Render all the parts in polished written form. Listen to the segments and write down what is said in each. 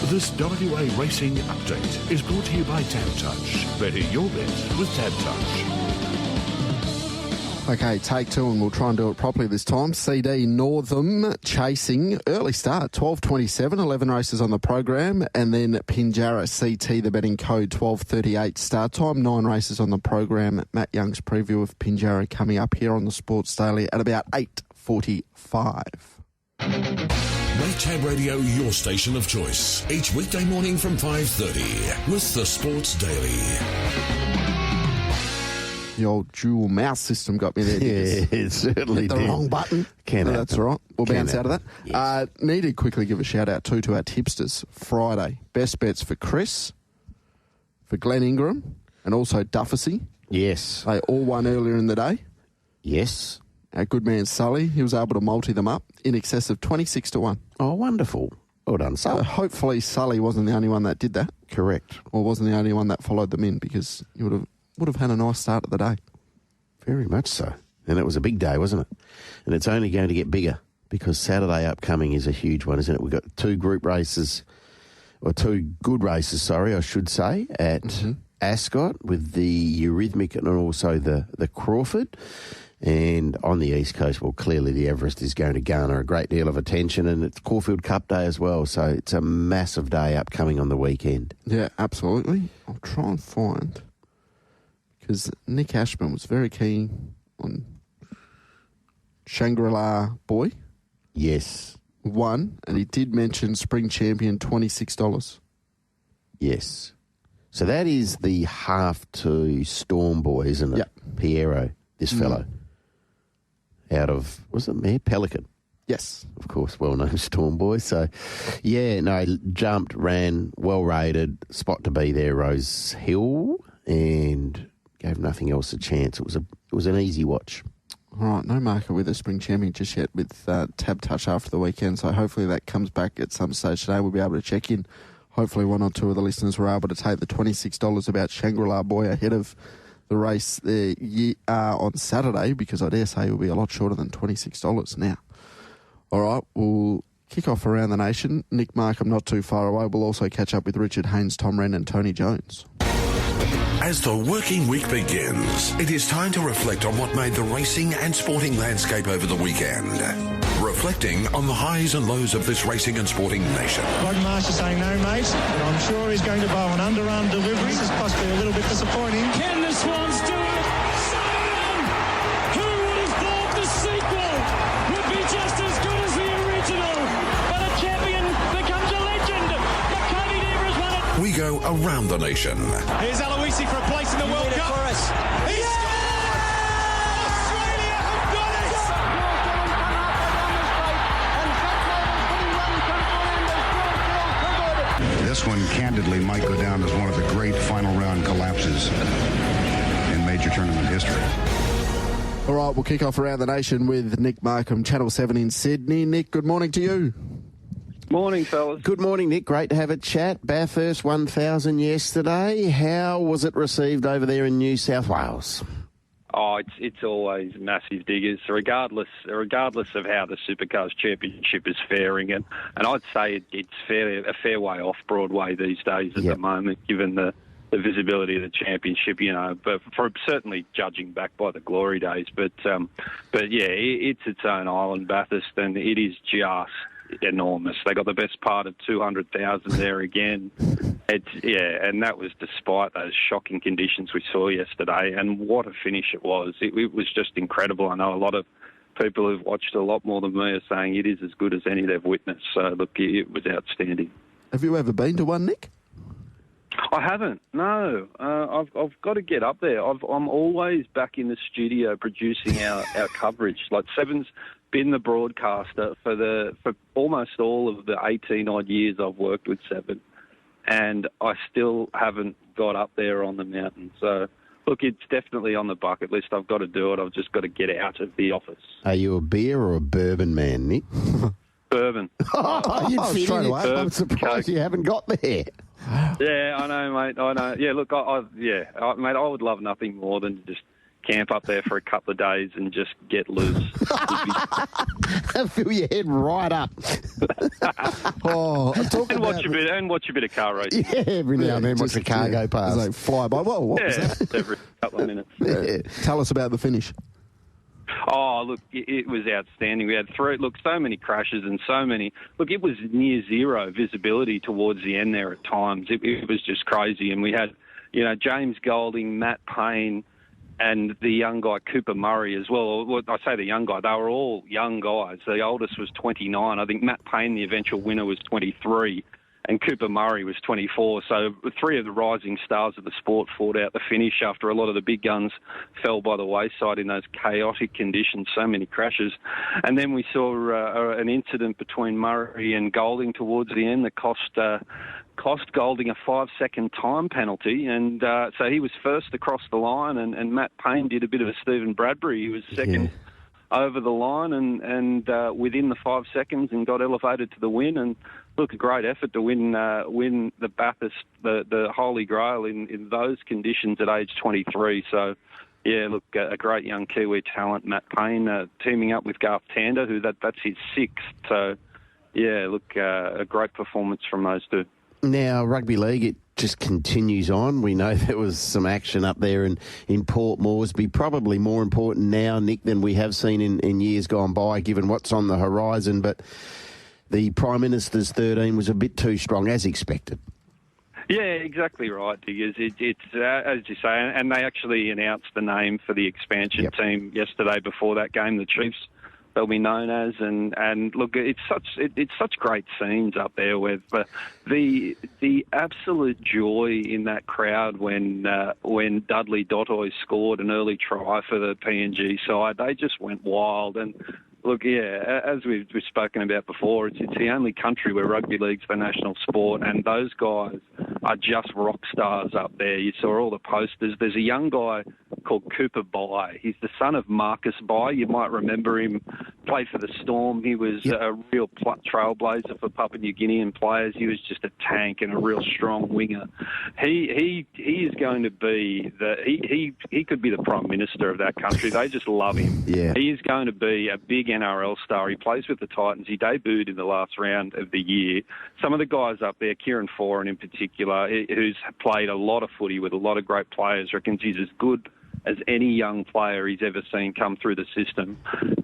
This WA Racing update is brought to you by Tab Touch. Better your bet with Tab Touch. Okay, take two, and we'll try and do it properly this time. CD Northam chasing, early start, 12:27, 11 races on the program, and then Pinjarra CT, the betting code, 12:38 start time, 9 races on the program. Matt Young's preview of Pinjarra coming up here on the Sports Daily at about 8:45. Make Tab Radio your station of choice each weekday morning from 5:30 with the Sports Daily. The old dual mouse system got me there. Yeah, it certainly hit the did. wrong button. That's all right. We'll bounce out of that. Yes. Need to quickly give a shout out to our tipsters. Friday, best bets for Chris, for Glenn Ingram, and also Dufficy. Yes. They all won earlier in the day. Yes. Our good man Sully, he was able to multi them up in excess of 26-1. Oh, wonderful. Well done, Sully. Hopefully Sully wasn't the only one that did that. Correct. Or wasn't the only one that followed them in, because you would have had a nice start of the day. Very much so. And it was a big day, wasn't it? And it's only going to get bigger, because Saturday upcoming is a huge one, isn't it? We've got 2 group races, or 2 good races, I should say, at Ascot with the Eurythmic and also the Crawford. And on the East Coast, well, clearly the Everest is going to garner a great deal of attention, and it's Caulfield Cup Day as well, so it's a massive day upcoming on the weekend. Yeah, absolutely. I'll try and find, because Nick Ashman was very keen on Shangri-La Boy. Yes. One, and he did mention Spring Champion, $26. Yes. So that is the half to Storm Boy, isn't it? Yep. Piero, this fellow. Out of, was it Mayor Pelican? Yes. Of course, well-known Storm Boy. So, yeah, no, jumped, ran, well-rated, spot to be there, Rose Hill, and gave nothing else a chance. It was an easy watch. All right, no marker with a Spring Champion just yet with Tab Touch after the weekend, so hopefully that comes back at some stage today. We'll be able to check in. Hopefully 1 or 2 of the listeners were able to take the $26 about Shangri-La Boy ahead of the race there on Saturday, because I dare say it will be a lot shorter than $26 now. All right, we'll kick off around the nation. Nick Markham not too far away. We'll also catch up with Richard Haynes, Tom Rehn and Tony Jones. As the working week begins, it is time to reflect on what made the racing and sporting landscape over the weekend. Reflecting on the highs and lows of this racing and sporting nation. Rod Marsh is saying no, mate, but I'm sure he's going to bow an underarm delivery. This is possibly a little bit disappointing. Can the Swans do it? Simon! Who would have thought the sequel would be just as good as the original? But a champion becomes a legend. McCovey never has won it. We go around the nation. Here's Aloisi for a place in the World Cup. For us. He scored! Australia have got it! This one, candidly, might go down as one of the great final round collapses in major tournament history. All right, we'll kick off around the nation with Nick Markham, Channel 7 in Sydney. Nick, good morning to you. Morning, fellas. Good morning, Nick. Great to have a chat. Bathurst 1000 yesterday. How was it received over there in New South Wales? Oh, it's always massive diggers, regardless of how the Supercars Championship is faring, and I'd say it's a fair way off Broadway these days at the moment, given the visibility of the championship, but for certainly judging back by the glory days. But yeah, it's its own island, Bathurst, and it is just enormous. They got the best part of 200,000 there again. And that was despite those shocking conditions we saw yesterday. And what a finish it was! It was just incredible. I know a lot of people who've watched a lot more than me are saying it is as good as any they've witnessed. So look, it was outstanding. Have you ever been to one, Nick? I haven't. No, I've got to get up there. I'm always back in the studio producing our coverage. Like Seven's been the broadcaster for almost all of the 18 odd years I've worked with Seven, and I still haven't got up there on the mountain. So look, it's definitely on the bucket list. I've got to do it. I've just got to get out of the office. Are you a beer or a bourbon man, Nick? Bourbon. Straight away. I'm surprised you haven't got there. Yeah, I know, mate. I know. Yeah, look, mate, I would love nothing more than to just camp up there for a couple of days and just get loose. Fill your head right up. Watch a bit of car racing. Yeah, every now and then watch the car go past. It's like fly by. Whoa, what was that? Every couple of minutes. Yeah. Tell us about the finish. Oh, look, it was outstanding. We had so many crashes and so many. Look, it was near zero visibility towards the end there at times. It was just crazy. And we had, James Golding, Matt Payne, and the young guy, Cooper Murray, as well. Well, I say the young guy. They were all young guys. The oldest was 29. I think Matt Payne, the eventual winner, was 23. And Cooper Murray was 24. So 3 of the rising stars of the sport fought out the finish after a lot of the big guns fell by the wayside in those chaotic conditions, so many crashes. And then we saw an incident between Murray and Golding towards the end that cost Golding a 5-second time penalty. And so he was first across the line, and Matt Payne did a bit of a Stephen Bradbury. He was second over the line and within the 5 seconds and got elevated to the win. And look, a great effort to win the Bathurst, the Holy Grail in those conditions at age 23. So, yeah, look, a great young Kiwi talent, Matt Payne, teaming up with Garth Tander, who that's his 6th. So, yeah, look, a great performance from those two. Now, rugby league, it just continues on. We know there was some action up there in Port Moresby, probably more important now, Nick, than we have seen in years gone by, given what's on the horizon. But the Prime Minister's 13 was a bit too strong, as expected. Yeah, exactly right, because it's as you say, and they actually announced the name for the expansion team yesterday before that game, the Chiefs. They'll be known as, and look, it's such great scenes up there with the absolute joy in that crowd when Dudley Dotoy scored an early try for the PNG side. They just went wild. And look, yeah, as we've spoken about before, it's the only country where rugby league's the national sport, and those guys are just rock stars up there. You saw all the posters. There's a young guy called Cooper Bai. He's the son of Marcus Bai. You might remember him, played for the Storm. He was a real trailblazer for Papua New Guinean players. He was just a tank and a real strong winger. He is going to be he could be the Prime Minister of that country. They just love him. Yeah. He is going to be a big NRL star. He plays with the Titans. He debuted in the last round of the year. Some of the guys up there, Kieran Foran in particular, who's played a lot of footy with a lot of great players, reckons he's as good as any young player he's ever seen come through the system.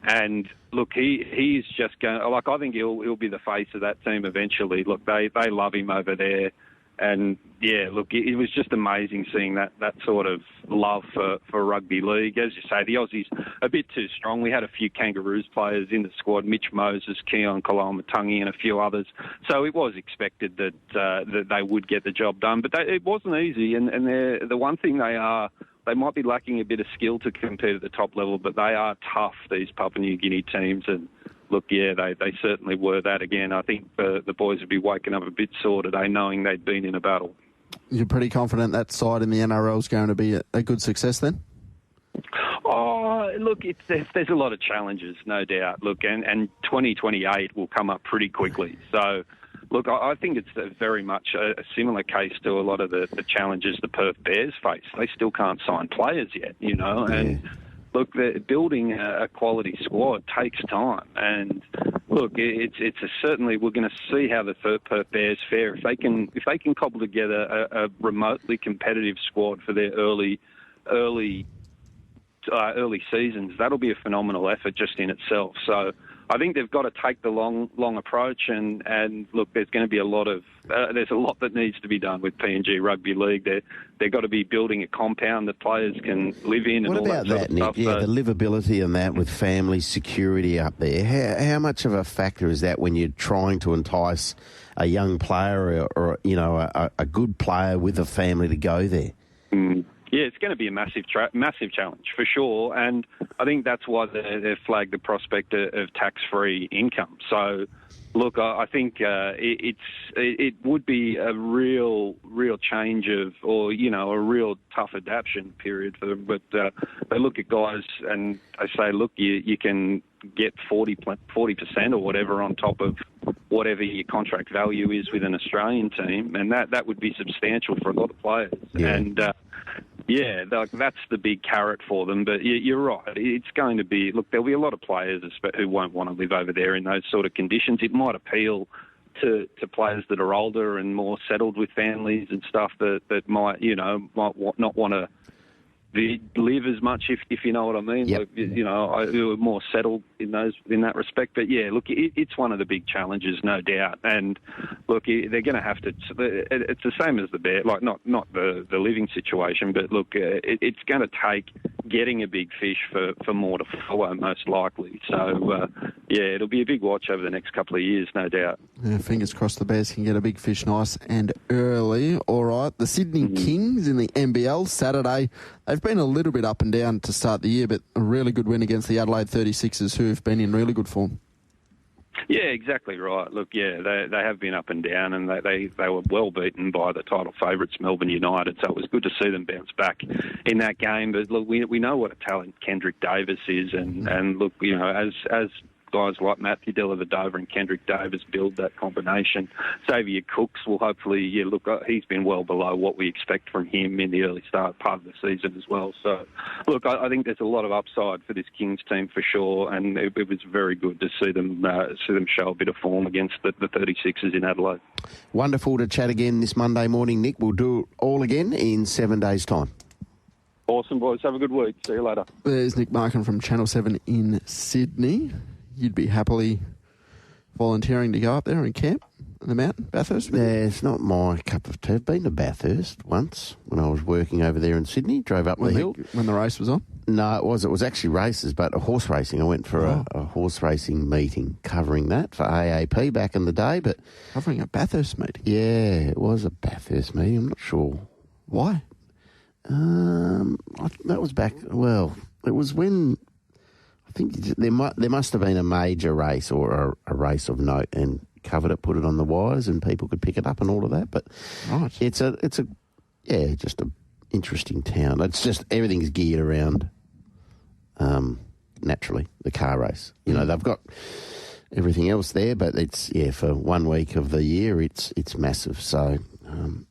And look, he's just going. Like, I think he'll be the face of that team eventually. Look, they love him over there. And yeah, look, it was just amazing seeing that sort of love for rugby league. As you say, the Aussies a bit too strong. We had a few Kangaroos players in the squad: Mitch Moses, Keon Kalamatangi, and a few others. So it was expected that they would get the job done. But it wasn't easy. And the one thing they might be lacking a bit of skill to compete at the top level, but they are tough, these Papua New Guinea teams. And look, yeah, they certainly were that again. I think the boys would be waking up a bit sore today knowing they'd been in a battle. You're pretty confident that side in the NRL is going to be a good success then? Oh, look, there's a lot of challenges, no doubt. Look, and 2028 will come up pretty quickly. So, look, I think it's very much a similar case to a lot of the challenges the Perth Bears face. They still can't sign players yet, and look, building a quality squad takes time. And look, it's certainly, we're going to see how the Perth Bears fare. If they can cobble together a remotely competitive squad for their early seasons, that'll be a phenomenal effort just in itself. So I think they've got to take the long approach, and look, there's going to be there's a lot that needs to be done with PNG Rugby League. They've got to be building a compound that players can live in. What and all about that, Nick? stuff. Yeah, the livability and that with family security up there. How much of a factor is that when you're trying to entice a young player or a good player with a family to go there? Yeah, it's going to be a massive challenge for sure, and I think that's why they've flagged the prospect of tax-free income. So, look, I think it would be a real change or a real tough adaptation period for them. But they look at guys and they say, look, you can get 40% or whatever on top of whatever your contract value is with an Australian team, and that would be substantial for a lot of players. Yeah. And Yeah, that's the big carrot for them. But you're right. It's going to be... Look, there'll be a lot of players who won't want to live over there in those sort of conditions. It might appeal to players that are older and more settled with families and stuff that might not want to live as much, if you know what I mean. Yep. Like, who are more settled in that respect. But yeah, look, it's one of the big challenges, no doubt. And look, they're going to have to. It's the same as the bear, like not the living situation, but look, it's going to take getting a big fish for more to follow, most likely. So yeah, it'll be a big watch over the next couple of years, no doubt. Yeah, fingers crossed the Bears can get a big fish nice and early. All right, the Sydney Kings in the NBL Saturday. They've been a little bit up and down to start the year, but a really good win against the Adelaide 36ers, who have been in really good form. Yeah, exactly right. Look, yeah, they have been up and down, and they were well beaten by the title favourites, Melbourne United. So it was good to see them bounce back in that game. But look, we know what a talent Kendrick Davis is, and look, as guys like Matthew Dellavedova and Kendrick Davis build that combination. Xavier Cooks will hopefully, he's been well below what we expect from him in the early start part of the season as well. So, look, I think there's a lot of upside for this Kings team for sure, and it was very good to see them show a bit of form against the 36ers in Adelaide. Wonderful to chat again this Monday morning, Nick. We'll do it all again in 7 days' time. Awesome, boys. Have a good week. See you later. There's Nick Markham from Channel 7 in Sydney. You'd be happily volunteering to go up there and camp in the mountain, Bathurst? Yeah, it's not my cup of tea. I've been to Bathurst once when I was working over there in Sydney, drove up the hill. When the race was on? No, it was actually races, but horse racing. I went for a horse racing meeting covering that for AAP back in the day. But covering a Bathurst meeting? Yeah, it was a Bathurst meeting. I'm not sure. Why? That was back, it was when... I think there must have been a major race or a race of note, and covered it, put it on the wires, and people could pick it up and all of that. But right, it's just a interesting town. It's just everything's geared around naturally the car race. They've got everything else there, but it's for 1 week of the year it's massive. So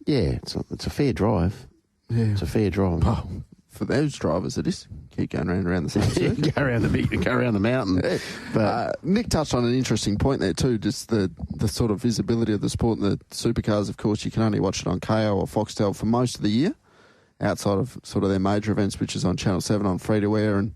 it's a fair drive. Yeah, it's a fair drive. Oh. For those drivers, it is. Keep going around the same circuit. Go around the mountain. Yeah. But Nick touched on an interesting point there too, just the sort of visibility of the sport. And the supercars, of course, you can only watch it on KO or Foxtel for most of the year, outside of sort of their major events, which is on Channel 7 on free-to-air. And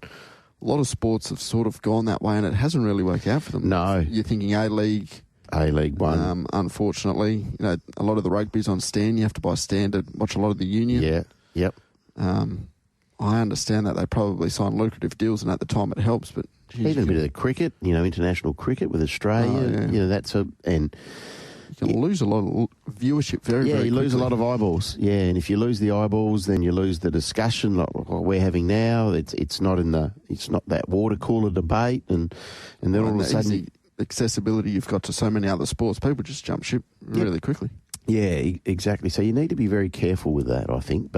a lot of sports have sort of gone that way, and it hasn't really worked out for them. No. You're thinking A-League. A-League one. Unfortunately, a lot of the rugby's on Stan. You have to buy Stan to watch a lot of the union. Yeah, yep. I understand that they probably sign lucrative deals, and at the time it helps. But even a bit of the cricket, international cricket with Australia, and you can lose a lot of viewership very you quickly. lose a lot of eyeballs. Yeah, and if you lose the eyeballs, then you lose the discussion like what we're having now. It's not that water cooler debate, and then all of a sudden accessibility you've got to so many other sports, people just jump ship really quickly. Yeah, exactly. So you need to be very careful with that, I think.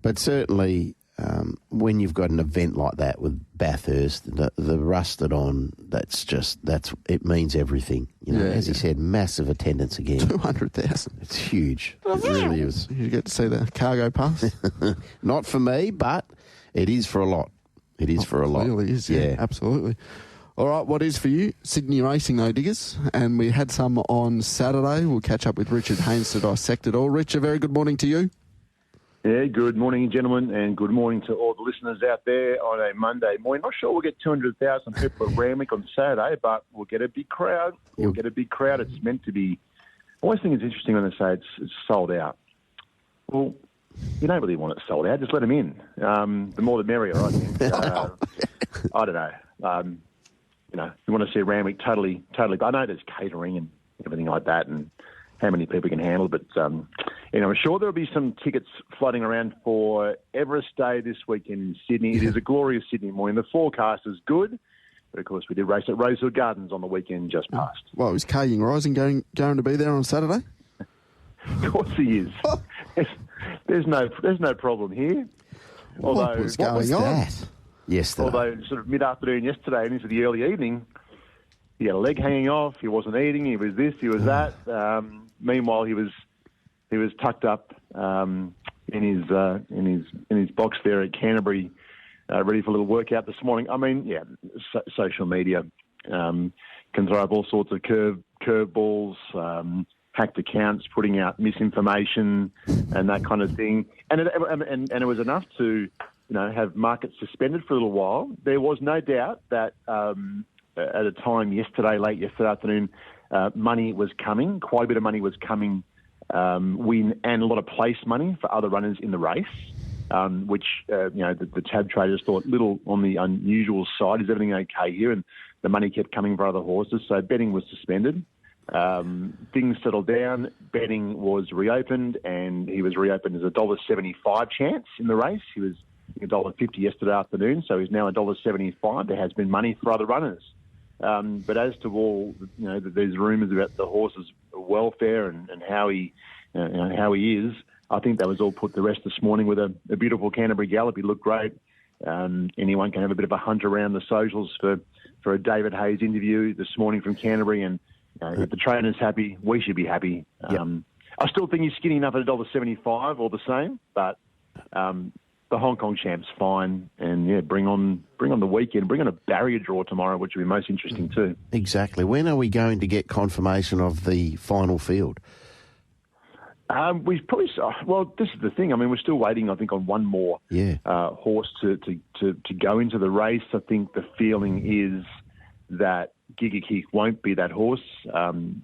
But certainly. When you've got an event like that with Bathurst, the rusted on, it means everything. As he said, massive attendance again. 200,000. It's huge. It really is. You get to see the cargo pass? Not for me, but it is for a lot. It is for a lot. It really is, yeah, absolutely. All right, what is for you? Sydney racing, though, Diggers. And we had some on Saturday. We'll catch up with Richard Haynes to dissect it all. Rich, a very good morning to you. Yeah, good morning, gentlemen, and good morning to all the listeners out there on a Monday morning. Not sure we'll get 200,000 people at Randwick on Saturday, but we'll get a big crowd. It's meant to be. I always think it's interesting when they say it's sold out. Well, you don't really want it sold out. Just let them in. The more the merrier, I think. I don't know. You want to see Randwick totally. But I know there's catering and everything like that, and how many people can handle. But, I'm sure there'll be some tickets flooding around for Everest Day this weekend in Sydney. It is a glorious Sydney morning. The forecast is good. But, of course, we did race at Rosewood Gardens on the weekend just past. Well, is Kaying Rising going to be there on Saturday? Of course he is. There's no problem here. What was going on? Yesterday. Although sort of mid-afternoon yesterday and into the early evening, he had a leg hanging off. He wasn't eating. He was this. He was that. Meanwhile, he was tucked up. in his box there at Canterbury, ready for a little workout this morning. I mean, yeah, social media can throw up all sorts of curveballs, hacked accounts, putting out misinformation and that kind of thing. And it was enough to, have markets suspended for a little while. There was no doubt that at a time late yesterday afternoon, money was coming. Quite a bit of money was coming, win and a lot of place money for other runners in the race, which, the tab traders thought little on the unusual side. Is everything okay here? And the money kept coming for other horses. So betting was suspended. Things settled down. Betting was reopened, and he was reopened as $1.75 chance in the race. He was $1.50 yesterday afternoon, so he's now $1.75. There has been money for other runners. But as to all, there's rumours about the horse's welfare and how he is, I think that was all put to rest this morning with a beautiful Canterbury gallop. He looked great. Anyone can have a bit of a hunt around the socials for a David Hayes interview this morning from Canterbury, and if the trainer's happy, we should be happy. Yep. I still think he's skinny enough at $1.75 or the same, but the Hong Kong champ's fine, and bring on the weekend. Bring on a barrier draw tomorrow, which will be most interesting too. Exactly. When are we going to get confirmation of the final field? We've probably. Well, this is the thing. I mean, we're still waiting, I think, on one more horse to go into the race. I think the feeling is that Giga Kick won't be that horse. I'm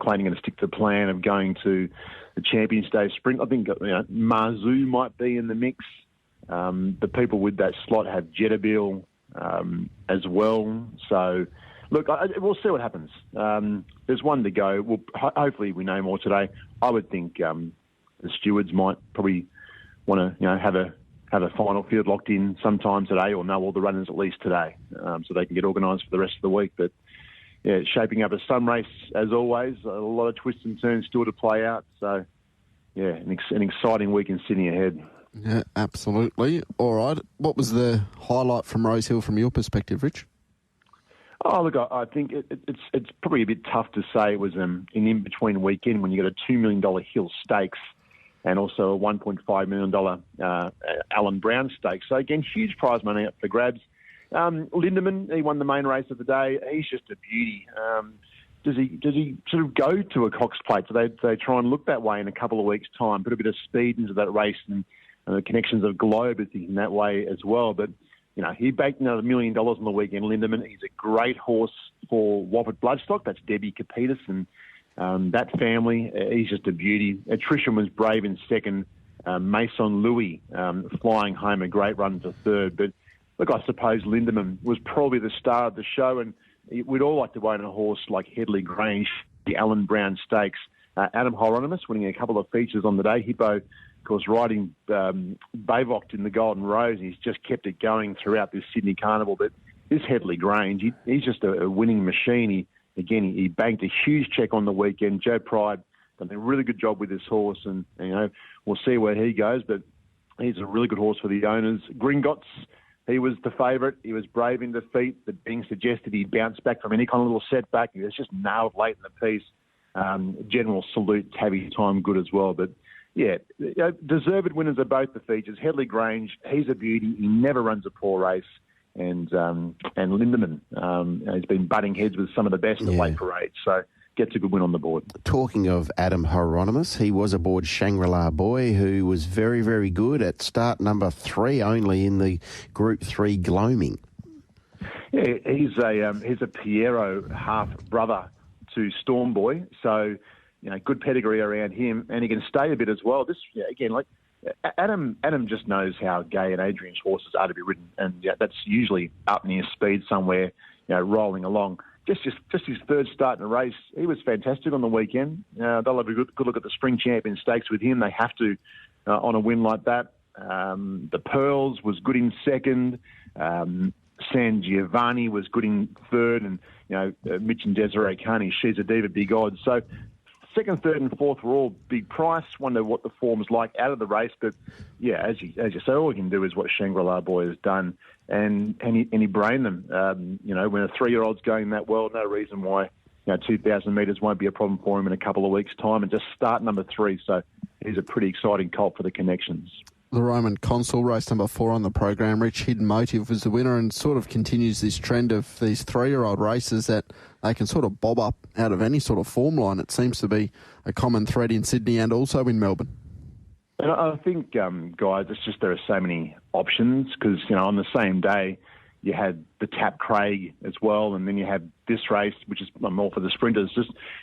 claiming to stick to the plan of going to the Champions Day Sprint. I think Marzu might be in the mix. The people with that slot have Jetabil as well. So, look, we'll see what happens. There's one to go. Hopefully we know more today. I would think the stewards might probably want to have a final field locked in sometime today, or know all the runners at least today, so they can get organised for the rest of the week. But yeah, shaping up a sun race as always. A lot of twists and turns still to play out. So yeah, an exciting week in Sydney ahead. Yeah, absolutely. All right. What was the highlight from Rosehill from your perspective, Rich? Oh, look, I think it's probably a bit tough to say it was an in-between weekend when you got a $2 million Hill Stakes and also a $1.5 million Alan Brown Stakes. So, again, huge prize money up for grabs. Lindemann, he won the main race of the day. He's just a beauty. Does he sort of go to a Cox Plate? Do they try and look that way in a couple of weeks' time, put a bit of speed into that race, and the connections of Globe is in that way as well. But he banked another $1 million on the weekend, Lindemann. He's a great horse for Wofford Bloodstock. That's Debbie Capitas and that family. He's just a beauty. Attrition was brave in second. Mason Louis flying home a great run to third. But look, I suppose Lindemann was probably the star of the show, and we'd all like to own a horse like Headley Grange, the Alan Brown Stakes. Adam Hieronymus winning a couple of features on the day. Hippo, of course, riding Bavoct in the Golden Rose. He's just kept it going throughout this Sydney Carnival. But this Headley Grange, he's just a winning machine. He banked a huge check on the weekend. Joe Pride done a really good job with this horse, and we'll see where he goes. But he's a really good horse for the owners. Gringotts, he was the favourite. He was brave in defeat, but being suggested he bounced back from any kind of little setback. He was just nailed late in the piece. General salute, Tabby Time good as well. But yeah, deserved winners of both the features. Headley Grange, he's a beauty. He never runs a poor race. And Lindemann has been butting heads with some of the best of late parades. So gets a good win on the board. Talking of Adam Hieronymus, he was aboard Shangri-La Boy, who was very, very good at start number 3 only in the Group 3 gloaming. Yeah, he's a Piero half-brother to Storm Boy. So, good pedigree around him, and he can stay a bit as well. Adam just knows how Gay and Adrian's horses are to be ridden, and that's usually up near speed somewhere, rolling along. Just his third start in a race, he was fantastic on the weekend. They'll have a good look at the Spring Champion Stakes with him. They have to on a win like that. The Pearls was good in second. San Giovanni was good in third, and Mitch and Desiree Carney, She's a Diva, big odds. So second, third, and fourth were all big price. Wonder what the form's like out of the race, but yeah, as you say, all we can do is what Shangri-La Boy has done, and he brained them. When a 3-year-old's going that well, no reason why 2,000 metres won't be a problem for him in a couple of weeks' time, and just start number 3. So he's a pretty exciting colt for the connections. The Roman Consul, race number 4 on the program. Rich, Hidden Motive was the winner and sort of continues this trend of these 3-year-old races that they can sort of bob up out of any sort of form line. It seems to be a common thread in Sydney and also in Melbourne. And I think, guys, it's just there are so many options because, on the same day you had the Tap Craig as well, and then you had this race, which is more for the sprinters.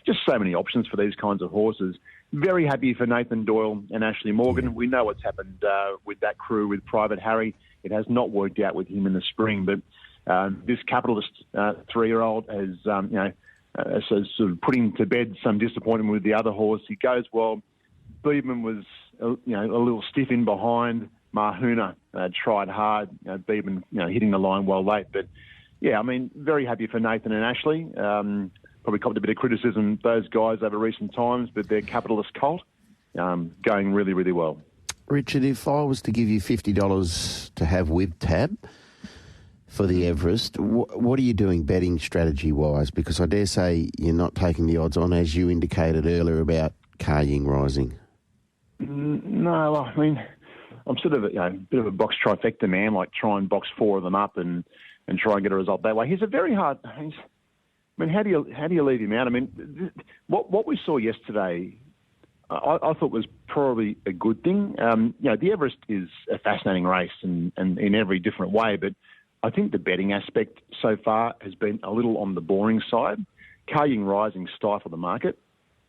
Just so many options for these kinds of horses. Very happy for Nathan Doyle and Ashley Morgan. We know what's happened with that crew with Private Harry. It has not worked out with him in the spring, but this Capitalist 3-year-old has, so sort of putting to bed some disappointment with the other horse. He goes well. Beacham was, a little stiff in behind. Mahuna tried hard. Beacham, hitting the line well late, but yeah, very happy for Nathan and Ashley. Probably copped a bit of criticism, those guys, over recent times, but their Capitalist colt going really, really well. Richard, if I was to give you $50 to have with Tab for the Everest, what are you doing betting strategy-wise? Because I dare say you're not taking the odds on, as you indicated earlier, about Car Ying rising. No, I'm sort of a bit of a box trifecta man, like try and box 4 of them up and try and get a result that way. He's a very hard... how do you leave him out? What we saw yesterday, I thought was probably a good thing. The Everest is a fascinating race and in every different way, but I think the betting aspect so far has been a little on the boring side. Car Ying rising stifled the market.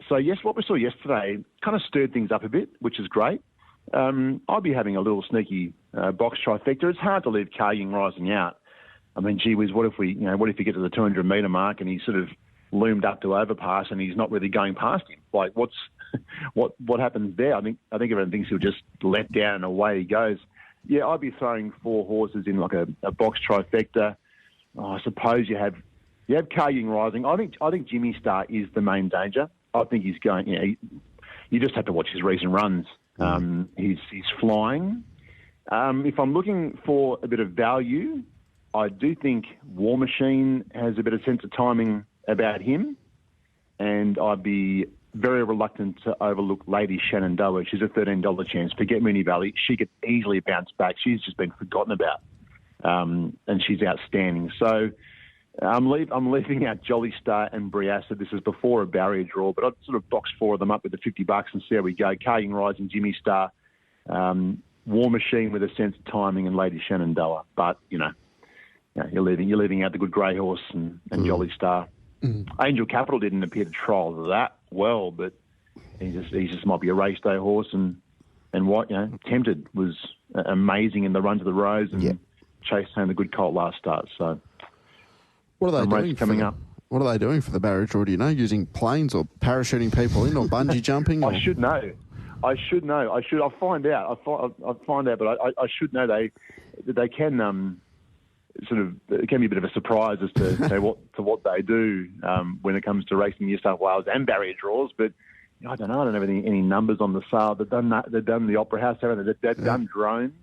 So yes, what we saw yesterday kind of stirred things up a bit, which is great. I'd be having a little sneaky box trifecta. It's hard to leave Car Ying rising out. Gee whiz, what if we get to the 200 metre mark and he's sort of loomed up to overpass and he's not really going past him? Like, what happens there? I think everyone thinks he'll just let down and away he goes. Yeah, I'd be throwing 4 horses in like a box trifecta. I suppose you have Car Ying rising. I think Jimmy Star is the main danger. I think he's going. You just have to watch his recent runs. He's flying. If I'm looking for a bit of value, I do think War Machine has a bit of sense of timing about him, and I'd be very reluctant to overlook Lady Shenandoah. She's a $13 chance. Forget Moonee Valley. She could easily bounce back. She's just been forgotten about, and she's outstanding. So I'm leaving out Jolly Star and Briassa. This is before a barrier draw, but I'd sort of box 4 of them up with the $50 and see how we go. Car Ying rising, Jimmy Star, War Machine with a sense of timing, and Lady Shenandoah. But you're leaving out the good grey horse and Jolly Star. Angel Capital didn't appear to trial that well, but he just might be a race day horse. And Tempted was amazing in the run to the Rose and chased home the good colt last start. So what are they doing coming up? What are they doing for the barrier draw? Do you know? Using planes or parachuting people in or bungee jumping? I should know. I'll find out. I'll find out, but I should know they can. It can be a bit of a surprise as to what they do when it comes to racing New South Wales and barrier draws. But I don't know. I don't have any numbers on the sale. They've done the Opera House. They've done drones.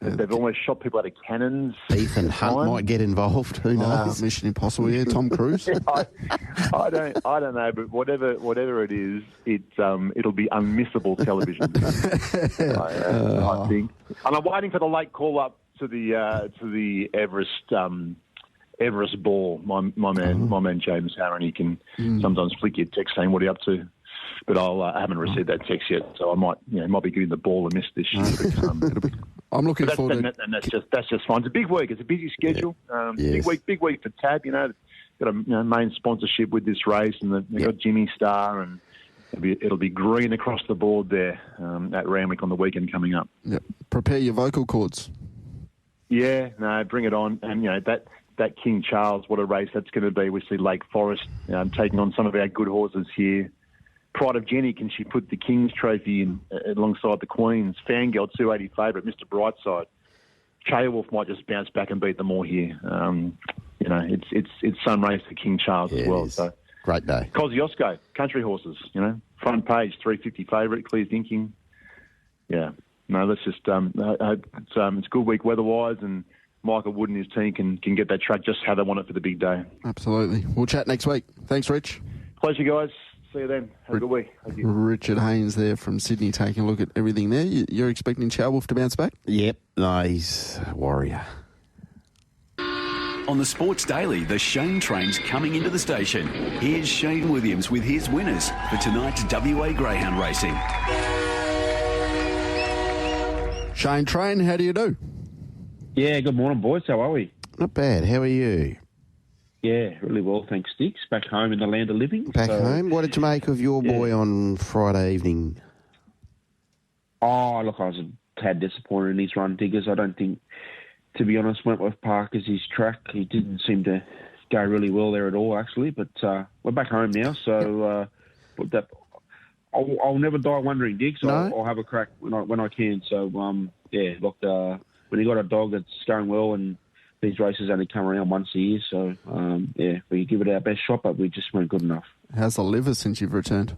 They've almost shot people out of cannons. Ethan Hunt might get involved. Who knows? Mission Impossible. Yeah, Tom Cruise. I don't know. But whatever it is, it'll be unmissable television. I think. And I'm waiting for the late call up to the Everest ball. My man James Harron, he can sometimes flick you a text saying, "What are you up to?" But I haven't received that text yet, so I might be giving the ball a miss this year. But, I'm looking forward to. And that's just fine. It's a big week. It's a busy schedule. Big week for Tab. Got a main sponsorship with this race, and they've got Jimmy Star, and it'll be green across the board there at Randwick on the weekend coming up. Yep. Prepare your vocal cords. Yeah, no, bring it on. And, that King Charles, what a race that's going to be. We see Lake Forest taking on some of our good horses here. Pride of Jenny, can she put the King's Trophy in alongside the Queen's? Fangirl, 280 favourite, Mr. Brightside. Chaywolf might just bounce back and beat them all here. It's some race for King Charles as well. So great day. Kosciuszko, country horses, front page, 350 favourite, clear thinking. Yeah. No, let's just hope it's a good week weather-wise, and Michael Wood and his team can get that track just how they want it for the big day. Absolutely. We'll chat next week. Thanks, Rich. Pleasure, guys. See you then. Have a good week. Thank you. Richard Haynes there from Sydney taking a look at everything there. You're expecting Chalwolf to bounce back? Yep. No, he's a warrior. On the Sports Daily, the Shayne train's coming into the station. Here's Shayne Williams with his winners for tonight's WA Greyhound Racing. Shayne Train, how do you do? Yeah, good morning, boys. How are we? Not bad. How are you? Yeah, really well, thanks, Dix. Back home in the land of living. Back home? What did you make of your boy on Friday evening? Oh, look, I was a tad disappointed in his run, Diggers. I don't think, to be honest, Wentworth Park is his track. He didn't seem to go really well there at all, actually. But we're back home now, so I'll never die wondering, Diggs. No? I'll have a crack when I can. So, look, when you got a dog that's going well, and these races only come around once a year, so, we give it our best shot, but we just weren't good enough. How's the liver since you've returned?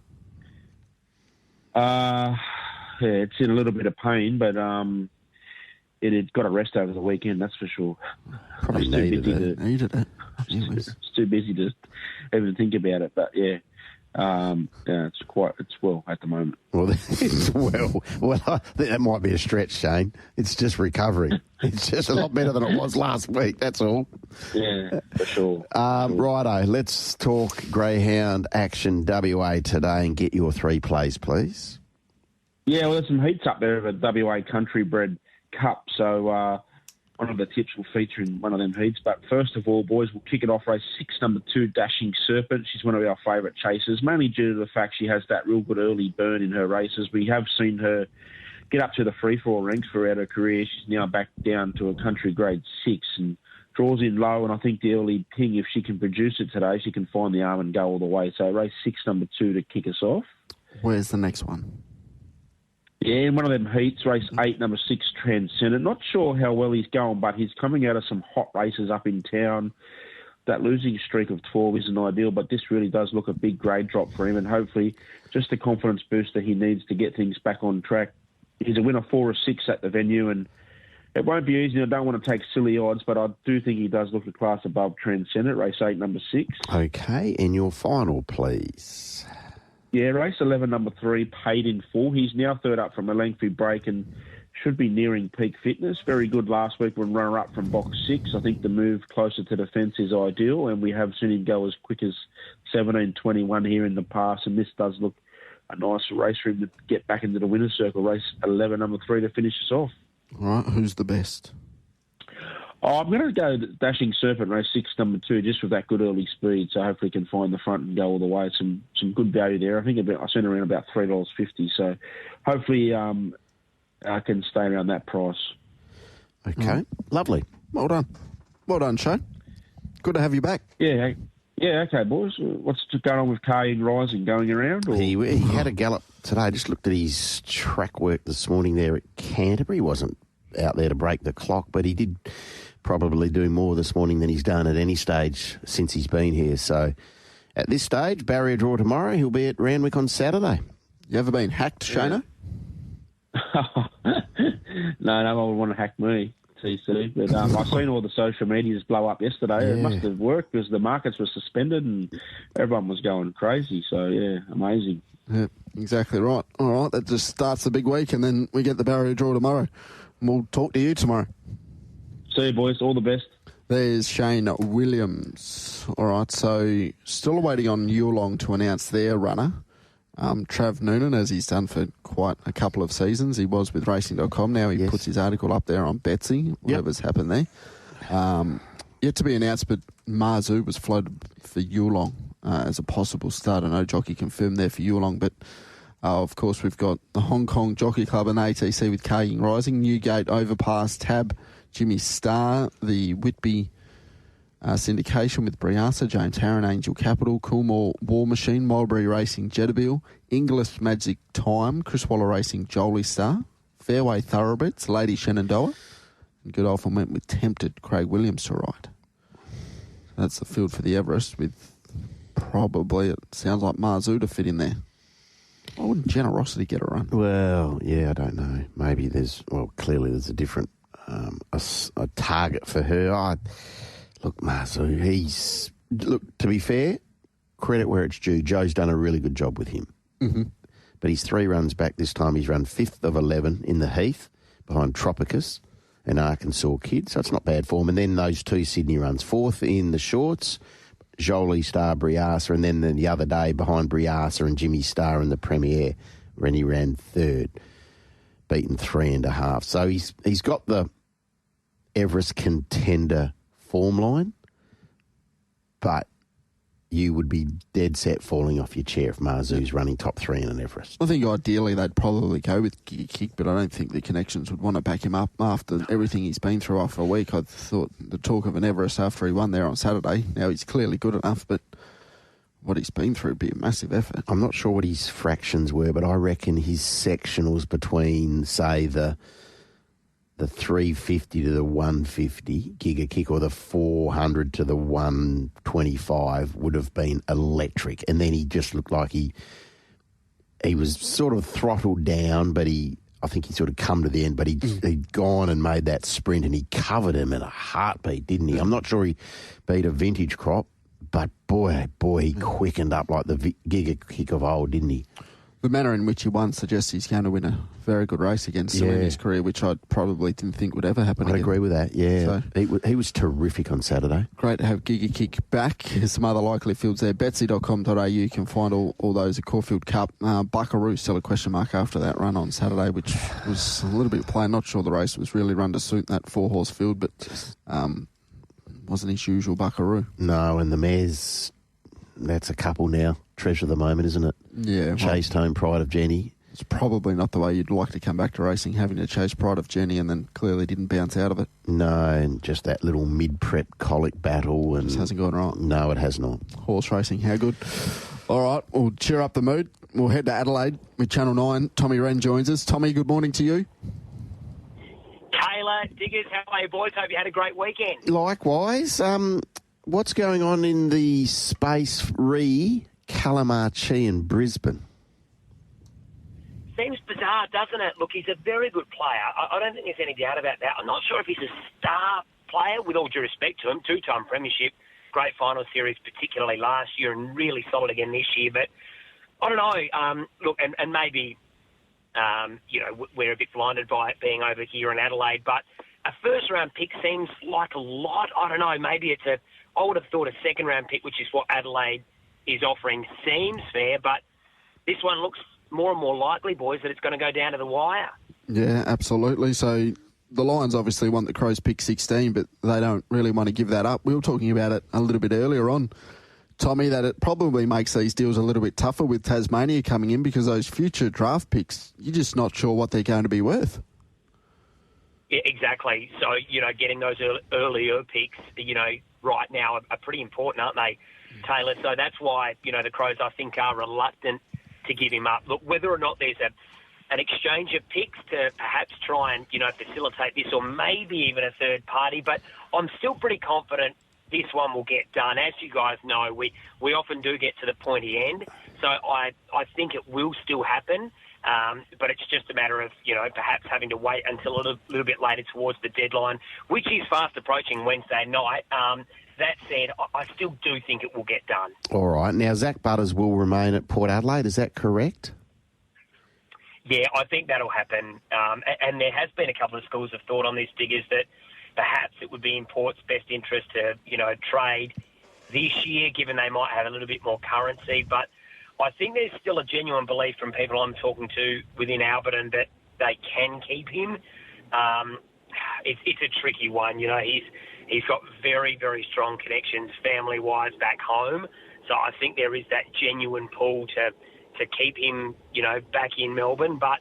It's in a little bit of pain, but it had got a rest over the weekend, that's for sure. Probably needed it. It's too busy to even think about it, but yeah. It's well at the moment. Well, that might be a stretch, Shayne. It's just recovering. It's just a lot better than it was last week, that's all. Yeah, for sure. Righto, let's talk Greyhound Action WA today and get your 3 plays, please. Yeah, well, there's some heats up there of a WA Country Bred Cup, so one of the tips will feature in one of them heats. But first of all, boys, we'll kick it off race 6, number 2, Dashing Serpent. She's one of our favourite chasers, mainly due to the fact she has that real good early burn in her races. We have seen her get up to the free-for-all ranks throughout her career. She's now back down to a country grade 6 and draws in low. And I think the early ping, if she can produce it today, she can find the arm and go all the way. So race 6, number 2 to kick us off. Where's the next one? Yeah, in one of them heats, race 8, number 6, Transcendent. Not sure how well he's going, but he's coming out of some hot races up in town. That losing streak of 12 isn't ideal, but this really does look a big grade drop for him, and hopefully just the confidence booster he needs to get things back on track. He's a winner 4 or 6 at the venue, and it won't be easy. I don't want to take silly odds, but I do think he does look a class above Transcendent, race 8, number 6. Okay, and your final, please. Yeah, race 11, number 3, Paid in Full. He's now third up from a lengthy break and should be nearing peak fitness. Very good last week when runner-up from box 6. I think the move closer to the fence is ideal, and we have seen him go as quick as 17:21 here in the past, and this does look a nice race for him to get back into the winner's circle. Race 11, number 3 to finish us off. All right, who's the best? Oh, I'm going to go Dashing Serpent, race 6, number 2, just with that good early speed, so hopefully he can find the front and go all the way. Some good value there. I think I sent around about $3.50, so hopefully I can stay around that price. Okay, lovely. Well done, Shayne. Good to have you back. Yeah, okay, boys. What's going on with Haynes Rising going around? Or? He had a gallop today. I just looked at his track work this morning there at Canterbury. He wasn't out there to break the clock, but he did probably do more this morning than he's done at any stage since he's been here. So at this stage, barrier draw tomorrow, he'll be at Randwick on Saturday. You ever been hacked, Shayne? No, I would want to hack me, TC. But I've seen all the social medias blow up yesterday. Yeah. It must have worked because the markets were suspended and everyone was going crazy. So, yeah, amazing. Yeah, exactly right. All right, that just starts the big week, and then we get the barrier draw tomorrow. And we'll talk to you tomorrow. See you, boys. All the best. There's Shayne Williams. All right, so still waiting on Yulong to announce their runner. Trav Noonan, as he's done for quite a couple of seasons. He was with Racing.com. Now he puts his article up there on Betsy, whatever's happened there. Yet to be announced, but Marzu was floated for Yulong as a possible starter. No jockey confirmed there for Yulong, but of course we've got the Hong Kong Jockey Club and ATC with Cargying Rising, Newgate, Overpass, Tab, Jimmy Starr, the Whitby syndication with Briasa, James Harron, Angel Capital, Coolmore War Machine, Mulberry Racing, Jetabil, Inglis Magic Time, Chris Waller Racing, Jolie Star, Fairway Thoroughbreds, Lady Shenandoah, and Godolphin went with Tempted, Craig Williams to ride. That's the field for the Everest with probably, it sounds like Marzu to fit in there. Why wouldn't Generosity get a run? Well, yeah, I don't know. Maybe clearly there's a different a target for her. Look, Marzu, to be fair, credit where it's due. Joe's done a really good job with him. Mm-hmm. But he's 3 runs back this time. He's run 5th of 11 in the Heath behind Tropicus and Arkansas Kid. So it's not bad form. And then those 2 Sydney runs. 4th in the shorts, Jolie Star, Briasa, and then the other day behind Briasa and Jimmy Star in the Premier when he ran 3rd, beaten 3.5. So he's got the Everest contender form line, but you would be dead set falling off your chair if Marzu's running top 3 in an Everest. I think ideally they'd probably go with Giga Kick, but I don't think the connections would want to back him up after everything he's been through after a week. I thought the talk of an Everest after he won there on Saturday. Now he's clearly good enough, but what he's been through would be a massive effort. I'm not sure what his fractions were, but I reckon his sectionals between, say, the 350 to the 150 Giga Kick or the 400 to the 125 would have been electric. And then he just looked like he was sort of throttled down, but I think he sort of come to the end, but he'd gone and made that sprint and he covered him in a heartbeat, didn't he? I'm not sure he beat a vintage crop, but boy, he quickened up like the Giga Kick of old, didn't he? The manner in which he won suggests he's going to win a very good race again still in his career, which I probably didn't think would ever happen I'd again. agree with that, yeah. So, he was terrific on Saturday. Great to have Giga Kick back. There's some other likely fields there. Betsy.com.au, you can find all those at Caulfield Cup. Buckaroo still a question mark after that run on Saturday, which was a little bit plain. Not sure the race was really run to suit that 4-horse field, but wasn't his usual Buckaroo. No, and the mares, that's a couple now. Treasure of the moment, isn't it? Yeah. Chased home Pride of Jenny. It's probably not the way you'd like to come back to racing, having to chase Pride of Jenny and then clearly didn't bounce out of it. No, and just that little mid-prep colic battle. And just hasn't gone right. No, it has not. Horse racing, how good. All right, we'll cheer up the mood. We'll head to Adelaide with Channel 9. Tommy Rehn joins us. Tommy, good morning to you. Taylor, Diggers, how are you, boys? Hope you had a great weekend. Likewise. What's going on in the space Calamarchi in Brisbane? Seems bizarre, doesn't it? Look, he's a very good player. I don't think there's any doubt about that. I'm not sure if he's a star player, with all due respect to him. 2-time premiership, great final series, particularly last year, and really solid again this year. But I don't know. Look, and maybe, we're a bit blinded by it being over here in Adelaide, but a first-round pick seems like a lot. I don't know. Maybe I would have thought a second-round pick, which is what Adelaide is offering, seems fair, but this one looks more and more likely, boys, that it's going to go down to the wire. Yeah, absolutely. So the Lions obviously want the Crows pick 16, but they don't really want to give that up. We were talking about it a little bit earlier on, Tommy, that it probably makes these deals a little bit tougher with Tasmania coming in because those future draft picks, you're just not sure what they're going to be worth. Yeah, exactly. So, getting those earlier picks, right now are pretty important, aren't they, Taylor? So that's why, the Crows, I think, are reluctant to give him up. Look, whether or not there's an exchange of picks to perhaps try and, facilitate this, or maybe even a third party, but I'm still pretty confident this one will get done. As you guys know, we often do get to the pointy end, so I think it will still happen, but it's just a matter of, perhaps having to wait until a little bit later towards the deadline, which is fast approaching Wednesday night. That said, I still do think it will get done. All right. Now, Zach Butters will remain at Port Adelaide. Is that correct? Yeah, I think that'll happen. And there has been a couple of schools of thought on this, Diggers, that perhaps it would be in Port's best interest to, trade this year, given they might have a little bit more currency. But I think there's still a genuine belief from people I'm talking to within Alberton that they can keep him. It's a tricky one. He's got very, very strong connections family-wise back home. So I think there is that genuine pull to keep him, back in Melbourne. But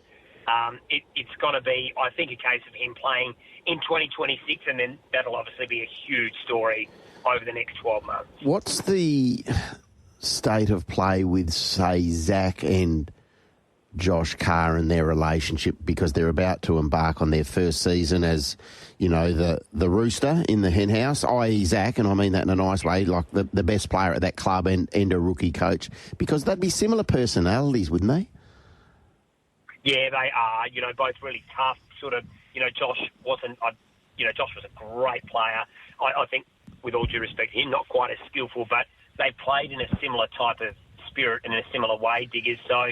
it's got to be, I think, a case of him playing in 2026, and then that'll obviously be a huge story over the next 12 months. What's the state of play with, say, Zach and Josh Carr and their relationship, because they're about to embark on their first season as, the rooster in the hen house, i.e. Zach, and I mean that in a nice way, like the best player at that club and a rookie coach, because they'd be similar personalities, wouldn't they? Yeah, they are, both really tough, sort of, Josh was a great player. I think, with all due respect to him, not quite as skillful, but they played in a similar type of spirit and in a similar way, Diggers. So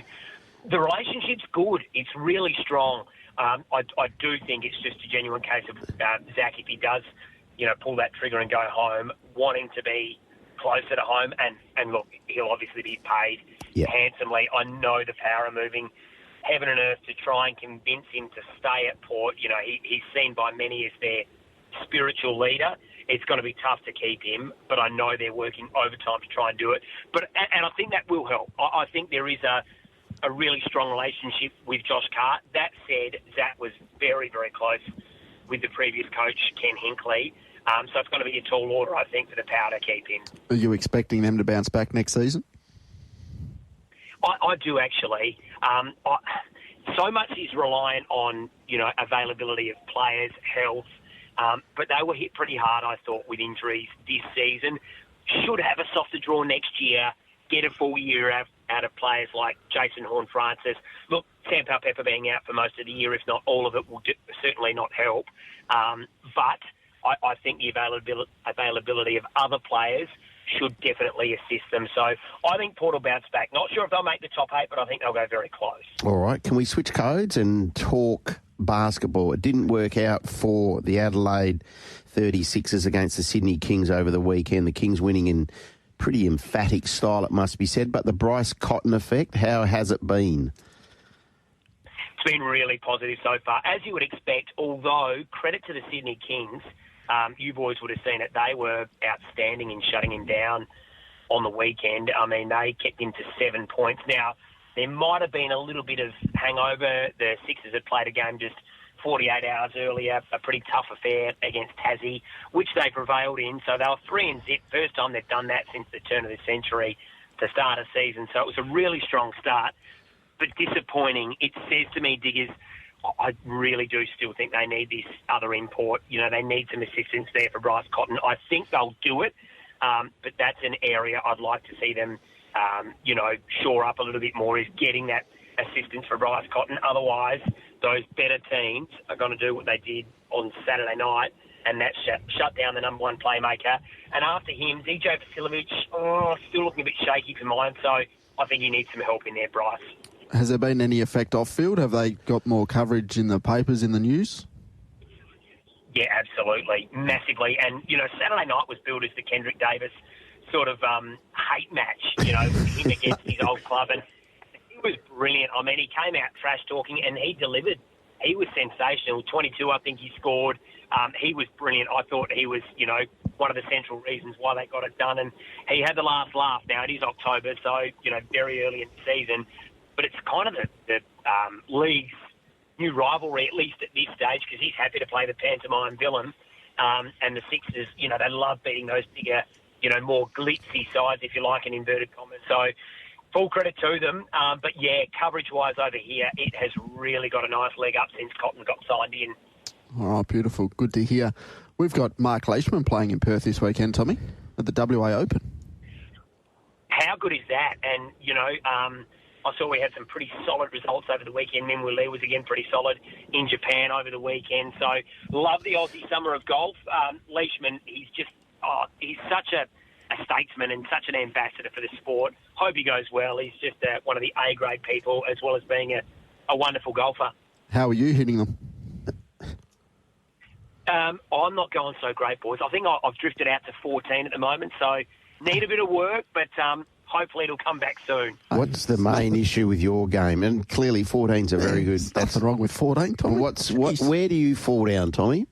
the relationship's good. It's really strong. I do think it's just a genuine case of Zach, if he does, pull that trigger and go home, wanting to be closer to home. And look, he'll obviously be paid handsomely. I know the power of moving heaven and earth to try and convince him to stay at Port. He's seen by many as their spiritual leader. It's going to be tough to keep him, but I know they're working overtime to try and do it. And I think that will help. I think there is a really strong relationship with Josh Cart. That said, Zach was very, very close with the previous coach, Ken Hinkley. So it's going to be a tall order, I think, for the power to keep him. Are you expecting them to bounce back next season? I do, actually. So much is reliant on, availability of players, health. But they were hit pretty hard, I thought, with injuries this season. Should have a softer draw next year, get a full year out of players like Jason Horne-Francis. Look, Sam Powell-Pepper being out for most of the year, if not all of it, will certainly not help. But I think the availability of other players should definitely assist them. So I think Port will bounce back. Not sure if they'll make the top 8, but I think they'll go very close. All right. Can we switch codes and talk basketball? It didn't work out for the Adelaide 36ers against the Sydney Kings over the weekend. The Kings winning in pretty emphatic style, it must be said. But the Bryce Cotton effect, how has it been? It's been really positive so far. As you would expect, although credit to the Sydney Kings, you boys would have seen it. They were outstanding in shutting him down on the weekend. I mean, they kept him to 7 points. Now, there might have been a little bit of hangover. The Sixers had played a game just 48 hours earlier, a pretty tough affair against Tassie, which they prevailed in. So they were 3-0. First time they've done that since the turn of the century to start a season. So it was a really strong start, but disappointing. It says to me, Diggers, I really do still think they need this other import. They need some assistance there for Bryce Cotton. I think they'll do it, but that's an area I'd like to see them, shore up a little bit more, is getting that assistance for Bryce Cotton. Otherwise, those better teams are going to do what they did on Saturday night, and that's shut down the number one playmaker. And after him, DJ Vasilovic, still looking a bit shaky for mine, so I think he needs some help in there, Bryce. Has there been any effect off field? Have they got more coverage in the papers, in the news? Yeah, absolutely. Massively. And, Saturday night was billed as the Kendrick Davis sort of hate match, him against his old club. And he was brilliant. I mean, he came out trash talking and he delivered. He was sensational. 22, I think he scored. He was brilliant. I thought he was, one of the central reasons why they got it done. And he had the last laugh. Now, it is October, so, very early in the season. But it's kind of the league's new rivalry, at least at this stage, because he's happy to play the pantomime villain. And the Sixers, they love beating those bigger, more glitzy sides, if you like, in inverted commas. So full credit to them. But, yeah, coverage-wise over here, it has really got a nice leg up since Cotton got signed in. All right, beautiful. Good to hear. We've got Mark Leishman playing in Perth this weekend, Tommy, at the WA Open. How good is that? And, I saw we had some pretty solid results over the weekend. Minwoo Lee was again pretty solid in Japan over the weekend. So love the Aussie summer of golf. Leishman, he's such a statesman and such an ambassador for the sport. Hope he goes well. He's just one of the A-grade people, as well as being a wonderful golfer. How are you hitting them? I'm not going so great, boys. I think I've drifted out to 14 at the moment, so need a bit of work, but hopefully it'll come back soon. What's the main issue with your game? And clearly 14's a very good... That's nothing wrong with 14, Tommy. Where do you fall down, Tommy?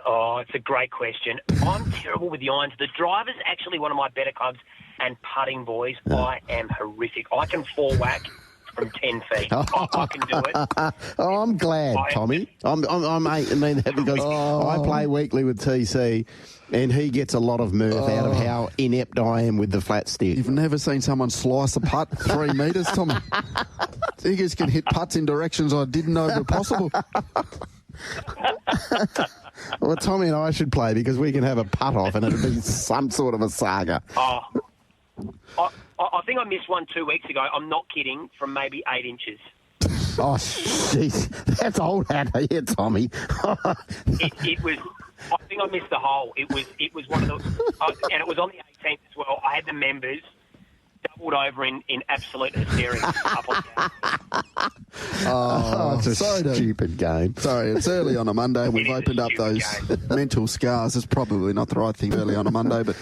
Oh, it's a great question. I'm terrible with the irons. The driver's actually one of my better clubs, and putting, boys, I am horrific. I can fall whack from 10 feet. I can do it. Oh, I'm glad, Tommy. Because I play weekly with TC, and he gets a lot of mirth out of how inept I am with the flat stick. You've never seen someone slice a putt 3 metres, Tommy. Diggers can hit putts in directions I didn't know were possible. Well, Tommy and I should play because we can have a putt-off and it'll be some sort of a saga. I think I missed one 2 weeks ago. I'm not kidding, from maybe 8 inches. Oh, jeez. That's old hat here, Tommy. It was... I think I missed the hole. It was one of the... and it was on the teams as well. I had the members doubled over in absolute hysteria. It's a stupid game. Sorry, it's early on a Monday. We've opened up those mental scars. It's probably not the right thing early on a Monday, but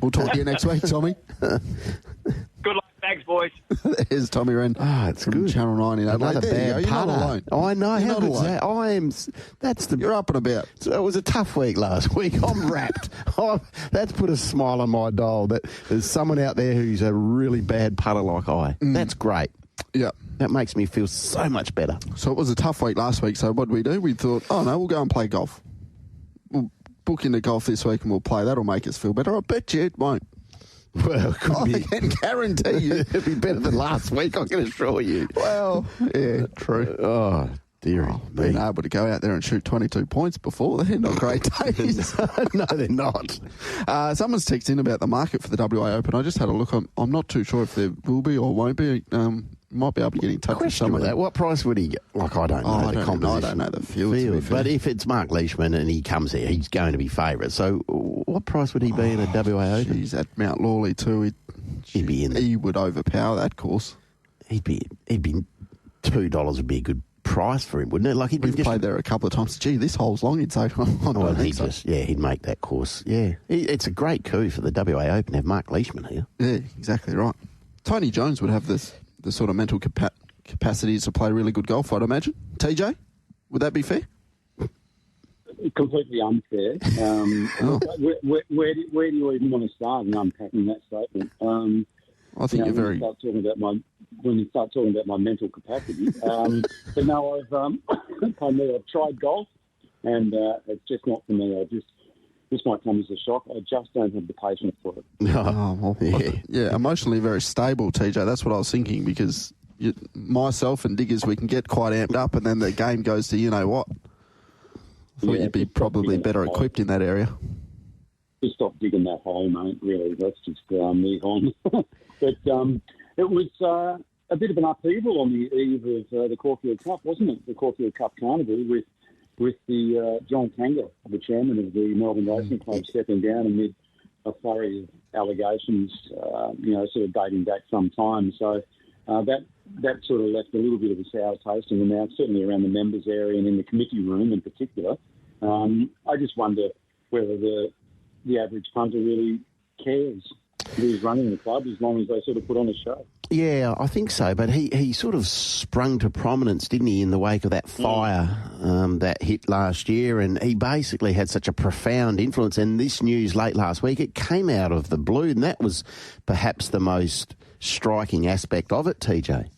we'll talk to you next week, Tommy. Good luck. Thanks, boys. There's Tommy Rehn. It's good. Channel 9 in Adelaide. Another bad You're not putter. alone. Oh, I know. You're How not good's alone. that? You're up and about. So it was a tough week last week. I'm wrapped. That's put a smile on my dial that there's someone out there who's a really bad putter like I. That's great. Yeah. That makes me feel so much better. So it was a tough week last week. So what did we do? We thought, oh, no, we'll go and play golf. We'll book into golf this week and we'll play. That'll make us feel better. I bet you it won't. Well, it could be. I can guarantee you. It'll be better than last week, I can assure you. Well, yeah, true. Oh, dearie. Being able to go out there and shoot 22 points before, they're not great days. No, they're not. Someone's texted in about the market for the WA Open. I just had a look. I'm not too sure if there will be or won't be. Might be able to get in touch with someone. That. What price would he get? Like, I don't know the composition. I don't know the field. But if it's Mark Leishman and he comes here, he's going to be favourite. So what price would he be in a WA Open? He's at Mount Lawley too. He'd be in there. He would overpower that course. He'd be $2 would be a good price for him, wouldn't it? Like We've played there a couple of times. Gee, this hole's long. He'd say, he'd make that course. Yeah, it's a great coup for the WA Open to have Mark Leishman here. Yeah, exactly right. Tony Jones would have the sort of mental capacities to play really good golf, I'd imagine. TJ, would that be fair? Completely unfair. Where do you even want to start in unpacking that statement? I think you're very... When you start talking about my mental capacity. But no, I've tried golf, and it's just not for me. This might come as a shock. I just don't have the patience for it. Yeah, emotionally very stable, TJ. That's what I was thinking, because myself and Diggers, we can get quite amped up, and then the game goes to you know what. I thought you'd be probably better equipped in that area. Just stop digging that hole, mate, really. Let's just move on. But it was a bit of an upheaval on the eve of the Caulfield Cup, wasn't it? The Caulfield Cup Carnival with the John Kanga, the chairman of the Melbourne Racing Club, stepping down amid a flurry of allegations, sort of dating back some time. So that sort of left a little bit of a sour taste in the mouth, certainly around the members area and in the committee room in particular. I just wonder whether the average punter really cares who's running the club, as long as they sort of put on a show. Yeah, I think so. But he sort of sprung to prominence, didn't he, in the wake of that fire that hit last year, and he basically had such a profound influence. And this news late last week, it came out of the blue, and that was perhaps the most striking aspect of it, TJ.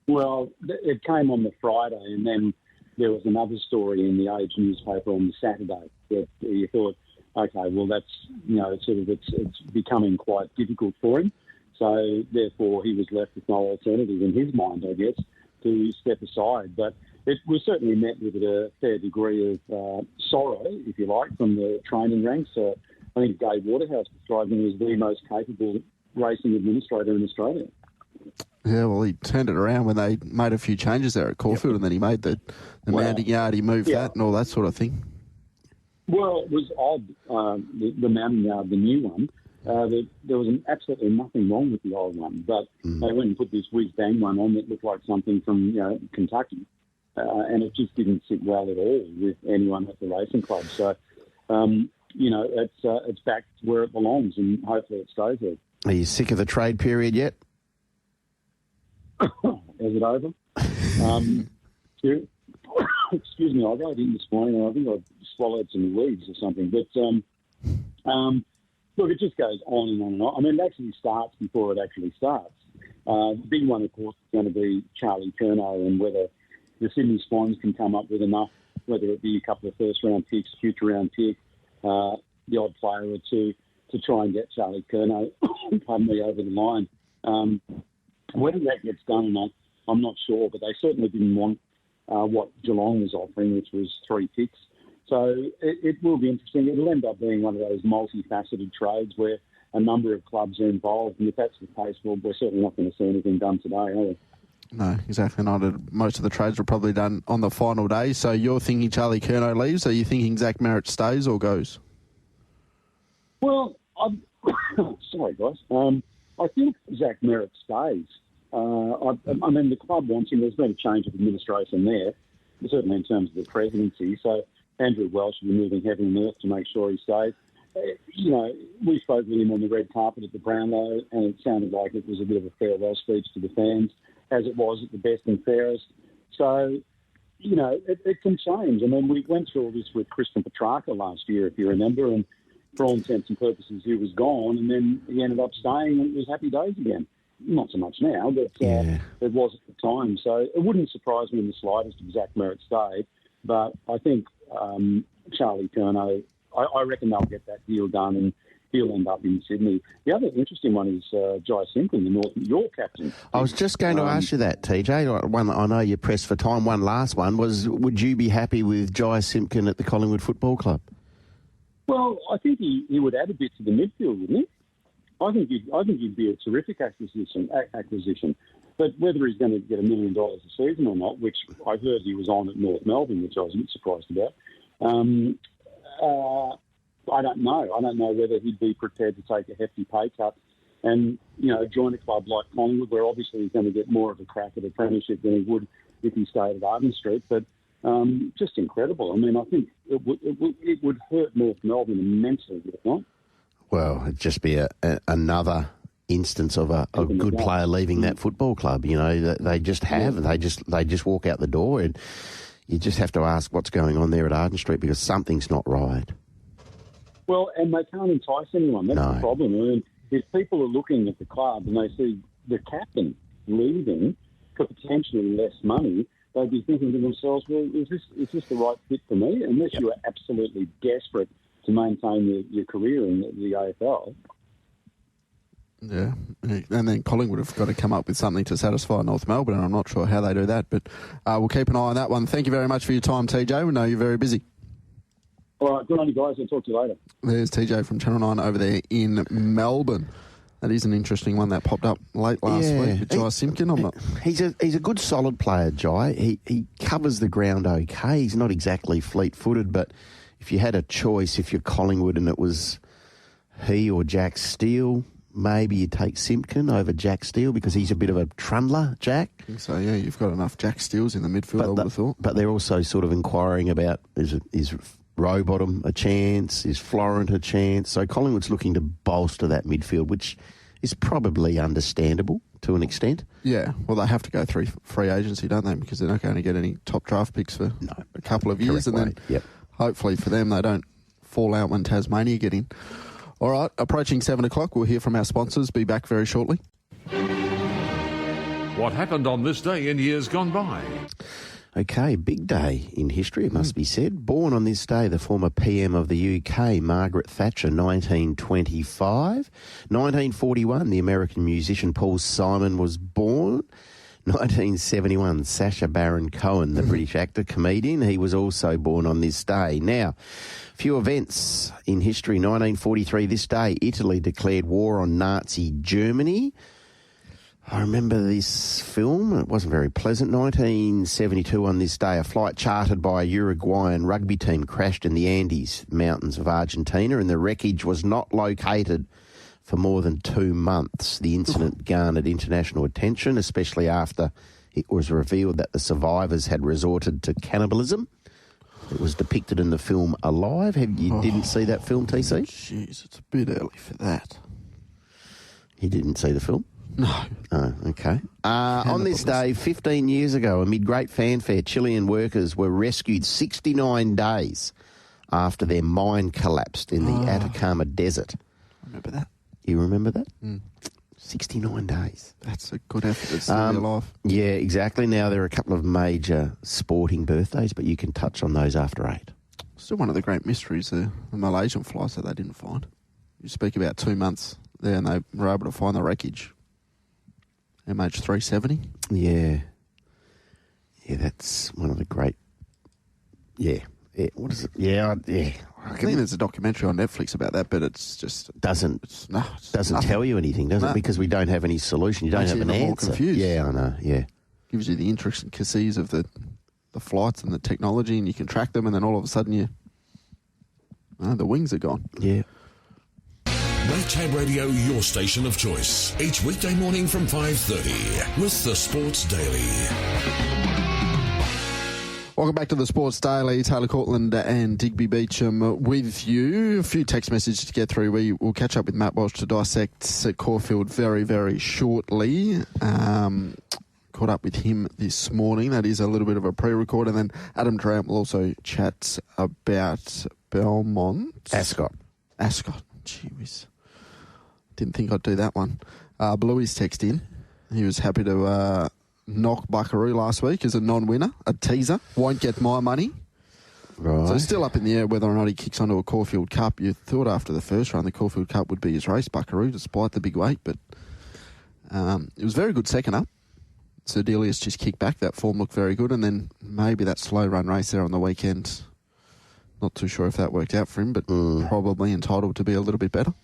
Well, it came on the Friday, and then there was another story in the Age newspaper on the Saturday that you thought, okay, well, that's, it's becoming quite difficult for him. So, therefore, he was left with no alternative in his mind, I guess, to step aside. But it was certainly met with a fair degree of sorrow, if you like, from the training ranks. I think Dave Waterhouse described him as the most capable racing administrator in Australia. Yeah, well, he turned it around when they made a few changes there at Caulfield, and then he made the mounting yard, he moved that and all that sort of thing. Well, it was odd, the mounting yard, the new one. There was absolutely nothing wrong with the old one, but they went and put this whiz-bang one on that looked like something from Kentucky, and it just didn't sit well at all with anyone at the racing club. So, it's back where it belongs, and hopefully it stays there. Are you sick of the trade period yet? Is it over? Excuse me, I rode in this morning and I think I swallowed some weeds or something. But, look, it just goes on and on and on. I mean, it actually starts before it actually starts. The big one, of course, is going to be Charlie Curnow, and whether the Sydney Swans can come up with enough, whether it be a couple of first-round picks, future-round pick, the odd player or two, to try and get Charlie Curnow, over the line. Whether that gets done or not, I'm not sure, but they certainly didn't want what Geelong was offering, which was 3 picks. So it will be interesting. It'll end up being one of those multifaceted trades where a number of clubs are involved, and if that's the case, well, we're certainly not going to see anything done today, are we? No, exactly not. Most of the trades were probably done on the final day. So you're thinking Charlie Curnow leaves? Are you thinking Zach Merritt stays or goes? Well, sorry, guys. I think Zach Merritt stays. I mean, the club wants him. There's been a change of administration there, certainly in terms of the presidency. So Andrew Welsh will be moving heaven and earth to make sure he stays. We spoke with him on the red carpet at the Brownlow, and it sounded like it was a bit of a farewell speech to the fans, as it was at the best and fairest. So, it can change. I mean, we went through all this with Christian Petrarca last year, if you remember, and for all intents and purposes, he was gone, and then he ended up staying, and it was happy days again. Not so much now, but it was at the time. So it wouldn't surprise me in the slightest if Zach Merritt stayed, but I think Charlie Curnow, I reckon they'll get that deal done and he'll end up in Sydney. The other interesting one is Jai Simpkin, the North York captain. I was just going to ask you that, TJ. One, I know you're pressed for time. One last one was, would you be happy with Jai Simpkin at the Collingwood Football Club? Well, I think he would add a bit to the midfield, wouldn't he? I think he'd be a terrific acquisition. But whether he's going to get $1 million a season or not, which I heard he was on at North Melbourne, which I was a bit surprised about, I don't know. I don't know whether he'd be prepared to take a hefty pay cut and, join a club like Collingwood, where obviously he's going to get more of a crack at a premiership than he would if he stayed at Arden Street. But just incredible. I mean, I think it would hurt North Melbourne immensely, would it not? Well, it'd just be another instance of a good player leaving that football club. They just have. They just walk out the door, and you just have to ask what's going on there at Arden Street, because something's not right. Well, and they can't entice anyone. That's the problem. I mean, if people are looking at the club and they see the captain leaving for potentially less money, they'd be thinking to themselves, well, is this the right fit for me? Unless you are absolutely desperate to maintain your career in the AFL. Yeah, and then Collingwood have got to come up with something to satisfy North Melbourne, and I'm not sure how they do that, but we'll keep an eye on that one. Thank you very much for your time, TJ. We know you're very busy. All right, good on you guys. I'll talk to you later. There's TJ from Channel 9 over there in Melbourne. That is an interesting one that popped up late last week with Jai Simpkin. He's a good, solid player, Jai. He covers the ground okay. He's not exactly fleet-footed, but if you had a choice, if you're Collingwood and it was he or Jack Steele, maybe you take Simpkin over Jack Steele because he's a bit of a trundler, Jack. I think so, yeah. You've got enough Jack Steeles in the midfield, I would have thought. But they're also sort of inquiring about, is Rowbottom a chance? Is Florent a chance? So Collingwood's looking to bolster that midfield, which is probably understandable to an extent. Yeah, well, they have to go through free agency, don't they? Because they're not going to get any top draft picks for a couple of years. And then hopefully for them, they don't fall out when Tasmania get in. All right, approaching 7 o'clock, we'll hear from our sponsors. Be back very shortly. What happened on this day in years gone by? Okay, big day in history, it must be said. Born on this day, the former PM of the UK, Margaret Thatcher, 1925. 1941, the American musician Paul Simon was born. 1971, Sacha Baron Cohen, the British actor, comedian. He was also born on this day. Now, few events in history. 1943, this day, Italy declared war on Nazi Germany. I remember this film. It wasn't very pleasant. 1972, on this day, a flight chartered by a Uruguayan rugby team crashed in the Andes Mountains of Argentina, and the wreckage was not located for more than 2 months. The incident garnered international attention, especially after it was revealed that the survivors had resorted to cannibalism. It was depicted in the film Alive. You didn't see that film, TC? Jeez, it's a bit early for that. You didn't see the film? No. Oh, okay. On this day, 15 years ago, amid great fanfare, Chilean workers were rescued 69 days after their mine collapsed in the Atacama Desert. I remember that. You remember that? 69 days. That's a good effort to still be alive. Yeah, exactly. Now, there are a couple of major sporting birthdays, but you can touch on those after 8. Still one of the great mysteries, the Malaysian flights that they didn't find. You speak about 2 months there and they were able to find the wreckage. MH370. Yeah. Yeah, that's one of the great... Yeah. What is it? Yeah. I think there's a documentary on Netflix about that, but it's just... Doesn't tell you anything, does it? Because we don't have any solution. You don't have an answer. More confused. Yeah, I know, yeah. Gives you the intricacies of the flights and the technology, and you can track them, and then all of a sudden the wings are gone. Yeah. Make Tab Radio your station of choice. Each weekday morning from 5:30 with the Sports Daily. Welcome back to the Sports Daily. Taylor Courtland and Digby Beacham with you. A few text messages to get through. We will catch up with Matt Welsh to dissect Caulfield very, very shortly. Caught up with him this morning. That is a little bit of a pre-record. And then Adam Durrant will also chat about Belmont. Ascot. Gee whiz. Didn't think I'd do that one. Bluey's text in. He was happy to knock Buckaroo last week as a non-winner, a teaser. Won't get my money. Right. So still up in the air whether or not he kicks onto a Caulfield Cup. You thought after the first run the Caulfield Cup would be his race, Buckaroo, despite the big weight. But it was very good second up. Sir Delius just kicked back. That form looked very good. And then maybe that slow run race there on the weekend. Not too sure if that worked out for him, but probably entitled to be a little bit better.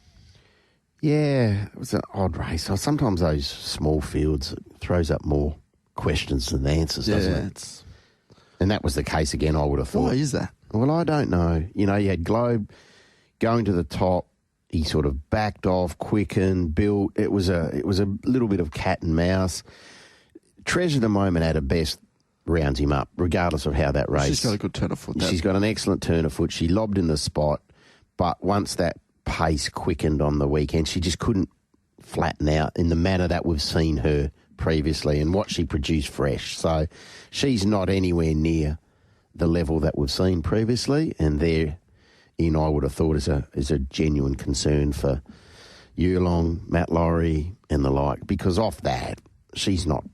Yeah, it was an odd race. Sometimes those small fields it throws up more questions than answers, doesn't it? And that was the case again, I would have thought. Why is that? Well, I don't know. You know, you had Globe going to the top. He sort of backed off, quickened, built. It was a little bit of cat and mouse. Treasure the Moment at her best rounds him up, regardless of how that race. She's got a good turn of foot. She's got an excellent turn of foot. She lobbed in the spot, but once that pace quickened on the weekend, she just couldn't flatten out in the manner that we've seen her previously and what she produced fresh. So she's not anywhere near the level that we've seen previously, and therein I would have thought is a genuine concern for Yulong, Matt Laurie and the like, because off that, she's not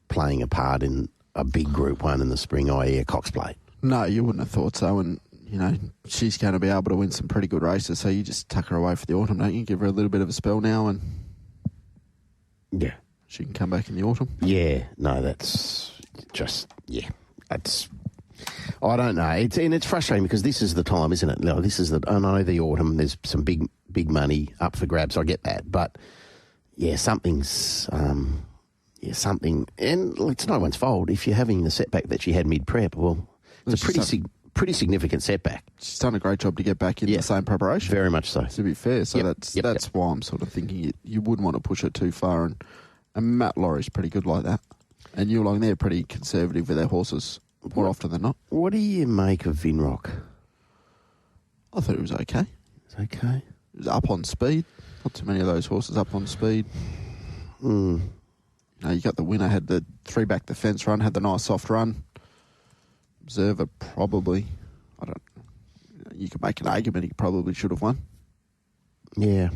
playing a part in a big Group 1 in the spring, i.e. a Cox Plate. No, you wouldn't have thought so, and you know, she's going to be able to win some pretty good races, so you just tuck her away for the autumn, don't you? Give her a little bit of a spell now and yeah, she can come back in the autumn. Yeah, no, that's just, yeah, that's, I don't know. It's frustrating because this is the time, isn't it? No, I know the autumn, there's some big money up for grabs, I get that, but yeah, something, and it's no one's fault if you're having the setback that she had mid-prep. Well, it's a pretty significant setback. She's done a great job to get back in the same preparation. Very much so. To be fair, so that's why I'm sort of thinking you wouldn't want to push it too far. And Matt Laurie's pretty good like that. And Yulong, they're pretty conservative with their horses more often than not. What do you make of Vinrock? I thought it was okay. It's okay. It was up on speed. Not too many of those horses up on speed. You got the winner, had the 3-back the fence run, had the nice soft run. Observer probably, you could make an argument he probably should have won. Yeah,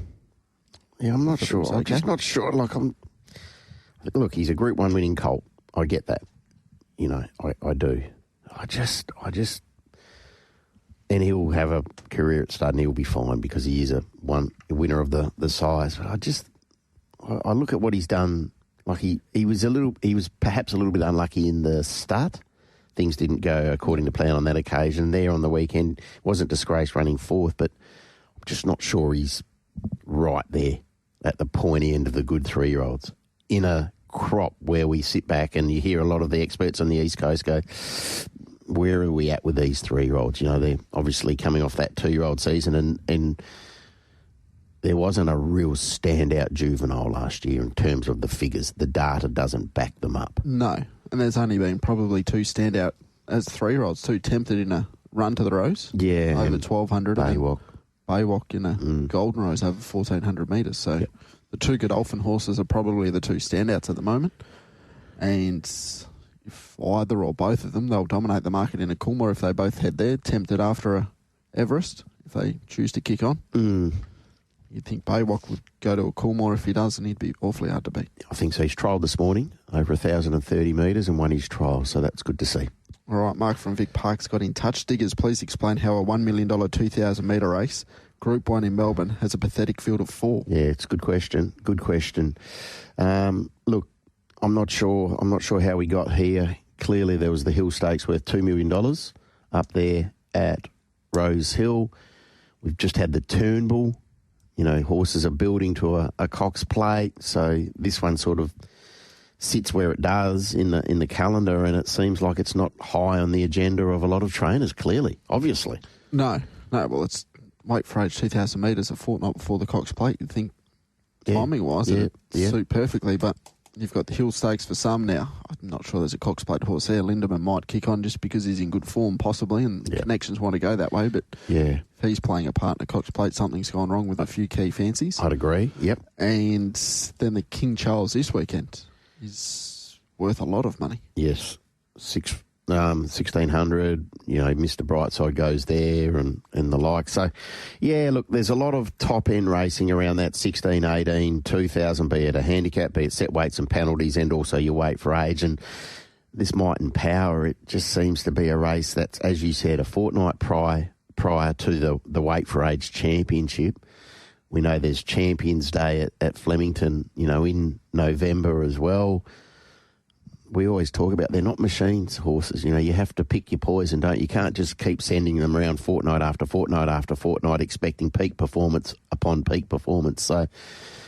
I'm not sure. I'm just not sure. Look, he's a Group 1 winning colt. I get that. You know, I do. I just, and he'll have a career at stud and he'll be fine because he is a winner of the size. But I look at what he's done. Like he was perhaps a little bit unlucky in the start. Things didn't go according to plan on that occasion. There on the weekend, wasn't disgraced running fourth, but I'm just not sure he's right there at the pointy end of the good 3-year-olds. In a crop where we sit back and you hear a lot of the experts on the East Coast go, where are we at with these 3-year-olds? You know, they're obviously coming off that 2-year-old season and there wasn't a real standout juvenile last year in terms of the figures. The data doesn't back them up. No. And there's only been probably 2 standout as 3-year-olds, 2 tempted in a run to the Rose. Yeah. Over 1,200. Baywalk in a Golden Rose over 1,400 metres. So the 2 Godolphin horses are probably the 2 standouts at the moment. And if either or both of them, they'll dominate the market in a Coolmore if they both head there, tempted after a Everest, if they choose to kick on. You'd think Baywalk would go to a Coolmore if he does, and he'd be awfully hard to beat. I think so. He's trialled this morning, over 1,030 metres, and won his trial, so that's good to see. All right, Mark from Vic Park's got in touch. Diggers, please explain how a $1 million 2,000-metre race, Group 1 in Melbourne, has a pathetic field of 4. Yeah, it's a good question. Good question. Look, I'm not sure how we got here. Clearly, there was the Hill Stakes worth $2 million up there at Rose Hill. We've just had the Turnbull. You know, horses are building to a Cox Plate, so this one sort of sits where it does in the calendar, and it seems like it's not high on the agenda of a lot of trainers, clearly, obviously. No, well, it's weight for age 2,000 metres a fortnight before the Cox Plate. You'd think timing-wise it'd suit perfectly, but you've got the Hill Stakes for some now. I'm not sure there's a Cox Plate horse there. Lindemann might kick on just because he's in good form, possibly, and connections want to go that way. But if he's playing a part in a Cox Plate, something's gone wrong with a few key fancies. I'd agree, yep. And then the King Charles this weekend is worth a lot of money. Yes, 1,600, Mr. Brightside goes there and the like. So, look, there's a lot of top-end racing around that 16, 18, 2,000, be it a handicap, be it set weights and penalties, and also your weight for age. And this Might and Power, it just seems to be a race that's, as you said, a fortnight prior to the weight for age championship. We know there's Champions Day at Flemington, in November as well. We always talk about they're not machines, horses. You have to pick your poison, don't you? You can't just keep sending them around fortnight after fortnight after fortnight expecting peak performance upon peak performance. So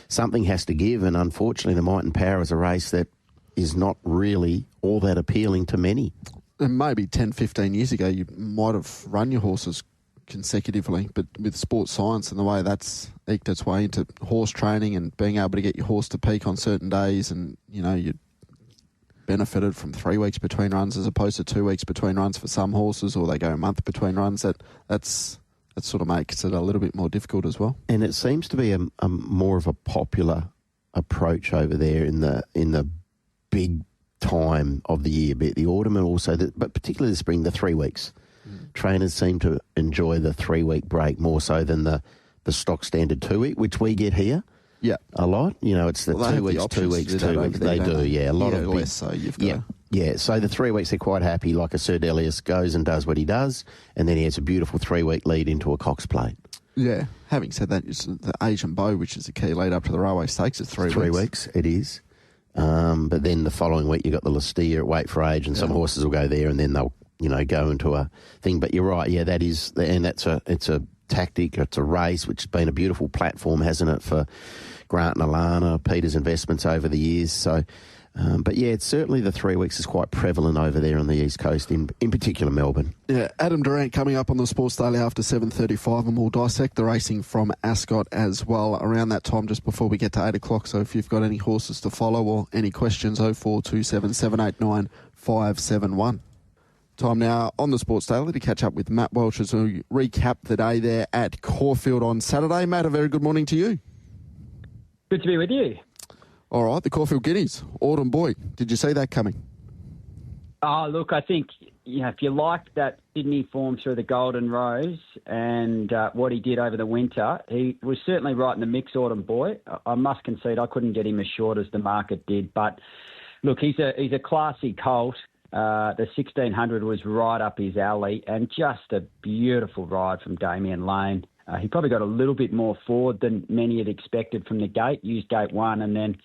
something has to give, and unfortunately the Might and Power is a race that is not really all that appealing to many. And maybe 10, 15 years ago you might have run your horses consecutively, but with sports science and the way that's eked its way into horse training and being able to get your horse to peak on certain days, and, you benefited from 3 weeks between runs as opposed to 2 weeks between runs for some horses, or they go a month between runs. That sort of makes it a little bit more difficult as well. And it seems to be a more of a popular approach over there in the big time of the year, be it the autumn and also but particularly the spring, the 3 weeks. Trainers seem to enjoy the 3 week break more so than the stock standard 2 week, which we get here. Yeah, a lot. It's the 2 weeks, 2 weeks, 2 weeks. They do, a lot of less. So you've got So the 3 weeks they're quite happy. Like a Sir Delius goes and does what he does, and then he has a beautiful 3 week lead into a Cox Plate. Yeah. Having said that, the Asian Bow, which is the key lead up to the Railway Stakes, is 3 weeks. 3 weeks, it is. But then the following week you've got the Lustia at Weight for Age, and some horses will go there, and then they'll go into a thing. But you're right. Yeah, that is, and it's a tactic. It's a race which has been a beautiful platform, hasn't it, for Grant and Alana, Peter's investments over the years. So, it's certainly the 3 weeks is quite prevalent over there on the East Coast, in particular Melbourne. Yeah, Adam Durrant coming up on the Sports Daily after 7:35, and we'll dissect the racing from Ascot as well around that time just before we get to 8 o'clock. So if you've got any horses to follow or any questions, 0427 789 571. Time now on the Sports Daily to catch up with Matt Welsh as we recap the day there at Caulfield on Saturday. Matt, a very good morning to you. Good to be with you. All right, the Caulfield Guineas, Autumn Boy. Did you see that coming? Look, I think if you liked that Sydney form through the Golden Rose and what he did over the winter, he was certainly right in the mix, Autumn Boy. I must concede I couldn't get him as short as the market did, but look, he's a classy colt. The 1600 was right up his alley, and just a beautiful ride from Damien Lane. He probably got a little bit more forward than many had expected from the gate, used gate one and then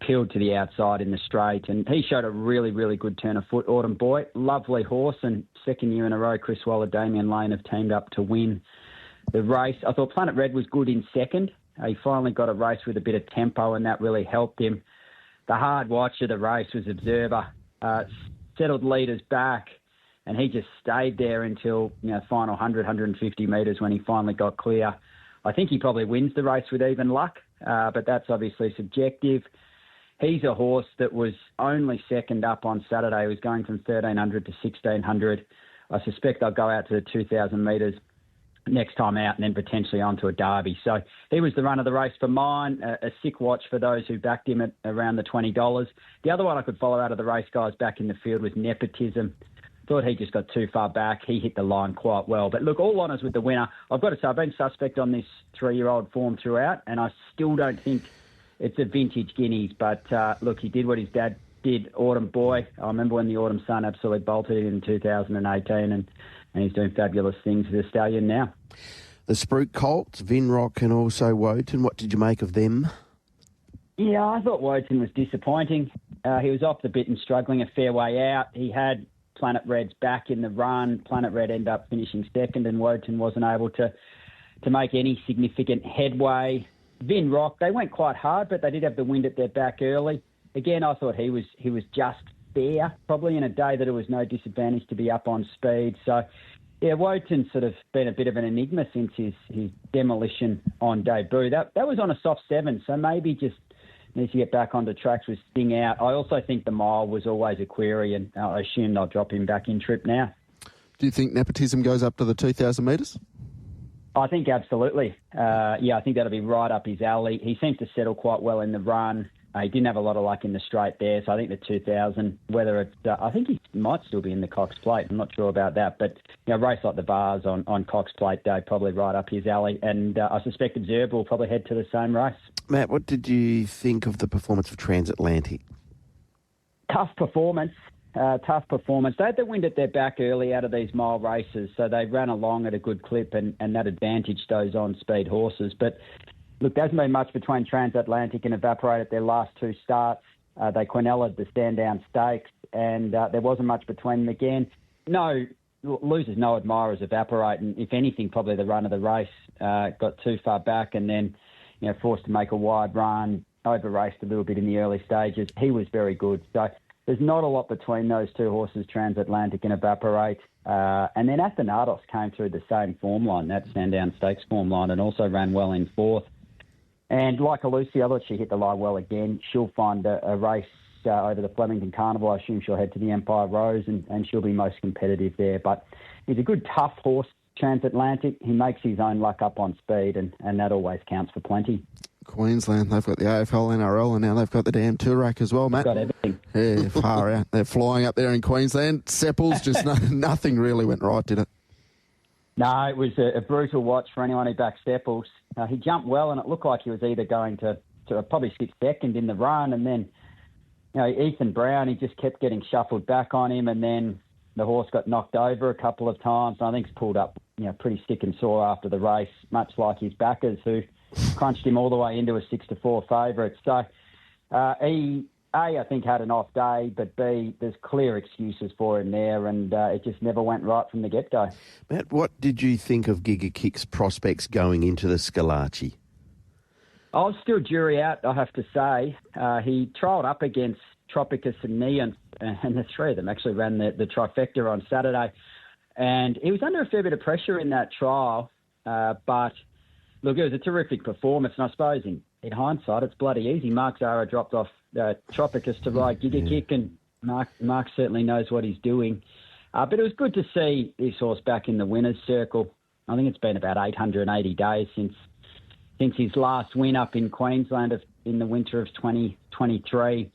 peeled to the outside in the straight. And he showed a really, really good turn of foot, Autumn Boy. Lovely horse, and second year in a row, Chris Waller, Damien Lane have teamed up to win the race. I thought Planet Red was good in second. He finally got a race with a bit of tempo, and that really helped him. The hard watch of the race was Observer. Settled leaders back, and he just stayed there until final 100, 150 metres when he finally got clear. I think he probably wins the race with even luck, but that's obviously subjective. He's a horse that was only second up on Saturday. He was going from 1,300 to 1,600. I suspect they'll go out to the 2,000 metres next time out and then potentially onto a derby. So he was the run of the race for mine. A sick watch for those who backed him at around the $20. The other one I could follow out of the race guys back in the field was Nepotism. Thought he just got too far back. He hit the line quite well. But look, all honours with the winner. I've got to say, I've been suspect on this 3-year-old form throughout, and I still don't think it's a vintage Guineas. But look, he did what his dad did, Autumn Boy. I remember when the Autumn Sun absolutely bolted in 2018, and he's doing fabulous things with the stallion now. The Spruik Colts, Vinrock and also Wotan, what did you make of them? Yeah, I thought Wotan was disappointing. He was off the bit and struggling a fair way out. He had Planet Red's back in the run. Planet Red ended up finishing second, and Wotan wasn't able to make any significant headway. Vinrock, they went quite hard, but they did have the wind at their back early. Again, I thought he was just fair, probably in a day that it was no disadvantage to be up on speed. So Yeah, Wotan's sort of been a bit of an enigma since his demolition on debut. That was on a soft 7, so maybe just needs to get back onto tracks with Sting out. I also think the mile was always a query, and I assume they'll drop him back in trip now. Do you think nepotism goes up to the 2,000 metres? I think absolutely. I think that'll be right up his alley. He seems to settle quite well in the run. He didn't have a lot of luck in the straight there, so I think the 2,000, whether it's... I think he might still be in the Cox Plate. I'm not sure about that. But, race like the Bars on Cox Plate Day, probably right up his alley. And I suspect Observer will probably head to the same race. Matt, what did you think of the performance of Transatlantic? Tough performance. They had the wind at their back early out of these mile races, so they ran along at a good clip, and that advantaged those on-speed horses. But... look, there hasn't been much between Transatlantic and Evaporate at their last 2 starts. They quinelled the Sandown Stakes, and there wasn't much between them again. No losers, no admirers Evaporate, and if anything, probably the run of the race got too far back and then forced to make a wide run, over-raced a little bit in the early stages. He was very good. So there's not a lot between those 2 horses, Transatlantic and Evaporate. And then Athanatos came through the same form line, that Sandown Stakes form line, and also ran well in 4th. And like Lucy, I thought she hit the line well again. She'll find a race over the Flemington Carnival. I assume she'll head to the Empire Rose and she'll be most competitive there. But he's a good, tough horse, Transatlantic. He makes his own luck up on speed, and that always counts for plenty. Queensland, they've got the AFL, NRL, and now they've got the damn Toorak as well, Matt. They've got everything. Yeah, far out. They're flying up there in Queensland. Sepples, just nothing really went right, did it? No, it was a brutal watch for anyone who backed Sepples. He jumped well, and it looked like he was either going to probably sit second in the run, and then Ethan Brown, he just kept getting shuffled back on him, and then the horse got knocked over a couple of times. And I think he's pulled up pretty sick and sore after the race, much like his backers who crunched him all the way into a 6-4 favourite. So he, I think, had an off day, but B, there's clear excuses for him there, and it just never went right from the get-go. Matt, what did you think of Giga Kick's prospects going into the Scalacci? I was still jury out, I have to say. He trialled up against Tropicus and Neon, and the 3 of them actually ran the trifecta on Saturday. And he was under a fair bit of pressure in that trial, but look, it was a terrific performance, and I suppose in hindsight, it's bloody easy. Mark Zara dropped off Tropicus to ride Giga Kick, and Mark certainly knows what he's doing. But it was good to see this horse back in the winner's circle. I think it's been about 880 days since his last win up in Queensland in the winter of 2023.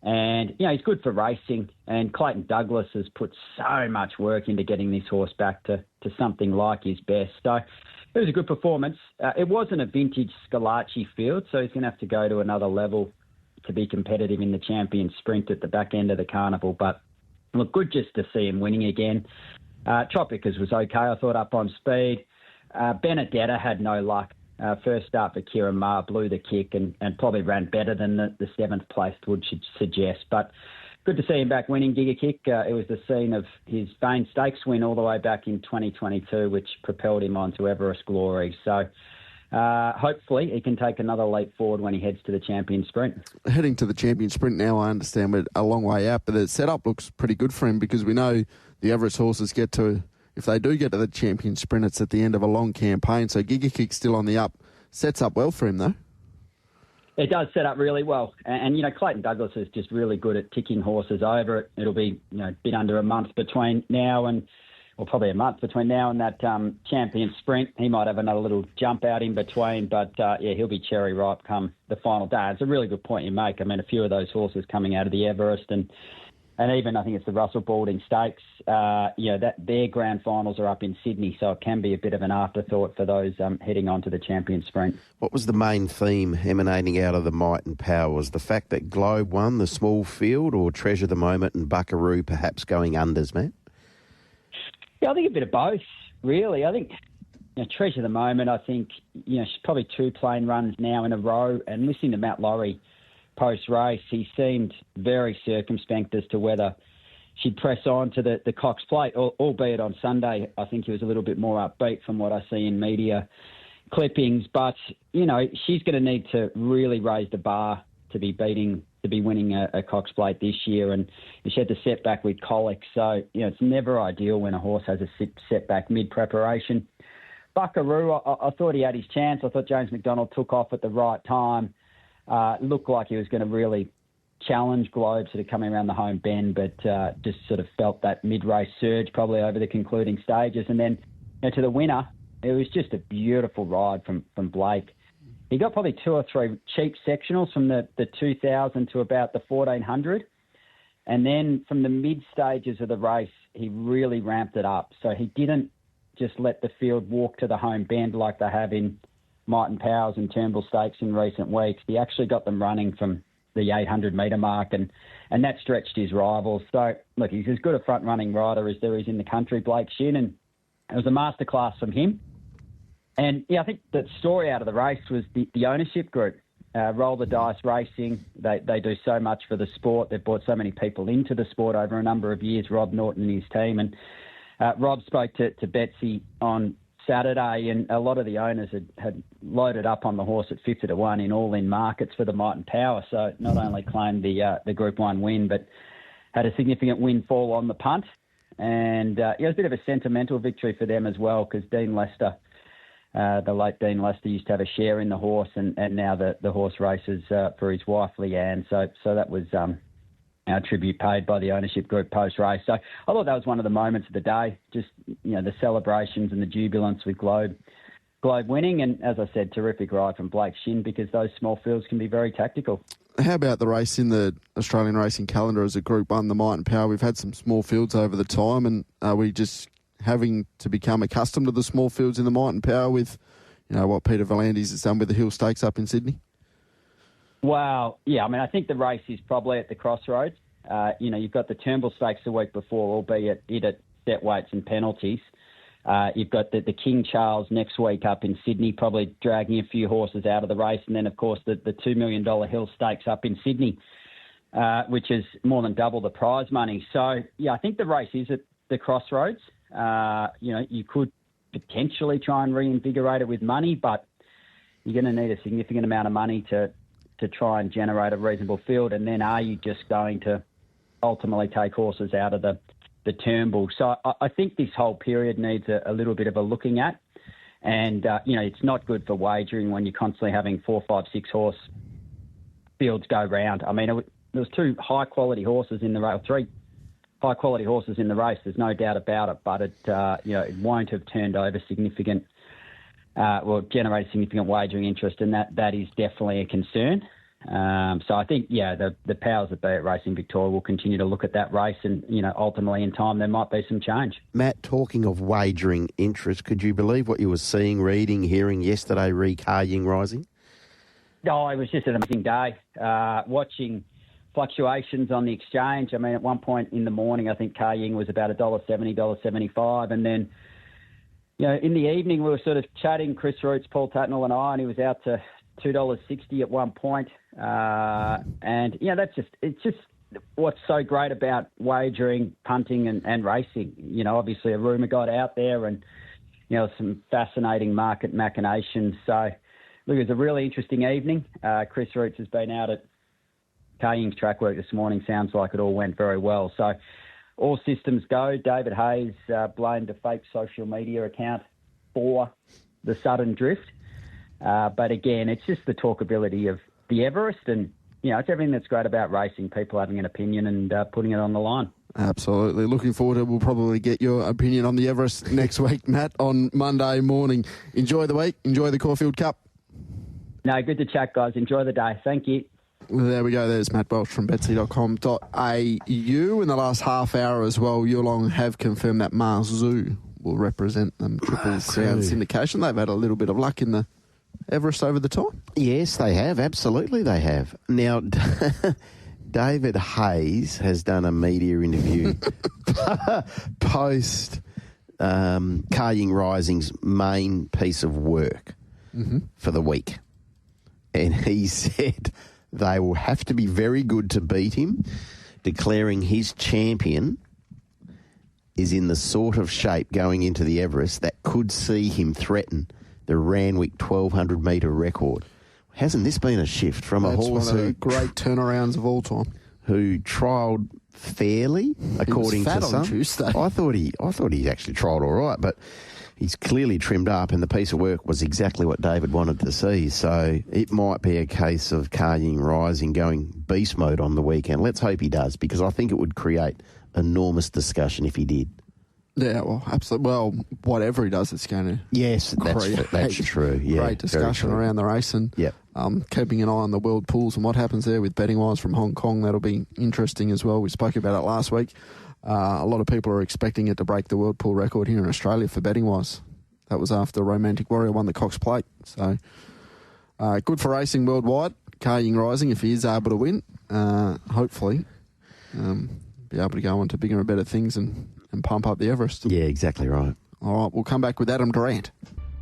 And, he's good for racing. And Clayton Douglas has put so much work into getting this horse back to something like his best. So it was a good performance. It wasn't a vintage Scalacci field, so he's going to have to go to another level to be competitive in the champion sprint at the back end of the carnival. But, look, good just to see him winning again. Tropicus was okay, I thought, up on speed. Benedetta had no luck. First start for Kieran Maher, blew the kick and probably ran better than the 7th placed would suggest. But good to see him back winning Giga Kick. It was the scene of his Vane Stakes win all the way back in 2022, which propelled him on to Everest glory. So hopefully he can take another leap forward when he heads to the champion sprint. Heading to the champion sprint now, I understand we're a long way out, but the setup looks pretty good for him because we know the Everest horses if they do get to the champion sprint, it's at the end of a long campaign. So Giga Kick's still on the up. Sets up well for him, though. It does set up really well. And Clayton Douglas is just really good at ticking horses over. It'll be, a bit under a month between now and, or probably a month between now and that champion sprint. He might have another little jump out in between, but, he'll be cherry ripe come the final day. It's a really good point you make. I mean, a few of those horses coming out of the Everest and even I think it's the Russell Balding Stakes, that their grand finals are up in Sydney, so it can be a bit of an afterthought for those heading on to the champion sprint. What was the main theme emanating out of the Might and Power? Was the fact that Globe won the small field, or Treasure the Moment and Buckaroo perhaps going unders, man? Yeah, I think a bit of both, really. I think Treasure the Moment, I think, she's probably 2 plain runs now in a row, and listening to Matt Laurie post-race, he seemed very circumspect as to whether she'd press on to the Cox Plate, albeit on Sunday I think he was a little bit more upbeat from what I see in media clippings. But, she's going to need to really raise the bar to be beating to be winning a Cox Plate this year, and she had the setback with colic. So, it's never ideal when a horse has a setback mid-preparation. Buckaroo, I thought he had his chance. I thought James McDonald took off at the right time. Looked like he was going to really challenge Globe sort of coming around the home bend, but just sort of felt that mid-race surge probably over the concluding stages. And then to the winner, it was just a beautiful ride from Blake. He got probably 2 or 3 cheap sectionals from the 2,000 to about the 1,400. And then from the mid-stages of the race, he really ramped it up. So he didn't just let the field walk to the home bend like they have in Might and Powers and Turnbull Stakes in recent weeks. He actually got them running from the 800-metre mark, and that stretched his rivals. So, look, he's as good a front-running rider as there is in the country, Blake Shin, and it was a masterclass from him. And, I think the story out of the race was the ownership group. Roll the Dice Racing, they do so much for the sport. They've brought so many people into the sport over a number of years, Rob Norton and his team. And Rob spoke to Betsy on Saturday, and a lot of the owners had loaded up on the horse at 50-1 in all-in markets for the Might and Power. So not only claimed the Group 1 win, but had a significant windfall on the punt. And it was a bit of a sentimental victory for them as well, because Dean Lester, the late Dean Lester, used to have a share in the horse, and now the horse races for his wife, Leanne. So that was our tribute paid by the ownership group post-race. So I thought that was one of the moments of the day, just, the celebrations and the jubilance with Globe winning. And as I said, terrific ride from Blake Shin, because those small fields can be very tactical. How about the race in the Australian racing calendar as a Group 1, the Might and Power? We've had some small fields over the time, and are we just having to become accustomed to the small fields in the Might and Power with, what Peter V'landys has done with the Hill Stakes up in Sydney? Well, yeah, I think the race is probably at the crossroads. You've got the Turnbull Stakes the week before, albeit it at set weights and penalties. You've got the King Charles next week up in Sydney, probably dragging a few horses out of the race. And then, of course, the $2 million Hill Stakes up in Sydney, which is more than double the prize money. So, yeah, I think the race is at the crossroads. You could potentially try and reinvigorate it with money, but you're going to need a significant amount of money to try and generate a reasonable field. And then are you just going to ultimately take horses out of the Turnbull? So I think this whole period needs a little bit of a looking at. And, it's not good for wagering when you're constantly having 4, 5, 6 horse fields go round. There was 2 high-quality horses in the race, 3 high-quality horses in the race, there's no doubt about it, but it won't have turned over significant generate significant wagering interest, and that is definitely a concern. So I think, the powers that be at Racing Victoria will continue to look at that race, and, ultimately in time there might be some change. Matt, talking of wagering interest, could you believe what you were seeing, reading, hearing yesterday re Car Ying rising? Oh, it was just an amazing day. Watching fluctuations on the exchange. At one point in the morning, I think Car Ying was about $1.70, $1.75, and then in the evening, we were sort of chatting, Chris Roots, Paul Tatnall and I, and he was out to $2.60 at one point. And, it's just what's so great about wagering, punting and racing. Obviously a rumour got out there and, some fascinating market machinations. So, look, it was a really interesting evening. Chris Roots has been out at Car Ying's track work this morning. Sounds like it all went very well. So, all systems go. David Haynes blamed a fake social media account for the sudden drift. But again, it's just the talkability of the Everest, and, it's everything that's great about racing, people having an opinion and putting it on the line. Absolutely. Looking forward to it. We'll probably get your opinion on the Everest next week, Matt, on Monday morning. Enjoy the week. Enjoy the Caulfield Cup. No, good to chat, guys. Enjoy the day. Thank you. Well, there we go. There's Matt Welsh from betsy.com.au. In the last half hour as well, Yulong have confirmed that Mars Zoo will represent them Triple Crown syndication. They've had a little bit of luck in the Everest over the time. Yes, they have. Absolutely, they have. Now, David Hayes has done a media interview post Car Ying Rising's main piece of work for the week. And he said they will have to be very good to beat him, declaring his champion is in the sort of shape going into the Everest that could see him threaten the Randwick 1,200-metre record. Hasn't this been a shift from a horse one of the great turnarounds of all time? Who trialled fairly, according fat to on some. Tuesday. I thought he actually trialled all right, but he's clearly trimmed up, and the piece of work was exactly what David wanted to see. So it might be a case of Carrying Rising going beast mode on the weekend. Let's hope he does, because I think it would create enormous discussion if he did. Yeah, well, absolutely. Well, whatever he does, it's going to that's true. Yeah, great discussion around the race, and keeping an eye on the world pools and what happens there with betting wise from Hong Kong. That'll be interesting as well. We spoke about it last week. A lot of people are expecting it to break the world pool record here in Australia for betting wise. That was after Romantic Warrior won the Cox Plate. So good for racing worldwide. Carrying Rising, if he is able to win, hopefully be able to go on to bigger and better things and pump up the Everest. Yeah, exactly right. All right, we'll come back with Adam Durrant.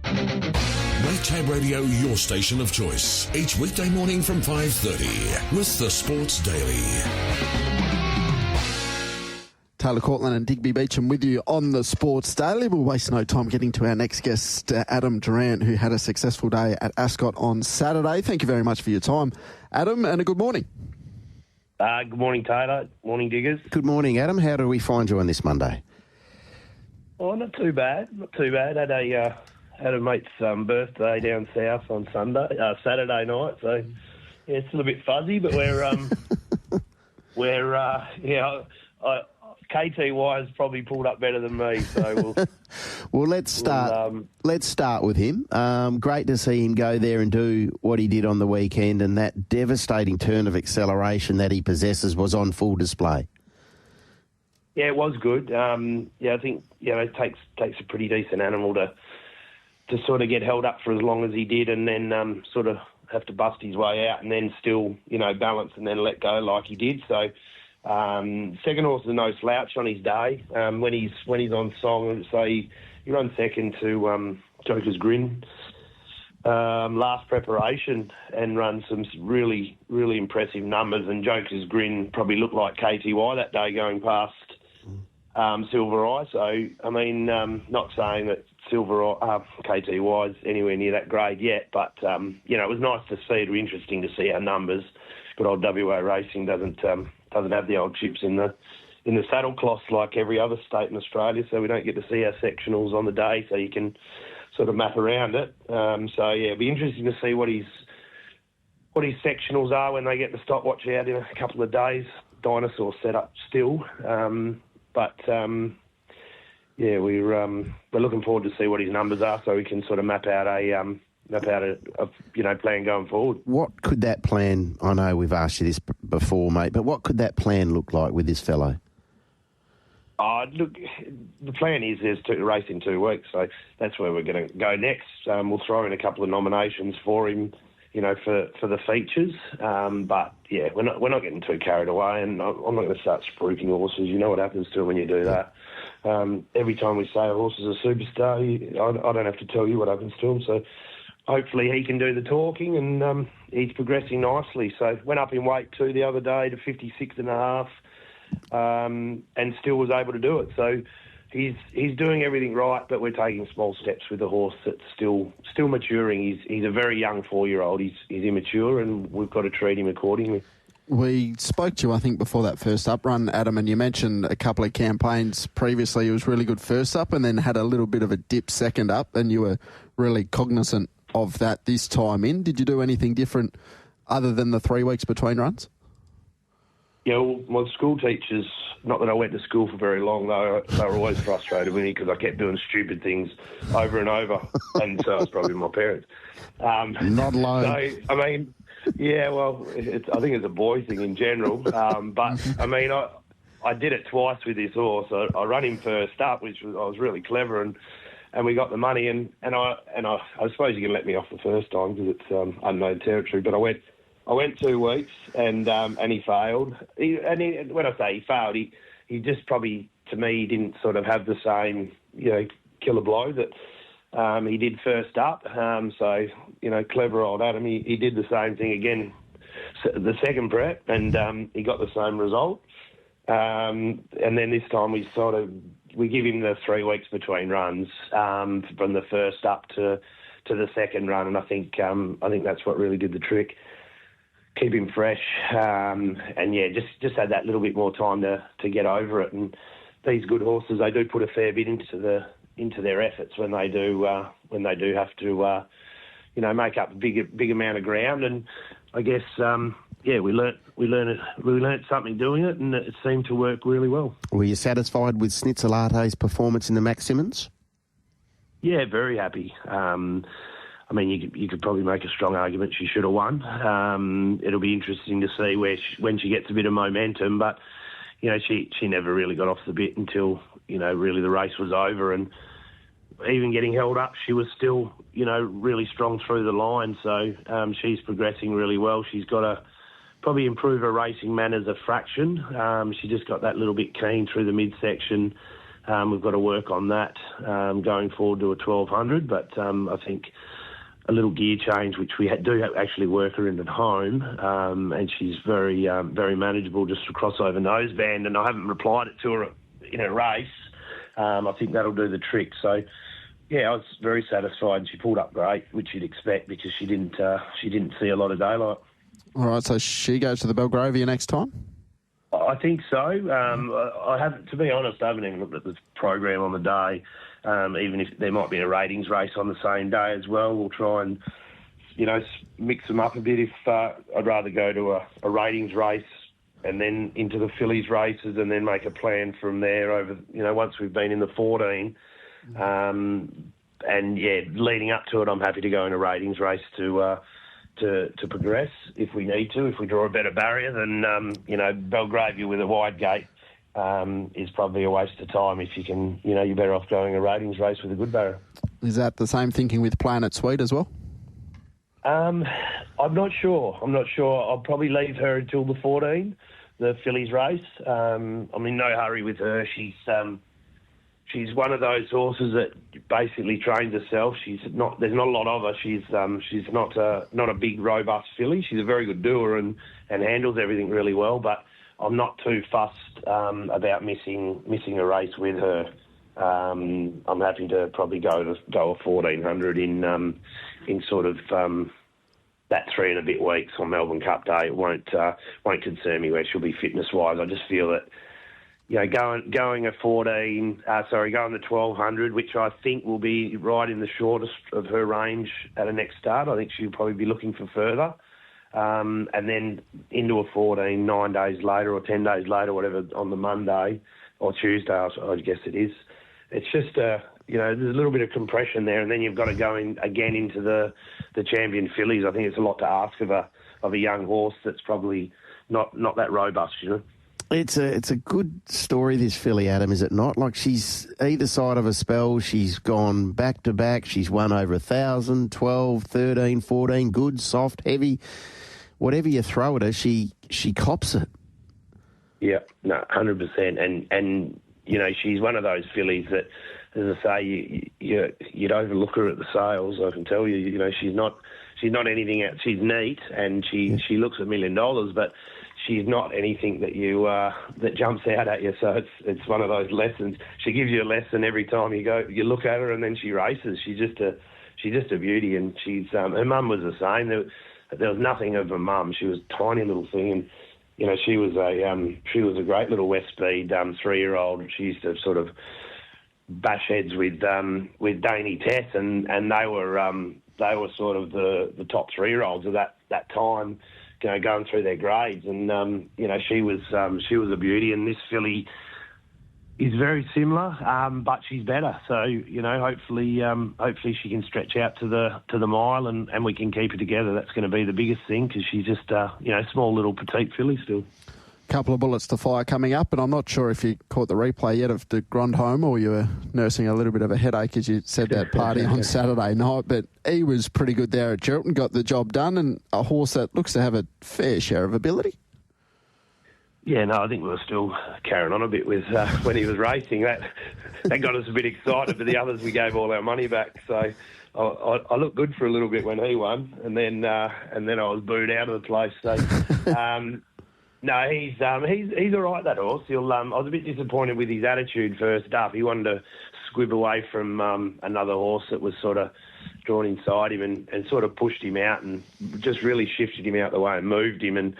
Make Tab Radio your station of choice each weekday morning from 5:30 with the Sports Daily. Taylor Courtland and Digby Beacham with you on the Sports Daily. We'll waste no time getting to our next guest, Adam Durrant, who had a successful day at Ascot on Saturday. Thank you very much for your time, Adam, and a good morning. Good morning, Taylor. Morning, Diggers. Good morning, Adam. How do we find you on this Monday? Oh, not too bad. Had a mate's birthday down south on Saturday night. So yeah, it's a little bit fuzzy, but KTY has probably pulled up better than me. So well, let's start with him. Great to see him go there and do what he did on the weekend, and that devastating turn of acceleration that he possesses was on full display. Yeah, it was good. I think it takes a pretty decent animal to sort of get held up for as long as he did, and then sort of have to bust his way out, and then still balance and then let go like he did. So. Second horse is no slouch on his day. When he's on song, so he runs second to Joker's Grin last preparation and runs some really, really impressive numbers. And Joker's Grin probably looked like KTY that day going past Silver Eye. So, I mean, not saying that KTY is anywhere near that grade yet, but, it was nice to see. It was interesting to see our numbers. Good old WA Racing doesn't have the old chips in the saddle cloths like every other state in Australia, so we don't get to see our sectionals on the day, so you can sort of map around it. It'll be interesting to see what his sectionals are when they get the stopwatch out in a couple of days. Dinosaur set up still, we're looking forward to see what his numbers are, so we can sort of map out a plan going forward. What could that plan, I know we've asked you this before, mate, but what could that plan look like with this fellow? Look, the plan is there's a race in 2 weeks, so that's where we're going to go next. We'll throw in a couple of nominations for him, for the features. But, yeah, we're not getting too carried away, and I'm not going to start spruiking horses. You know what happens to them when you do that. Every time we say a horse is a superstar, I don't have to tell you what happens to him, so hopefully he can do the talking, and he's progressing nicely. So went up in weight too the other day to 56.5, and still was able to do it. So he's doing everything right, but we're taking small steps with a horse that's still maturing. He's a very young 4-year-old. He's immature, and we've got to treat him accordingly. We spoke to you, I think, before that first up run, Adam, and you mentioned a couple of campaigns previously. It was really good first up and then had a little bit of a dip second up, and you were really cognizant of that this time in. Did you do anything different other than the 3 weeks between runs? Yeah, well, my school teachers, not that I went to school for very long, they were always frustrated with me because I kept doing stupid things over and over, and so it was probably my parents. Not alone. So, I mean, yeah, well, I think it's a boy thing in general, but, I mean, I did it twice with this horse. I ran him first up, I was really clever, and we got the money, and I suppose you can let me off the first time because it's unknown territory, but I went 2 weeks and he failed. When I say he failed, he just probably, to me, he didn't sort of have the same, killer blow that he did first up. So, clever old Adam, he did the same thing again, the second prep, and he got the same result. And then this time we give him the 3 weeks between runs from the first up to the second run, and I think that's what really did the trick. Keep him fresh, and just had that little bit more time to get over it. And these good horses, they do put a fair bit into their efforts when they do have to make up a big amount of ground. And I guess we learnt something doing it, and it seemed to work really well. Were you satisfied with Snitzelate's performance in the Max Simmons? Yeah, very happy. You could probably make a strong argument she should have won. It'll be interesting to see when she gets a bit of momentum, but she never really got off the bit until really the race was over, and even getting held up, she was still really strong through the line. So she's progressing really well. She's got to probably improve her racing manners a fraction. She just got that little bit keen through the midsection. We've got to work on that going forward to a 1200, but I think a little gear change, which we do actually work her in at home, and she's very manageable, just a crossover noseband, and I haven't replied it to her in a race. I think that'll do the trick. So, yeah, I was very satisfied. She pulled up great, which you'd expect because she didn't see a lot of daylight. All right, so she goes to the Belgravia next time? I think so. I haven't, to be honest, I haven't even looked at the program on the day. Even if there might be a ratings race on the same day as well, we'll try and, mix them up a bit. If I'd rather go to a ratings race and then into the fillies races and then make a plan from there over, once we've been in the 14. Leading up to it, I'm happy to go in a ratings race to progress if we need to. If we draw a better barrier, then, Belgravia with a wide gate is probably a waste of time. If you can, you're better off going a ratings race with a good barrier. Is that the same thinking with Planet Sweet as well? I'm not sure. I'll probably leave her until the 14, the fillies race. I'm in no hurry with her. She's one of those horses that basically trains herself. There's not a lot of her. She's not a big, robust filly. She's a very good doer and handles everything really well, but I'm not too fussed about missing a race with her. I'm happy to probably go a 1400 in sort of that 3 and a bit weeks on Melbourne Cup Day. It won't concern me where she'll be fitness wise. I just feel that going a 14, going the 1200, which I think will be right in the shortest of her range at a next start. I think she'll probably be looking for further. And then into a 14 9 days later or 10 days later, whatever, on the Monday or Tuesday, I guess it is. It's just, there's a little bit of compression there, and then you've got to go in again into the champion fillies. I think it's a lot to ask of a young horse that's probably not that robust, It's a good story, this filly, Adam, is it not? Like, she's either side of a spell. She's gone back to back. She's won over 1,000, 12, 13, 14, good, soft, heavy. Whatever you throw at her, she cops it. Yeah, no, 100%. And she's one of those fillies that, as I say, you'd overlook her at the sales. I can tell you, she's not anything else. She's neat and she looks $1 million, but she's not anything that that jumps out at you. So it's one of those lessons. She gives you a lesson every time you look at her, and then she races. She's just a beauty, and she's her mum was the same. There was nothing of her mum. She was a tiny little thing, and she was a great little West Speed 3-year-old. She used to sort of bash heads with Daney Tess, and they were sort of the top 3-year-olds of that time. Going through their grades, and she was a beauty, and this filly is very similar, but she's better. So hopefully she can stretch out to the mile, and we can keep her together. That's going to be the biggest thing, because she's just small little petite filly still. Couple of bullets to fire coming up, and I'm not sure if you caught the replay yet of the Grandhomme, or you were nursing a little bit of a headache as you said that party on Saturday night, but he was pretty good there at Chilton, got the job done, and a horse that looks to have a fair share of ability. Yeah, no, I think we were still carrying on a bit with when he was racing. That got us a bit excited, but the others we gave all our money back. So I looked good for a little bit when he won, and then I was booed out of the place. So no, he's all right, that horse. I was a bit disappointed with his attitude first up. He wanted to squib away from another horse that was sort of drawn inside him and sort of pushed him out and just really shifted him out the way and moved him and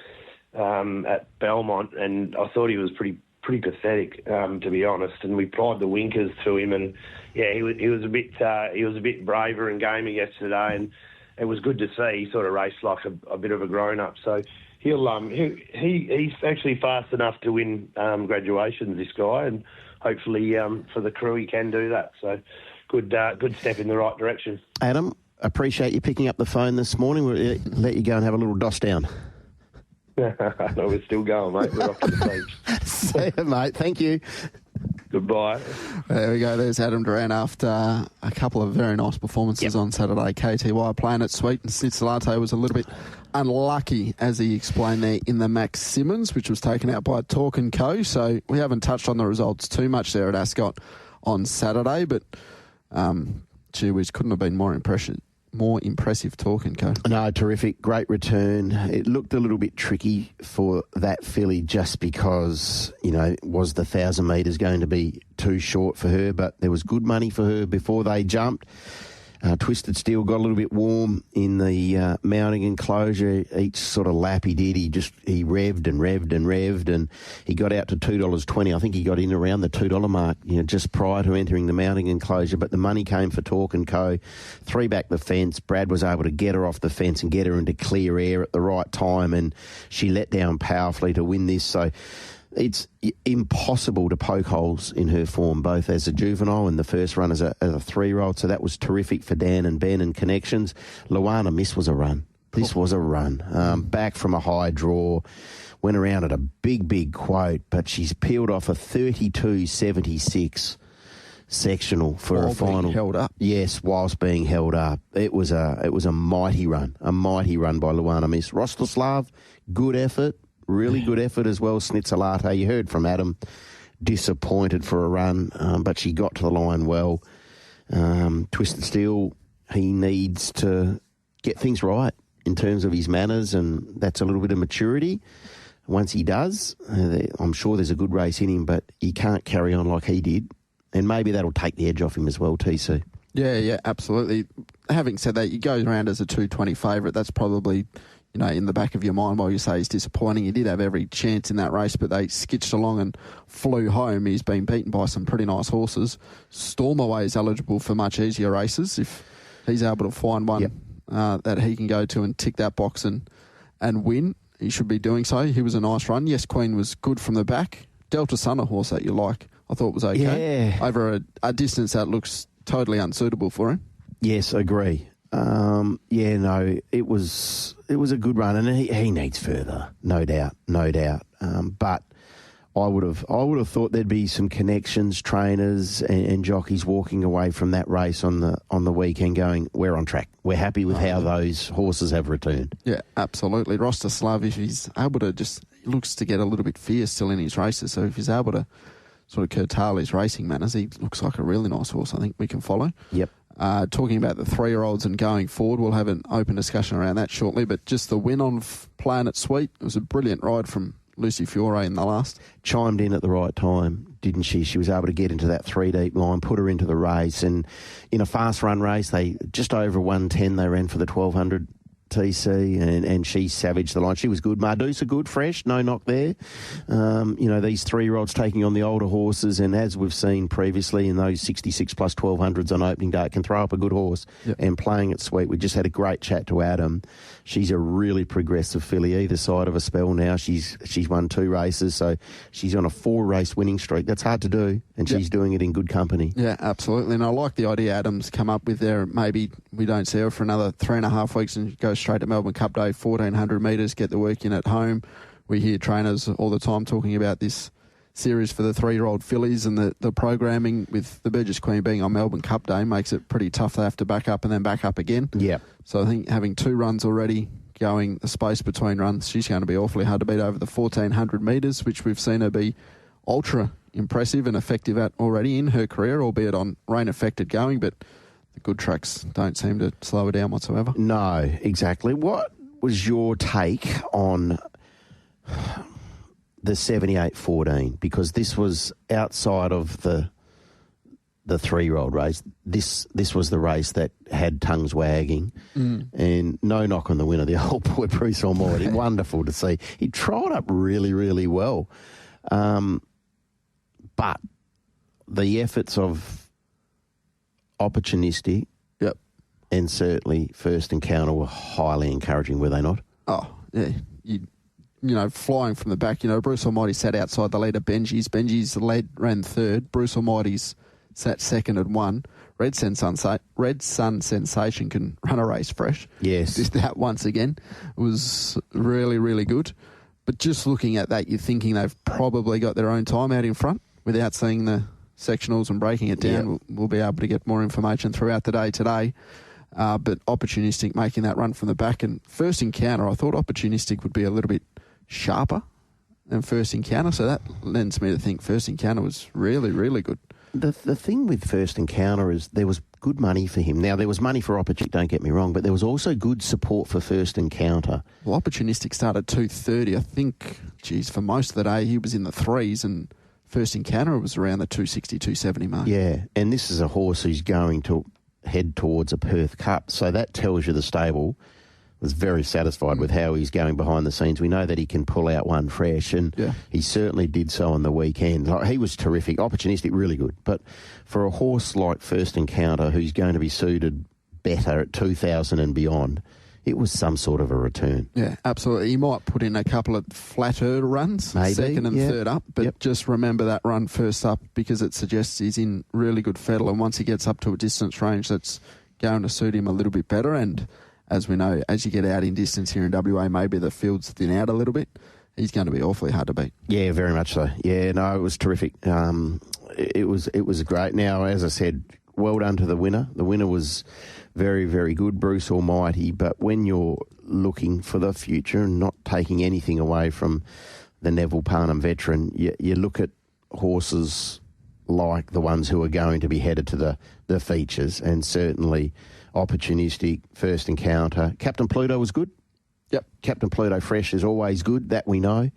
at Belmont. And I thought he was pretty pathetic, to be honest. And we plied the winkers to him, and he was a bit braver and gamer yesterday, and it was good to see. He sort of raced like a bit of a grown up. So he's actually fast enough to win graduations, this guy, and hopefully for the crew he can do that. So good step in the right direction. Adam, appreciate you picking up the phone this morning. We'll let you go and have a little doss down. No, we're still going, mate. We're off to the beach. See you, mate. Thank you. Goodbye. There we go. There's Adam Durrant after a couple of very nice performances on Saturday. KTY playing it sweet, and Snitzelate was a little bit unlucky, as he explained there, in the Max Simmons, which was taken out by Talk & Co. So we haven't touched on the results too much there at Ascot on Saturday, but gee whiz, couldn't have been more impressive Talk & Co. No, terrific. Great return. It looked a little bit tricky for that filly just because, was the 1,000 metres going to be too short for her, but there was good money for her before they jumped. Twisted Steel got a little bit warm in the mounting enclosure. Each sort of lap he did, he revved and revved and revved, and he got out to $2.20. I think he got in around the $2 mark, just prior to entering the mounting enclosure. But the money came for Talk & Co. 3 back the fence. Brad was able to get her off the fence and get her into clear air at the right time, and she let down powerfully to win this. So it's impossible to poke holes in her form, both as a juvenile and the first run as a 3-year-old. So that was terrific for Dan and Ben and Connections. Luana Miss was a run. This was a run. Back from a high draw, went around at a big quote, but she's peeled off a 32.76 sectional for a final. Being held up. Yes, whilst being held up. It was a mighty run. A mighty run by Luana Miss. Rostislav, good effort. Really good effort as well. Snitzelate, you heard from Adam, disappointed for a run, but she got to the line well. Twisted Steel, he needs to get things right in terms of his manners, and that's a little bit of maturity. Once he does, I'm sure there's a good race in him, but he can't carry on like he did, and maybe that'll take the edge off him as well, TC. Yeah, absolutely. Having said that, you go around as a 220 favourite. That's probably, in the back of your mind while you say he's disappointing. He did have every chance in that race, but they skitched along and flew home. He's been beaten by some pretty nice horses. Stormaway is eligible for much easier races if he's able to find one that he can go to and tick that box and win. He should be doing so. He was a nice run. Yes, Queen was good from the back. Delta Sun, a horse that you like, I thought was okay. Yeah. Over a distance that looks totally unsuitable for him. Yes, agree. It was a good run, and he needs further, no doubt. But I would have thought there'd be some connections, trainers and jockeys walking away from that race on the weekend going, we're on track. We're happy with how those horses have returned. Yeah, absolutely. Rostislav, if he's able to he looks to get a little bit fierce still in his races, so if he's able to sort of curtail his racing manners, he looks like a really nice horse I think we can follow. Yep. Talking about the 3-year-olds and going forward, we'll have an open discussion around that shortly, but just the win on Playing It Sweet, it was a brilliant ride from Lucy Fiore in the last. Chimed in at the right time, didn't she? She was able to get into that 3-deep line, put her into the race, and in a fast run race, they just over 110, they ran for the 1200 TC, and she savaged the line. She was good. Mardusa good, fresh, no knock there. These 3-year-olds taking on the older horses, and as we've seen previously in those 66 plus 1200s on opening day, it can throw up a good horse. Yep. And Playing It Sweet. We just had a great chat to Adam. She's a really progressive filly either side of a spell now. She's won 2 races, so she's on a 4-race winning streak. That's hard to do, and she's doing it in good company. Yeah, absolutely. And I like the idea Adam's come up with there. Maybe we don't see her for another 3.5 weeks and go straight to Melbourne Cup Day, 1,400 metres, get the work in at home. We hear trainers all the time talking about this series for the 3-year-old fillies, and the programming with the Burgess Queen being on Melbourne Cup Day makes it pretty tough. They have to back up and then back up again. Yeah. So I think having 2 runs already going, the space between runs, she's going to be awfully hard to beat over the 1,400 metres, which we've seen her be ultra impressive and effective at already in her career, albeit on rain-affected going, but the good tracks don't seem to slow her down whatsoever. No, exactly. What was your take on the 78-14? Because this was outside of the the 3-year-old race. This was the race that had tongues wagging, and no knock on the winner, the old boy Bruce Almighty. Wonderful to see. He tried up really, really well, but the efforts of Opportunistic, and certainly First Encounter were highly encouraging, were they not? Oh yeah, you know, flying from the back. You know, Bruce Almighty sat outside the leader. Benji's led, ran third. Bruce Almighty's sat second and won. Red Sun Sensation can run a race fresh. Yes. Did that once again. It was really, really good. But just looking at that, you're thinking they've probably got their own time out in front without seeing the sectionals and breaking it down. Yep. We'll be able to get more information throughout the day today. But Opportunistic making that run from the back. And First Encounter, I thought Opportunistic would be a little bit sharper than First Encounter. So that lends me to think First Encounter was really, really good. The thing with First Encounter is there was good money for him. Now, there was money for Opportunistic, don't get me wrong, but there was also good support for First Encounter. Well, Opportunistic started 2:30. I think, for most of the day he was in the threes, and First Encounter was around the 260, 270 mark. Yeah, and this is a horse who's going to head towards a Perth Cup, so that tells you the stable was very satisfied with how he's going behind the scenes. We know that he can pull out one fresh, and he certainly did so on the weekend. He was terrific. Opportunistic, really good. But for a horse like First Encounter, who's going to be suited better at 2,000 and beyond, it was some sort of a return. Yeah, absolutely. He might put in a couple of flatter runs, maybe, second and third up, but just remember that run first up because it suggests he's in really good fettle, and once he gets up to a distance range, that's going to suit him a little bit better. And as we know, as you get out in distance here in WA, maybe the field's thin out a little bit. He's going to be awfully hard to beat. Yeah, very much so. Yeah, no, it was terrific. It was great. Now, as I said, well done to the winner. The winner was very, very good, Bruce Almighty. But when you're looking for the future and not taking anything away from the Neville Parnham veteran, you look at horses like the ones who are going to be headed to the features, and certainly Opportunistic, First Encounter. Captain Pluto was good. Yep. Captain Pluto fresh is always good, that we know.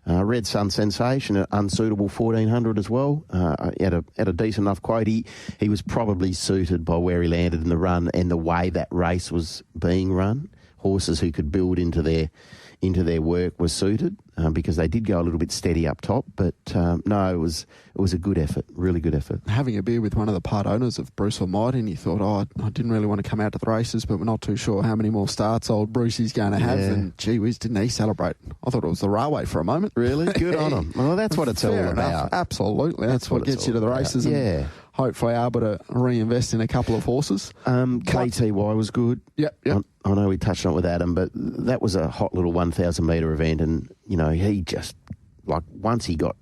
Red Sun Sensation, an unsuitable 1,400 as well. Had a decent enough quote. He was probably suited by where he landed in the run and the way that race was being run. Horses who could build into their work were suited because they did go a little bit steady up top. But no, it was a good effort, really good effort. Having a beer with one of the part owners of Bruce Almighty, and he thought, I didn't really want to come out to the races, but we're not too sure how many more starts old Brucey's going to have. Yeah. And gee whiz, didn't he celebrate? I thought it was the railway for a moment. Really? Good on him. Well, that's what it's all Fair about. enough. Absolutely. That's what gets you to the races. Yeah. And hopefully able to reinvest in a couple of horses. KTY was good. Yep. I know we touched on it with Adam, but that was a hot little 1,000 metre event, and he just once he got.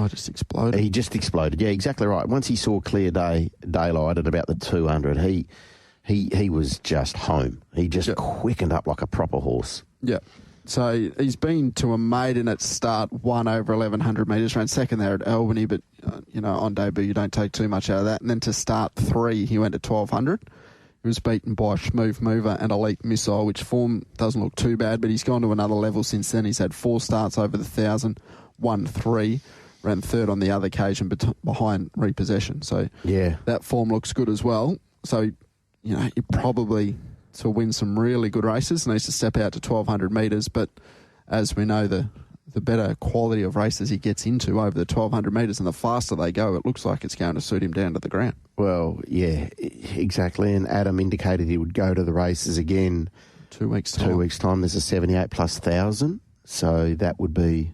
Just exploded. He just exploded. Yeah, exactly right. Once he saw clear daylight at about the 200, he was just home. He just quickened up like a proper horse. Yeah. So he's been to a maiden at start 1 over 1,100 metres, ran second there at Albany, but, on debut you don't take too much out of that. And then to start 3, he went to 1,200. He was beaten by Schmooth Mover and Elite Missile, which form doesn't look too bad, but he's gone to another level since then. He's had 4 starts over the 1,000, won 3, ran third on the other occasion behind Repossession. So that form looks good as well. So, he probably to win some really good races needs to step out to 1,200 metres, but as we know, the better quality of races he gets into over the 1,200 metres and the faster they go, it looks like it's going to suit him down to the ground. Well, yeah, exactly. And Adam indicated he would go to the races again 2 weeks' time. 2 weeks' time. There's a 78 plus 1,000, so that would be.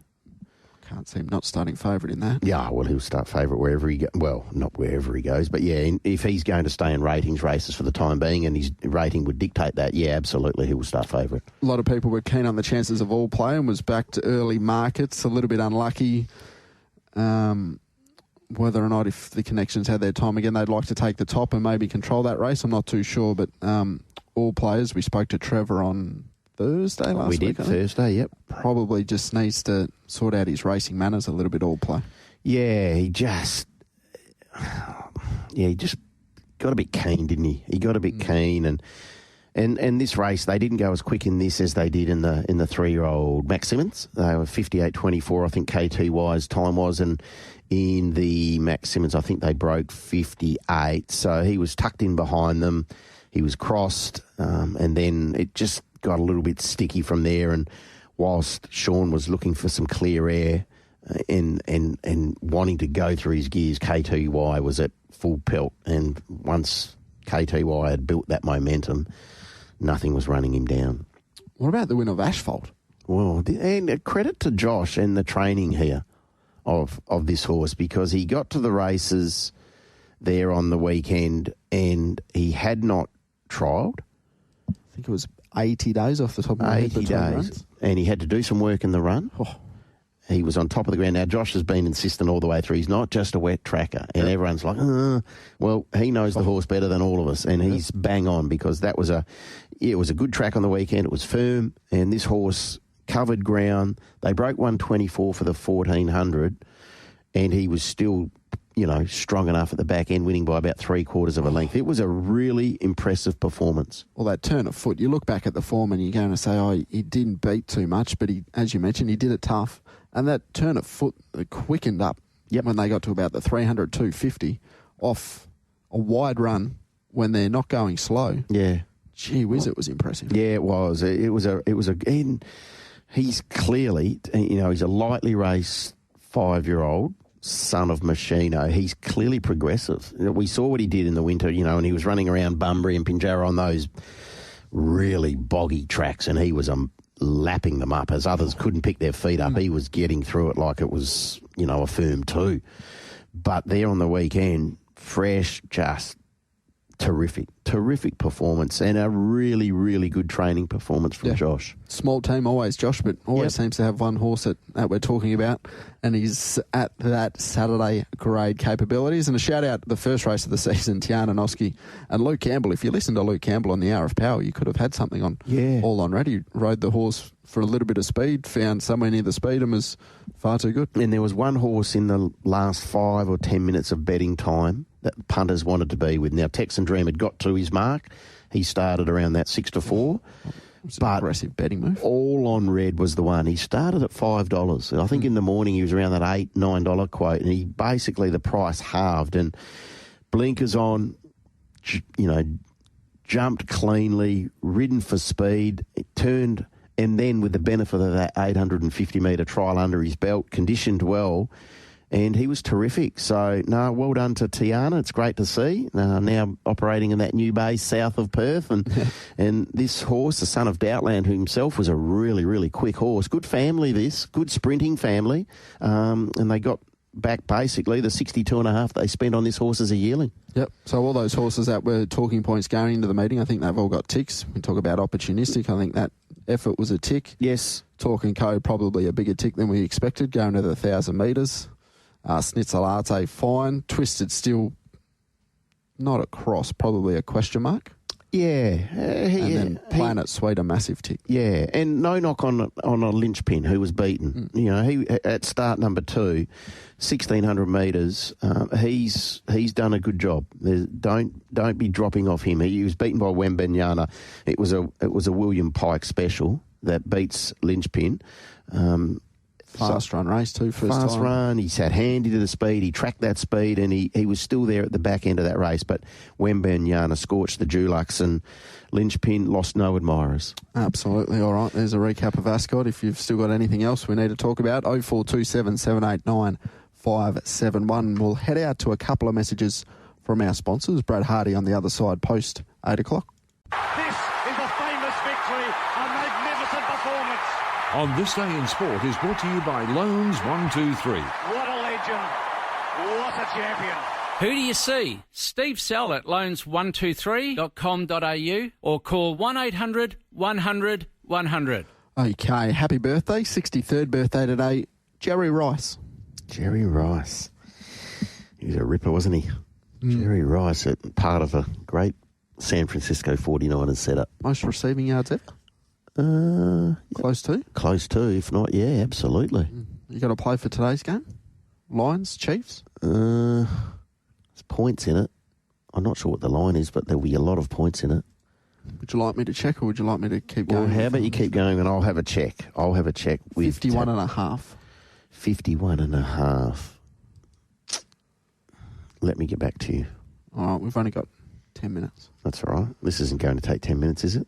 Can't see him not starting favourite in that. Yeah, well, he'll start favourite wherever he goes. Well, not wherever he goes, but yeah, if he's going to stay in ratings races for the time being and his rating would dictate that, yeah, absolutely, he will start favourite. A lot of people were keen on the chances of All Play and was back to early markets, a little bit unlucky. Whether or not if the Connections had their time again, they'd like to take the top and maybe control that race. I'm not too sure, but All Players, we spoke to Trevor on Thursday last week. We did, Thursday, yep. Probably just needs to sort out his racing manners a little bit, All Play. Yeah, he just got a bit keen, didn't he? He got a bit keen, and And this race, they didn't go as quick in this as they did in the 3-year-old Max Simmons. They were 58.24, I think KTY's time was, and in the Max Simmons, I think they broke 58. So he was tucked in behind them. He was crossed, and then it just got a little bit sticky from there. And whilst Sean was looking for some clear air and wanting to go through his gears, KTY was at full pelt. And once KTY had built that momentum, nothing was running him down. What about the win of Asphalt? Well, and credit to Josh and the training here of this horse, because he got to the races there on the weekend and he had not trialled. I think it was 80 days off the top of my head. 80 days. Runs. And he had to do some work in the run. Oh. He was on top of the ground. Now, Josh has been insistent all the way through. He's not just a wet tracker. And everyone's like, well, he knows the horse better than all of us. And he's bang on, because it was a good track on the weekend. It was firm. And this horse covered ground. They broke 124 for the 1400. And he was still, strong enough at the back end, winning by about 3/4 of a length. It was a really impressive performance. Well, that turn of foot, you look back at the form and you're going to say, he didn't beat too much, but he, as you mentioned, he did it tough. And that turn of foot quickened up when they got to about the 300, 250 off a wide run when they're not going slow. Yeah. Gee whiz, it was impressive. Yeah, it was. And he's clearly, he's a lightly raced 5-year-old son of Machino. He's clearly progressive. We saw what he did in the winter, and he was running around Bunbury and Pinjarra on those really boggy tracks, and he was lapping them up as others couldn't pick their feet up. He was getting through it like it was, a firm 2. But there on the weekend, fresh, just terrific performance, and a really, really good training performance from Josh. Small team always, Josh, but always seems to have one horse that we're talking about, and he's at that Saturday grade capabilities. And a shout out to the first race of the season, Tiana Noski and Luke Campbell. If you listen to Luke Campbell on the Hour of Power, you could have had something on all on ready. Rode the horse for a little bit of speed, found somewhere near the speed and was far too good. And there was one horse in the last 5 or 10 minutes of betting time that punters wanted to be with. Now, Texan Dream had got to his mark. He started around that 6-4. But aggressive betting move. All on Red was the one. He started at $5. I think in the morning he was around that $8, $9 quote, and he basically, the price halved. And blinkers on, jumped cleanly, ridden for speed, it turned, and then with the benefit of that 850-metre trial under his belt, conditioned well, and he was terrific. So, well done to Tiana. It's great to see. Now operating in that new base south of Perth. And this horse, the son of Doubtland, who himself was a really, really quick horse. Good family, good sprinting family. And they got back basically the 62.5 they spent on this horse as a yearling. Yep. So all those horses that were talking points going into the meeting, I think they've all got ticks. We talk about opportunistic. I think that effort was a tick. Yes. Talk & Co, probably a bigger tick than we expected, going to the 1,000 metres. Snitzelate, fine. Twisted Still, not a cross, probably a question mark. Yeah. And then Planet Sweet, a massive tick. Yeah, and no knock on a linchpin who was beaten. He at start number 2, 1,600 metres, he's done a good job. Don't be dropping off him. He was beaten by Wembenyana. It was a William Pike special that beats linchpin. Fast run race too, first fast time. Run. He sat handy to the speed. He tracked that speed, and he was still there at the back end of that race. But Wembenyana scorched the Dulux, and linchpin lost no admirers. Absolutely. All right, there's a recap of Ascot. If you've still got anything else we need to talk about, 0427 789 571. We'll head out to a couple of messages from our sponsors. Brad Hardie on the other side, post 8 o'clock. This is a famous victory, a magnificent performance. On This Day in Sport is brought to you by Loans 123. What a legend. What a champion. Who do you see? Steve Sell at loans123.com.au or call 1800 100 100. Okay, happy birthday, 63rd birthday today, Jerry Rice. Jerry Rice. He was a ripper, wasn't he? Jerry Rice, part of a great San Francisco 49ers setup. Most receiving yards ever? Close to? Close to, if not, yeah, absolutely. You got to play for today's game? Lions, Chiefs? There's points in it. I'm not sure what the line is, but there'll be a lot of points in it. Would you like me to check or would you like me to keep going? Well, how about you keep going and I'll have a check. With 51 and a half. 51 and a half. Let me get back to you. All right, we've only got 10 minutes. That's all right. This isn't going to take 10 minutes, is it?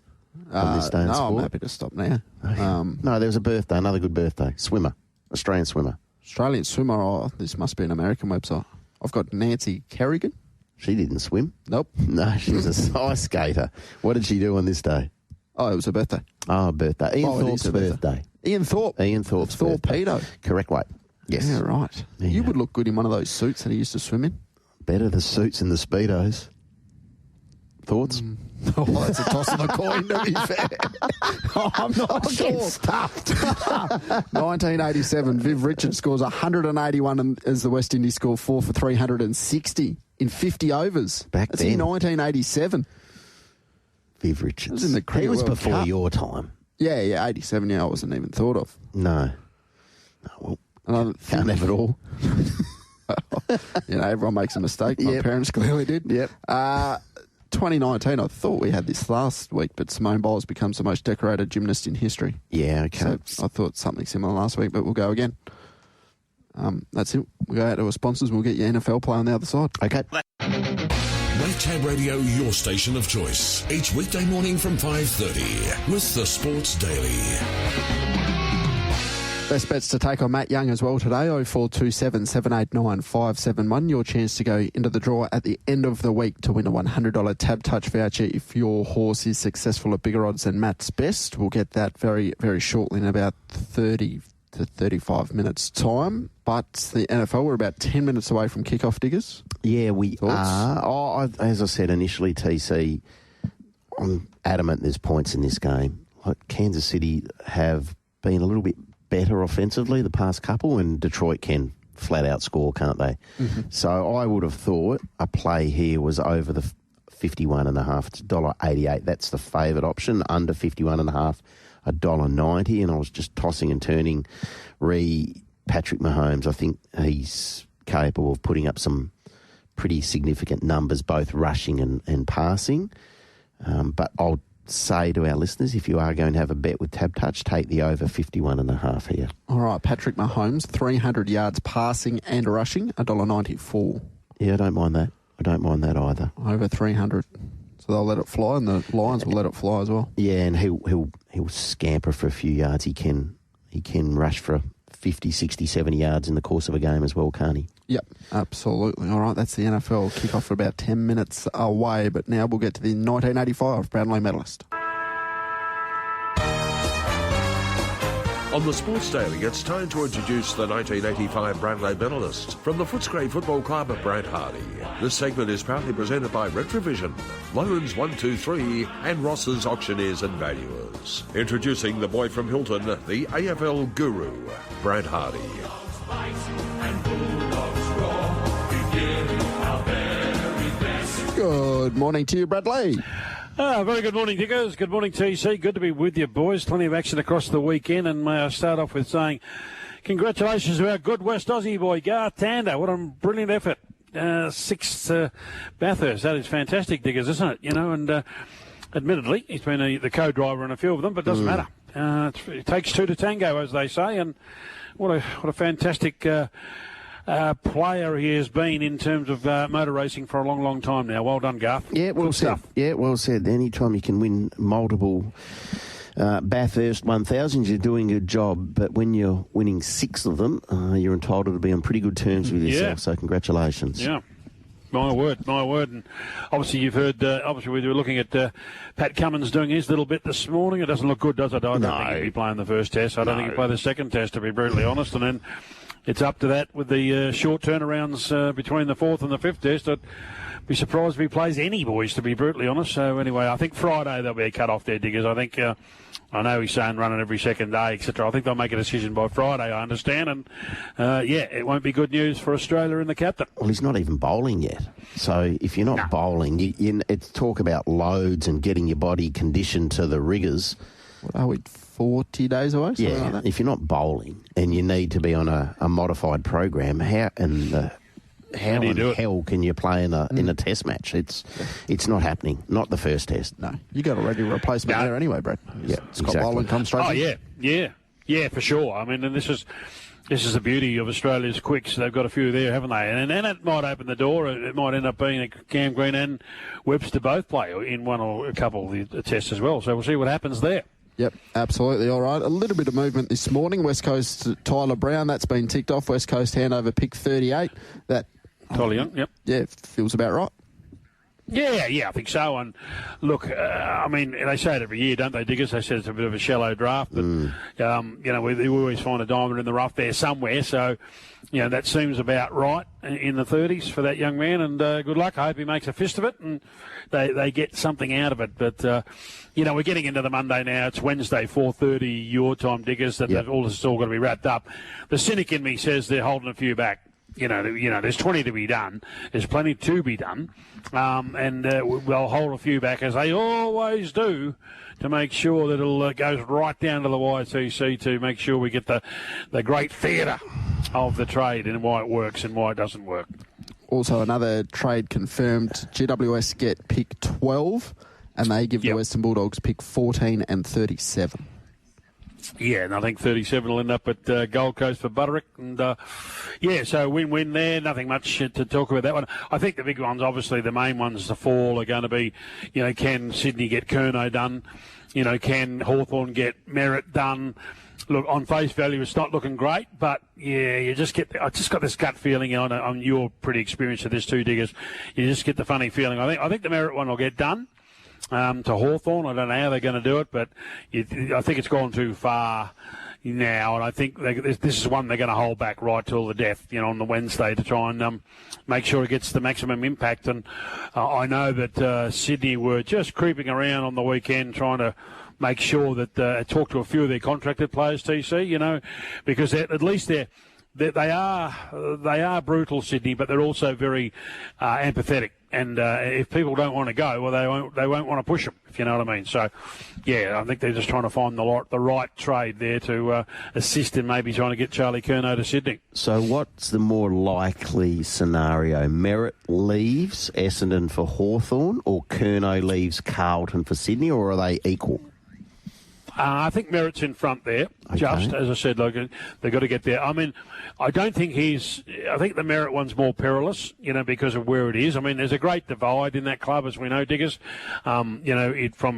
On this day in no, sport? I'm happy to stop now. Okay. No, there was a birthday, another good birthday. Swimmer, Australian swimmer. Australian swimmer, this must be an American website. I've got Nancy Kerrigan. She didn't swim. Nope. No, she was a ice skater. What did she do on this day? Oh, it was her birthday. Oh, birthday. Ian Thorpe's birthday. Ian Thorpe's birthday. Correct weight. Yes. Yeah, right. Yeah. You would look good in one of those suits that he used to swim in. Better the suits and the Speedos. Thoughts? Oh, that's a toss of a coin, to be fair. I'm not sure. Stuffed. 1987, Viv Richards scores 181 as the West Indies score 4 for 360 in 50 overs. That's in 1987. Viv Richards. It was in the Cricket He was World before Cup. your time. Yeah, 87, I wasn't even thought of. No. Well, can't have it all. Everyone makes a mistake. My parents clearly did. Yep. 2019, I thought we had this last week, but Simone Biles becomes the most decorated gymnast in history. Yeah, okay. So I thought something similar last week, but we'll go again. That's it. We'll go out to our sponsors. We'll get your NFL play on the other side. Okay. Wave Tab Radio, your station of choice. Each weekday morning from 5:30 with the Sports Daily. Best bets to take on Matt Young as well today, 0427 789 571. Your chance to go into the draw at the end of the week to win a $100 Tab Touch voucher if your horse is successful at bigger odds than Matt's best. We'll get that very, very shortly in about 30 to 35 minutes' time. But the NFL, we're about 10 minutes away from kickoff, Diggers. Yeah, we are. As I said initially, TC, I'm adamant there's points in this game. Like Kansas City have been a little bit better offensively the past couple, and Detroit can flat out score, can't they? Mm-hmm. So I would have thought a play here was over the 51.5. It's $1.88. That's the favourite option. Under 51.5, $1.90. And I was just tossing and turning. Patrick Mahomes, I think he's capable of putting up some pretty significant numbers, both rushing and passing. But I'll say to our listeners, if you are going to have a bet with Tab Touch, take the over 51.5 here. All right, Patrick Mahomes, 300 yards passing and rushing, $1.94. Yeah, I don't mind that. I don't mind that either. Over 300. So they'll let it fly, and the Lions will let it fly as well. Yeah, and he'll scamper for a few yards. He can rush for 50, 60, 70 yards in the course of a game as well, can't he? Yep, absolutely. All right, that's the NFL kickoff for about 10 minutes away, but now we'll get to the 1985 Brownlow medalist. On the Sports Daily, it's time to introduce the 1985 Brownlow medalist from the Footscray Football Club at Brad Hardie. This segment is proudly presented by Retrovision, Loans 123 and Ross's Auctioneers and Valuers. Introducing the boy from Hilton, the AFL guru, Brad Hardie. Good morning to you, Bradley. Very good morning, Diggers. Good morning, TC. Good to be with you, boys. Plenty of action across the weekend. And may I start off with saying congratulations to our good West Aussie boy, Garth Tander. What a brilliant effort. Sixth Bathurst. That is fantastic, Diggers, isn't it? You know, and admittedly, he's been the co-driver in a few of them, but it doesn't matter. It takes two to tango, as they say. And what a fantastic player he has been in terms of motor racing for a long, long time now. Well done, Garth. Yeah, well Good said. stuff. Yeah, well said. Anytime you can win multiple Bathurst 1000s, you're doing a good job. But when you're winning 6 of them, you're entitled to be on pretty good terms with yourself. Yeah. So congratulations. Yeah. My word. And obviously you've heard, obviously we were looking at Pat Cummins doing his little bit this morning. It doesn't look good, does it? I don't think he'd be playing the first test. I don't think he'd play the second test, to be brutally honest. And then it's up to that with the short turnarounds between the fourth and the fifth test. I'd be surprised if he plays any, boys, to be brutally honest. So anyway, I think Friday there'll be a cut-off there, Diggers. I think, I know he's saying running every second day, etc. I think they'll make a decision by Friday, I understand. And, it won't be good news for Australia and the captain. Well, he's not even bowling yet. So if you're not bowling, it's talk about loads and getting your body conditioned to the rigours. What are we, 40 days away? Yeah, like that? If you're not bowling and you need to be on a modified program, how and how in hell can you play in a test match? It's not happening. Not the first test. No, you got a ready replacement there anyway, Brad. Yeah, Scott Boland comes straight. Yeah, for sure. I mean, and this is the beauty of Australia's quicks. They've got a few there, haven't they? And it might open the door. It might end up being that Cam Green and Webster both play in one or a couple of the tests as well. So we'll see what happens there. Yep, absolutely. All right. A little bit of movement this morning. West Coast Tyler Brown, that's been ticked off. West Coast handover pick 38. That Tyler Young, yep. Yeah, feels about right. Yeah, I think so. And look, I mean, they say it every year, don't they, Diggers? They said it's a bit of a shallow draft, but we always find a diamond in the rough there somewhere. So, that seems about right in the 30s for that young man. And good luck. I hope he makes a fist of it and they get something out of it. But we're getting into the Monday now. It's Wednesday, 4:30 your time, Diggers. That all this is all got to be wrapped up. The cynic in me says they're holding a few back. There's 20 to be done. There's plenty to be done. And we'll hold a few back, as they always do, to make sure that it goes right down to the YTC to make sure we get the great theatre of the trade and why it works and why it doesn't work. Also, another trade confirmed. GWS get pick 12, and they give the Western Bulldogs pick 14 and 37. Yeah, and I think 37 will end up at Gold Coast for Butterick. And, so win-win there. Nothing much to talk about that one. I think the big ones, obviously, the main ones to fall are going to be, can Sydney get Curnow done? Can Hawthorn get Merritt done? Look, on face value, it's not looking great, but, I just got this gut feeling, and you're pretty experienced with this too, Diggers. You just get the funny feeling. I think the Merritt one will get done. To Hawthorn. I don't know how they're going to do it, but I think it's gone too far now, and I think this is one they're going to hold back right till the death, on the Wednesday to try and make sure it gets the maximum impact. And I know that Sydney were just creeping around on the weekend trying to make sure that talk to a few of their contracted players, TC, because at least they are brutal, Sydney, but they're also very empathetic. And if people don't want to go, well, they won't want to push them, if you know what I mean. So, I think they're just trying to find the right trade there to assist in maybe trying to get Charlie Curnow to Sydney. So what's the more likely scenario? Merritt leaves Essendon for Hawthorn, or Curnow leaves Carlton for Sydney, or are they equal? I think Merritt's in front there. Okay. Just as I said, they've got to get there. I mean, I don't think I think the Merritt one's more perilous, because of where it is. I mean, there's a great divide in that club, as we know, Diggers. From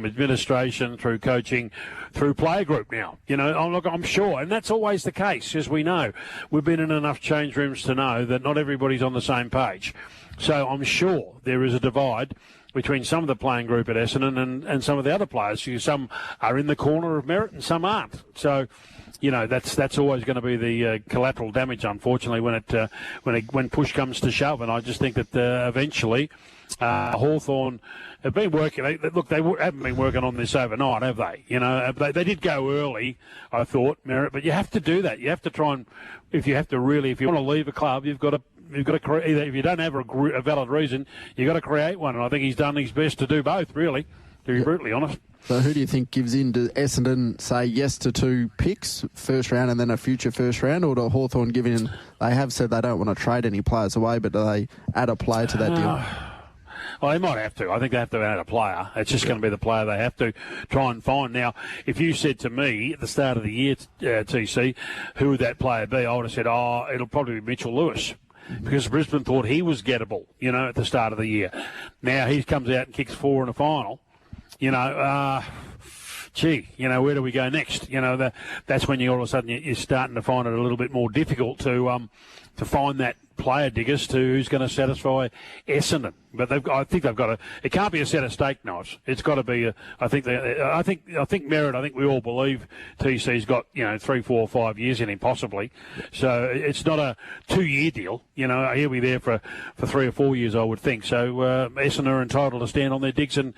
administration through coaching, through player group now. I'm sure, and that's always the case, as we know. We've been in enough change rooms to know that not everybody's on the same page. So I'm sure there is a divide between some of the playing group at Essendon and some of the other players. Some are in the corner of Merritt and some aren't. So, that's always going to be the collateral damage, unfortunately, when push comes to shove. And I just think that eventually Hawthorn have been working. They haven't been working on this overnight, have they? They did go early, I thought, Merritt, but you have to do that. You have to try and, if you want to leave a club, you've got to either, if you don't have a valid reason, you've got to create one. And I think he's done his best to do both, really, to be brutally honest. So who do you think gives in? Does Essendon say yes to 2 picks, first round and then a future first round, or do Hawthorn give in? They have said they don't want to trade any players away, but do they add a player to that deal? Well, they might have to. I think they have to add a player. It's just going to be the player they have to try and find. Now, if you said to me at the start of the year, TC, who would that player be, I would have said, it'll probably be Mitchell Lewis. Because Brisbane thought he was gettable, at the start of the year. Now he comes out and kicks 4 in a final. Where do we go next? That's when you all of a sudden you're starting to find it a little bit more difficult to find that player, Diggers, to who's going to satisfy Essendon. But I think they've got to. It can't be a set of steak knives. It's got to be. I think Merritt. I think we all believe TC's got 3, 4, 5 years in him possibly. So it's not a 2-year deal. He'll be there for 3 or 4 years, I would think. So Essendon are entitled to stand on their digs and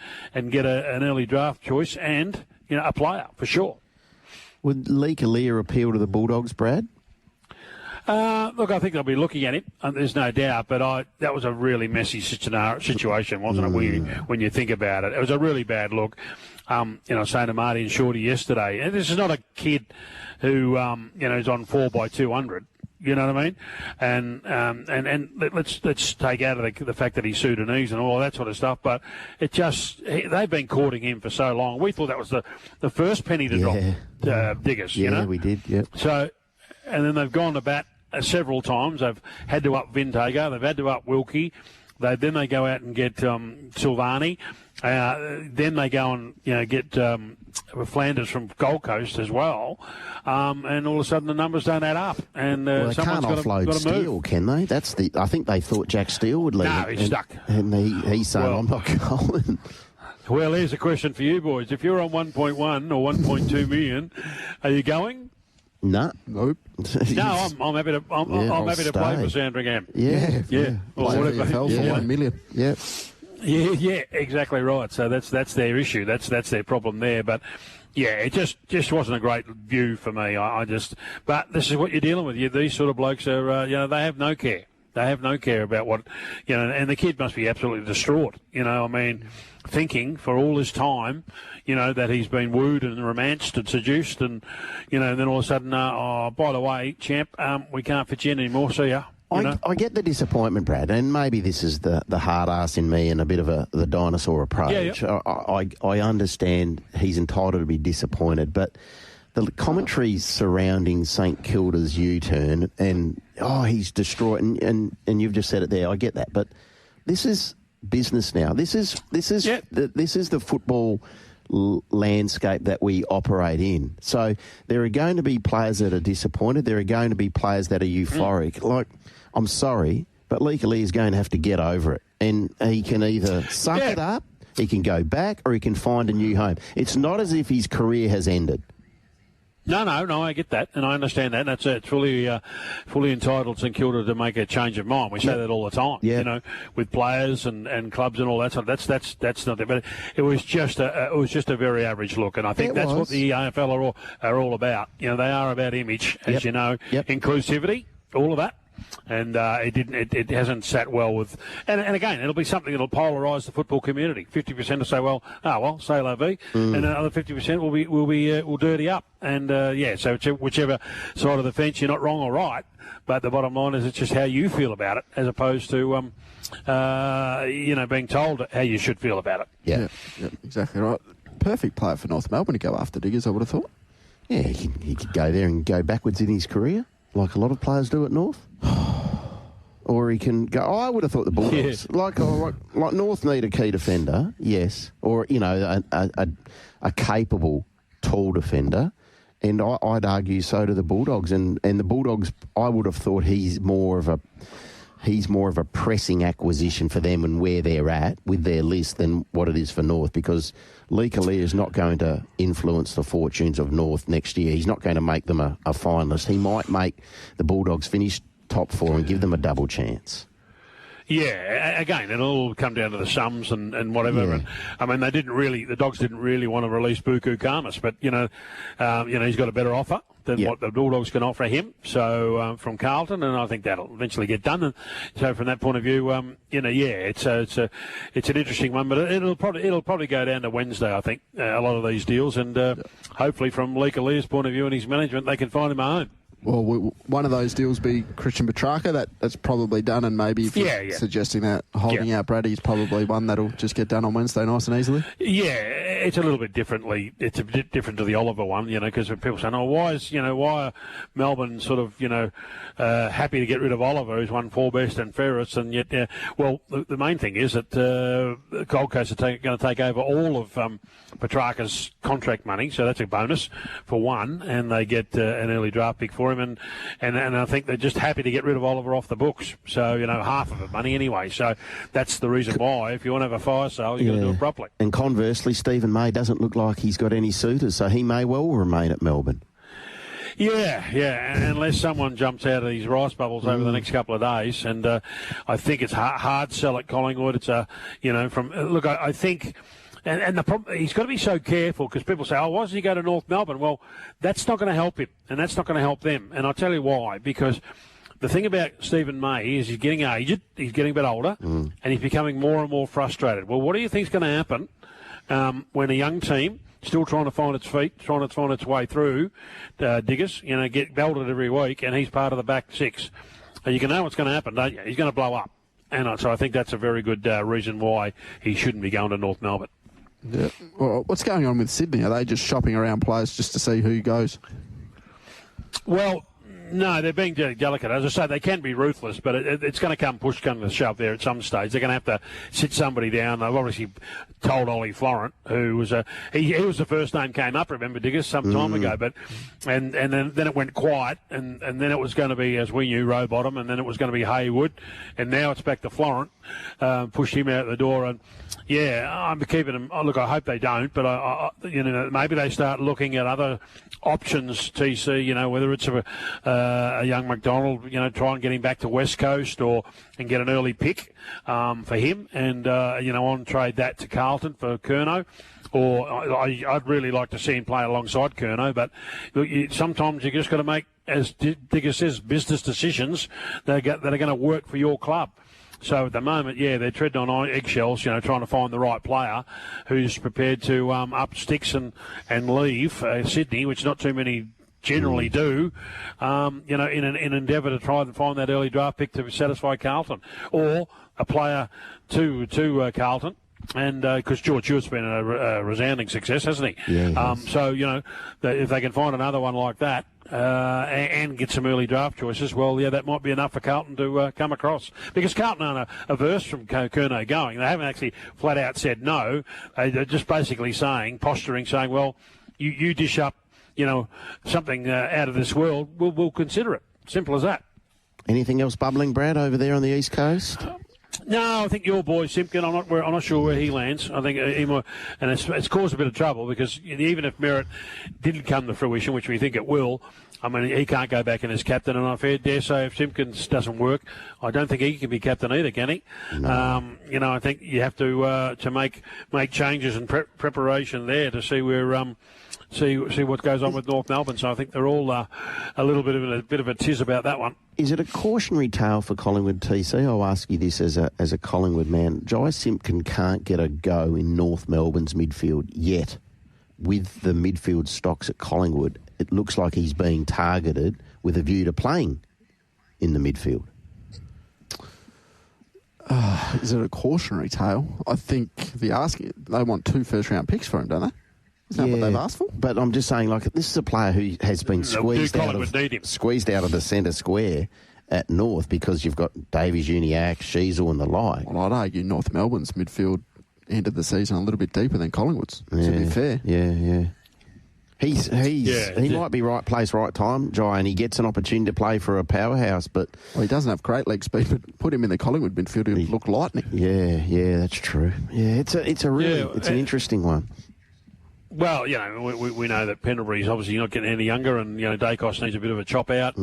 get an early draft choice and a player for sure. Would Lee Kalia appeal to the Bulldogs, Brad? Look, I think they'll be looking at him. There's no doubt. But that was a really messy situation, wasn't it? When you think about it, it was a really bad look. Saying to Marty and Shorty yesterday, and this is not a kid who is on 4x200. You know what I mean? And let's take out of the fact that he's Sudanese and all that sort of stuff. But they've been courting him for so long. We thought that was the first penny to drop Diggers. Yeah, you know? we did. Yep. So, and then they've gone to bat several times. They've had to up Vintager. They've had to up Wilkie. Then they go out and get Silvani. Then they go and get Flanders from Gold Coast as well. And all of a sudden the numbers don't add up. And they can't offload Steele, can they? I think they thought Jack Steele would leave. No, he's stuck. And he's saying, I'm not going. Well, here's a question for you boys. If you're on 1.1 or 1.2 million, are you going? No. Nope. No, I'm happy to. I'm happy to play for Sandringham. Yeah. Or whatever. For 1 million. Yeah. Yeah, exactly right. So that's their issue. That's their problem there. But yeah, it just wasn't a great view for me. But this is what you're dealing with. These sort of blokes are, they have no care. They have no care about what, and the kid must be absolutely distraught. I mean, thinking for all his time, that he's been wooed and romanced and seduced, and then all of a sudden, by the way, champ, we can't fit you in anymore. See ya. I get the disappointment, Brad, and maybe this is the hard ass in me and a bit of the dinosaur approach. Yeah. I understand he's entitled to be disappointed, but the commentaries surrounding St Kilda's U-turn and he's destroyed, and you've just said it there. I get that, but this is business now. This is the football landscape that we operate in. So there are going to be players that are disappointed. There are going to be players that are euphoric. Like, I'm sorry, but Lee is going to have to get over it. And he can either suck it up, he can go back, or he can find a new home. It's not as if his career has ended. No, I get that, and I understand that. And it's fully entitled St Kilda to make a change of mind. We say that all the time, with players and clubs and all that. So that's not it. But it was just a very average look, and I think that's what the AFL are all about. They are about image, as you know, inclusivity, all of that. And it hasn't sat well with, and again, it'll be something that'll polarise the football community. 50% will say, say la vie, and another 50% will dirty up, and so whichever side of the fence, you're not wrong or right, but the bottom line is it's just how you feel about it, as opposed to being told how you should feel about it. Yeah, exactly right. Perfect player for North Melbourne to go after Diggers, I would have thought. Yeah, he could go there and go backwards in his career, like a lot of players do at North. Or he can go. I would have thought the Bulldogs, like North need a key defender, yes, or a capable tall defender, and I'd argue so do the Bulldogs. And the Bulldogs, I would have thought he's more of a pressing acquisition for them and where they're at with their list than what it is for North, because Lee is not going to influence the fortunes of North next year. He's not going to make them a finalist. He might make the Bulldogs finish top four and give them a double chance. Yeah, again, it'll all come down to the sums and whatever. Yeah. And I mean, the Dogs didn't really want to release Buku Kamas, but he's got a better offer than what the Bulldogs can offer him. So from Carlton, and I think that'll eventually get done. And so from that point of view, it's an interesting one, but it'll probably go down to Wednesday. I think a lot of these deals, and hopefully from Lee's point of view and his management, they can find him a home. Well, one of those deals be Christian Petrarca. That's probably done, and maybe if you're suggesting that holding out Brady's probably one that'll just get done on Wednesday nice and easily. Yeah, it's a little bit differently. It's a bit different to the Oliver one, because people saying, why are Melbourne sort of, happy to get rid of Oliver, who's won 4 best and fairest, and yet, the main thing is that Gold Coast are going to take over all of Petrarca's contract money, so that's a bonus for one, and they get an early draft pick for him, and I think they're just happy to get rid of Oliver off the books. So, half of it money anyway. So that's the reason why, if you want to have a fire sale, you've got to do it properly. And conversely, Stephen May doesn't look like he's got any suitors, so he may well remain at Melbourne. Yeah, unless someone jumps out of these rice bubbles over the next couple of days, and I think it's hard sell at Collingwood. It's I think. And the problem, he's got to be so careful, because people say, why doesn't he go to North Melbourne? Well, that's not going to help him, and that's not going to help them. And I'll tell you why, because the thing about Stephen May is he's getting aged, he's getting a bit older, and he's becoming more and more frustrated. Well, what do you think is going to happen when a young team still trying to find its feet, trying to find its way through Diggers, get belted every week, and he's part of the back six. And you can know what's going to happen, don't you? He's going to blow up. And so I think that's a very good reason why he shouldn't be going to North Melbourne. Yeah. Well, what's going on with Sydney? Are they just shopping around players just to see who goes? Well, no, they're being delicate. As I say, they can be ruthless, but it's going to come to shove there at some stage. They're going to have to sit somebody down. They've obviously told Ollie Florent, who was he was the first name came up, remember, Diggers, some time ago, but and then it went quiet, and then it was going to be, as we knew, Rowbottom, and then it was going to be Haywood, and now it's back to Florent. Pushed him out the door, and yeah, I'm keeping him. Oh, look, I hope they don't, but I maybe they start looking at other options. TC, whether it's a young McDonald, try and get him back to West Coast and get an early pick for him, and on trade that to Carlton for Curnow. Or I'd really like to see him play alongside Curnow, but sometimes you just got to make, as Digger says, business decisions that are going to work for your club. So at the moment, they're treading on eggshells, trying to find the right player who's prepared to up sticks and leave Sydney, which not too many generally do, in an endeavour to try and find that early draft pick to satisfy Carlton, or a player to Carlton. And because George Hewitt's been a resounding success, hasn't he? Yeah, so, if they can find another one like that and get some early draft choices, that might be enough for Carlton to come across. Because Carlton aren't averse from Curnow going. They haven't actually flat out said no. They're just basically posturing, saying, well, you dish up, something out of this world, we'll consider it. Simple as that. Anything else bubbling, Brad, over there on the East Coast? No, I think your boy Simpkin. I'm not sure where he lands. I think and it's caused a bit of trouble because even if Merritt didn't come to fruition, which we think it will, I mean he can't go back in as captain. And I dare say if Simpkins doesn't work, I don't think he can be captain either, can he? No. I think you have to make changes and preparation there to see where. See what goes on with North Melbourne. So I think they're all a little bit of a tiz about that one. Is it a cautionary tale for Collingwood, TC? I'll ask you this as a Collingwood man. Jai Simpkin can't get a go in North Melbourne's midfield yet. With the midfield stocks at Collingwood, it looks like he's being targeted with a view to playing in the midfield. Is it a cautionary tale? I think they want 2 first-round picks for him, don't they? Isn't that what they've asked for? But I'm just saying, this is a player who has been squeezed out of the centre square at North because you've got Davies, Uniacke, Sheasel and the like. Well, I'd argue North Melbourne's midfield ended the season a little bit deeper than Collingwood's, to be fair. Yeah. He might be right place, right time, Jai, and he gets an opportunity to play for a powerhouse, but... Well, he doesn't have great leg speed, but put him in the Collingwood midfield, he'll look lightning. Yeah, that's true. Yeah, it's an interesting one. Well, we know that Pendlebury's obviously not getting any younger, and Dacos needs a bit of a chop out.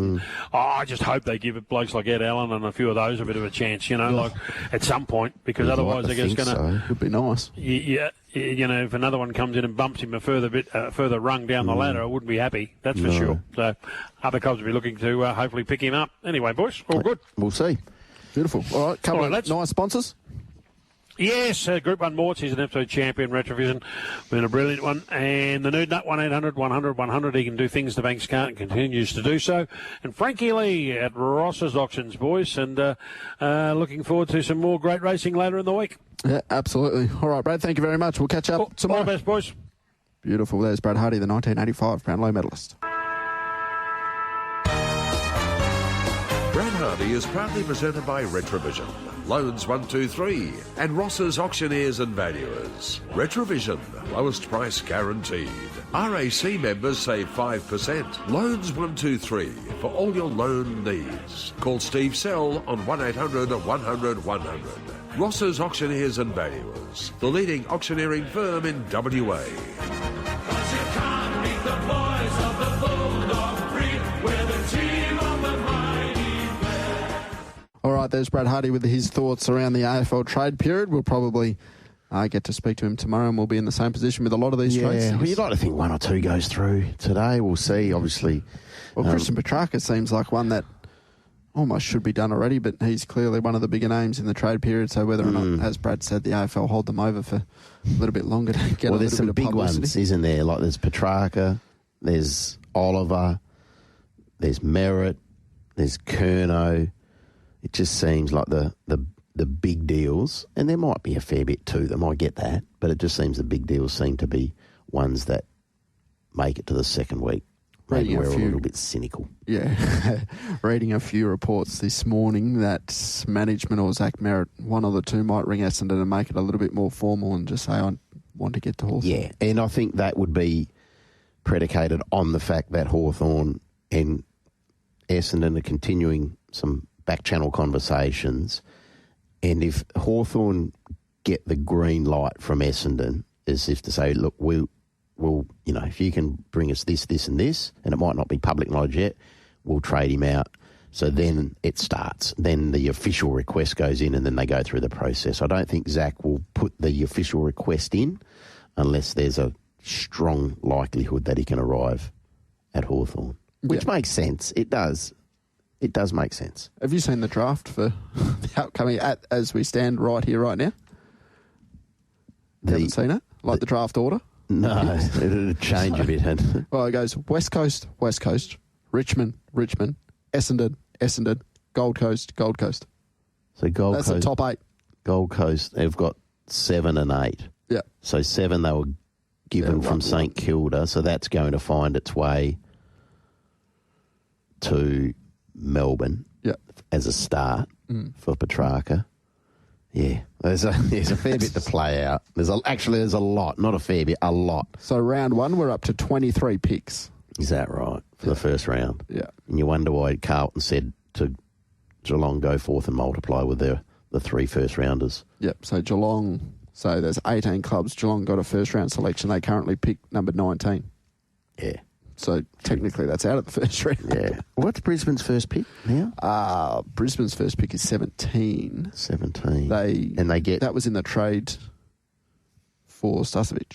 I just hope they give blokes like Ed Allen and a few of those a bit of a chance, at some point, because otherwise they're just going to. Would be nice. Yeah, if another one comes in and bumps him a further rung down the ladder, I wouldn't be happy. That's for sure. So other clubs will be looking to hopefully pick him up. Anyway, boys, all good. We'll see. Beautiful. All right, couple of nice sponsors. Yes, Group 1 Morts, he's an absolute champion, Retrovision, been a brilliant one. And the Nude Nut, 1-800-100-100, he can do things the banks can't and continues to do so. And Frankie Lee at Ross's Auctions, boys, and looking forward to some more great racing later in the week. Yeah, absolutely. All right, Brad, thank you very much. We'll catch up tomorrow. All the best, boys. Beautiful. There's Brad Hardie, the 1985 Brownlow medalist. Brad Hardie is proudly presented by Retrovision, Loans 123, and Ross's Auctioneers and Valuers. Retrovision, lowest price guaranteed. RAC members save 5%. Loans 123 for all your loan needs. Call Steve Sell on 1-800-100-100. Ross's Auctioneers and Valuers, the leading auctioneering firm in WA. All right, there's Brad Hardie with his thoughts around the AFL trade period. We'll probably get to speak to him tomorrow, and we'll be in the same position with a lot of these trades. Yeah, well, you'd like to think 1 or 2 goes through today. We'll see, obviously. Well, Christian Petrarca seems like one that almost should be done already, but he's clearly one of the bigger names in the trade period. So whether or not, as Brad said, the AFL hold them over for a little bit longer to get well, a there's little some bit of big publicity. ones, isn't there? Like there's Petrarca, there's Oliver, there's Merritt, there's Curnow. It just seems like the big deals, and there might be a fair bit to them, I get that, but it just seems the big deals seem to be ones that make it to the second week. Maybe we're a little bit cynical. Yeah. Reading a few reports this morning that management or Zach Merritt, one of the two, might ring Essendon and make it a little bit more formal and just say, I want to get to Hawthorn. Yeah, and I think that would be predicated on the fact that Hawthorn and Essendon are continuing some back-channel conversations, and if Hawthorn get the green light from Essendon, as if to say, look, we'll, if you can bring us this, this and this, and it might not be public knowledge yet, we'll trade him out. So then it starts. Then the official request goes in and then they go through the process. I don't think Zach will put the official request in unless there's a strong likelihood that he can arrive at Hawthorn, which makes sense. It does. It does make sense. Have you seen the draft for the upcoming, as we stand right here, right now? You haven't seen it? Like the draft order? No, it'll change a bit. Well, it goes West Coast, Richmond, Essendon, Gold Coast. So Gold Coast. That's the top 8. Gold Coast, they've got 7 and 8. Yeah. So 7 they were given from St Kilda, so that's going to find its way to Melbourne as a start for Petrarca. Yeah, there's a fair bit to play out. There's a lot, not a fair bit, a lot. So round 1, we're up to 23 picks. Is that right, for the first round? Yeah. And you wonder why Carlton said to Geelong go forth and multiply with the 3 first-rounders. Yep, so Geelong, so there's 18 clubs. Geelong got a first-round selection. They currently pick number 19. Yeah. So technically that's out of the first round. Yeah. What's Brisbane's first pick now? Brisbane's first pick is 17. 17. They get that was in the trade for Stasovic.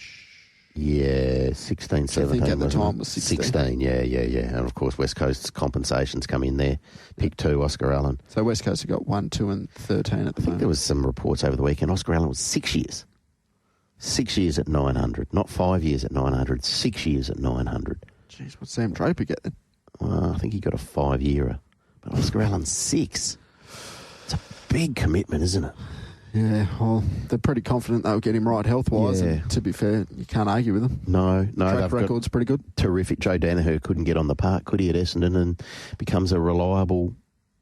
Yeah, 16, 17. I think at the time was 16. 16, yeah. And of course, West Coast's compensations come in there. Pick 2, Oscar Allen. So West Coast have got 1, 2 and 13 at the moment. There was some reports over the weekend. Oscar Allen was 6 years. 6 years at 900. Not 5 years at 900, 6 years at 900. Jeez, what's Sam Draper get then? Well, I think he got a 5-yearer. But Oscar Allen's 6. It's a big commitment, isn't it? Yeah, well, they're pretty confident they'll get him right health-wise. Yeah. And to be fair, you can't argue with them. No. Track record's pretty good. Terrific. Joe Danaher couldn't get on the park, could he, at Essendon, and becomes a reliable,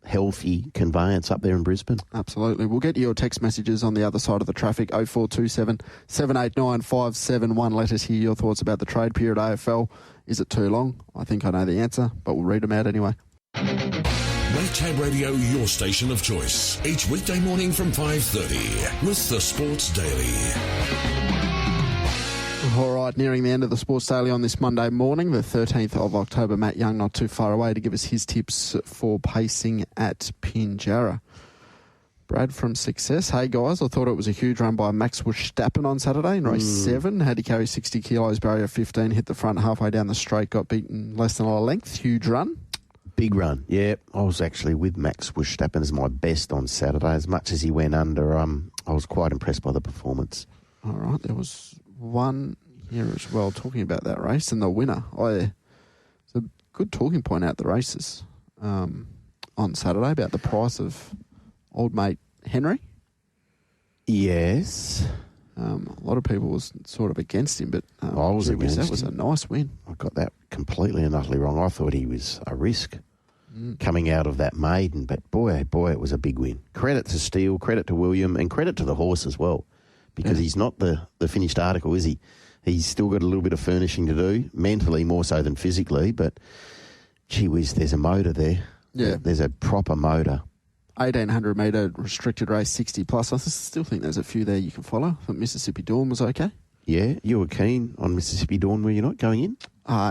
healthy conveyance up there in Brisbane. Absolutely. We'll get your text messages on the other side of the traffic, 0427 789 571. Let us hear your thoughts about the trade period AFL. Is it too long? I think I know the answer, but we'll read them out anyway. Make Tab Radio your station of choice. Each weekday morning from 5:30 with the Sports Daily. All right, nearing the end of the Sports Daily on this Monday morning, the 13th of October. Matt Young not too far away to give us his tips for pacing at Pinjarra. Brad from Success. Hey, guys, I thought it was a huge run by Max Verstappen on Saturday in race 7. Had to carry 60 kilos, barrier 15, hit the front halfway down the straight, got beaten less than a length. Huge run. Big run, yeah. I was actually with Max Verstappen as my best on Saturday. As much as he went under, I was quite impressed by the performance. All right, there was one here as well talking about that race and the winner. It's a good talking point out the races on Saturday about the price of old mate Henry. Yes. A lot of people was sort of against him, but I was against him. That was a nice win. I got that completely and utterly wrong. I thought he was a risk coming out of that maiden, but boy, it was a big win. Credit to Steele, credit to William, and credit to the horse as well, because he's not the finished article, is he? He's still got a little bit of furnishing to do, mentally more so than physically, but gee whiz, there's a motor there. Yeah. There's a proper motor. 1,800 metre restricted race, 60 plus. I still think there's a few there you can follow. I think Mississippi Dawn was okay. Yeah, you were keen on Mississippi Dawn, were you not, going in?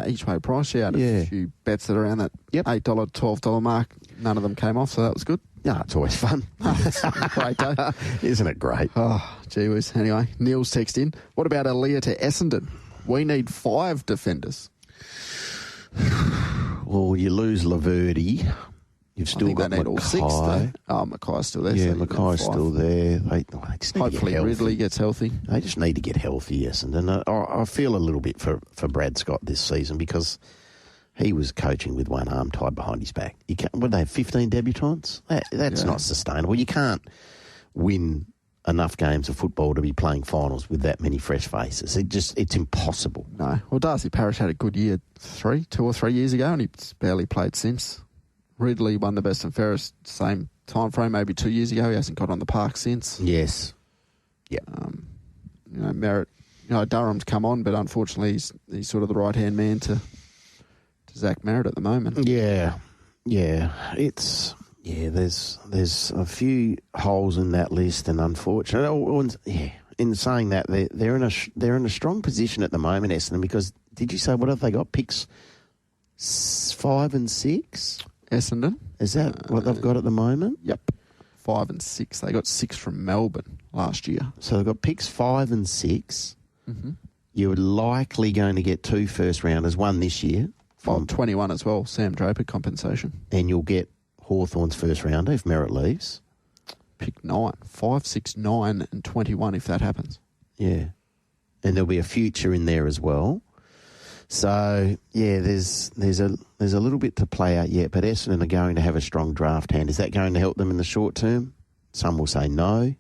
Each way price, yeah. I had a few bets that are around that $8, $12 mark. None of them came off, so that was good. Yeah, it's always fun. It's a great day. Isn't it great? Oh, gee whiz. Anyway, Neil's text in. What about Aaliyah to Essendon? We need 5 defenders. Well, you lose Laverty. You've still got they need all 6, though. Oh, Mackay's still there. Yeah, so Mackay's still there. They just need Hopefully to get Ridley gets healthy. They just need to get healthy, Essendon. I feel a little bit for Brad Scott this season because he was coaching with one arm tied behind his back. Would they have 15 debutants? That's not sustainable. You can't win enough games of football to be playing finals with that many fresh faces. It's impossible. No. Well, Darcy Parish had a good year 2 or 3 years ago, and he's barely played since. Ridley won the best and fairest same time frame, maybe 2 years ago. He hasn't got on the park since. Yes. Yeah. Merritt. Durham's come on, but unfortunately he's sort of the right hand man to Zach Merritt at the moment. Yeah. There's a few holes in that list, and unfortunately, in saying that, they're in a strong position at the moment, Essendon, because did you say what have they got? Picks 5 and 6. Essendon. Is that what they've got at the moment? Yep. 5 and 6. They got 6 from Melbourne last year. So they've got picks 5 and 6. Mm-hmm. You're likely going to get 2 first rounders, one this year. From 21 as well, Sam Draper compensation. And you'll get Hawthorn's first rounder if Merritt leaves. Pick 9. 5, 6, 9 and 21 if that happens. Yeah. And there'll be a future in there as well. So, yeah, there's a little bit to play out yet, but Essendon are going to have a strong draft hand. Is that going to help them in the short term? Some will say no,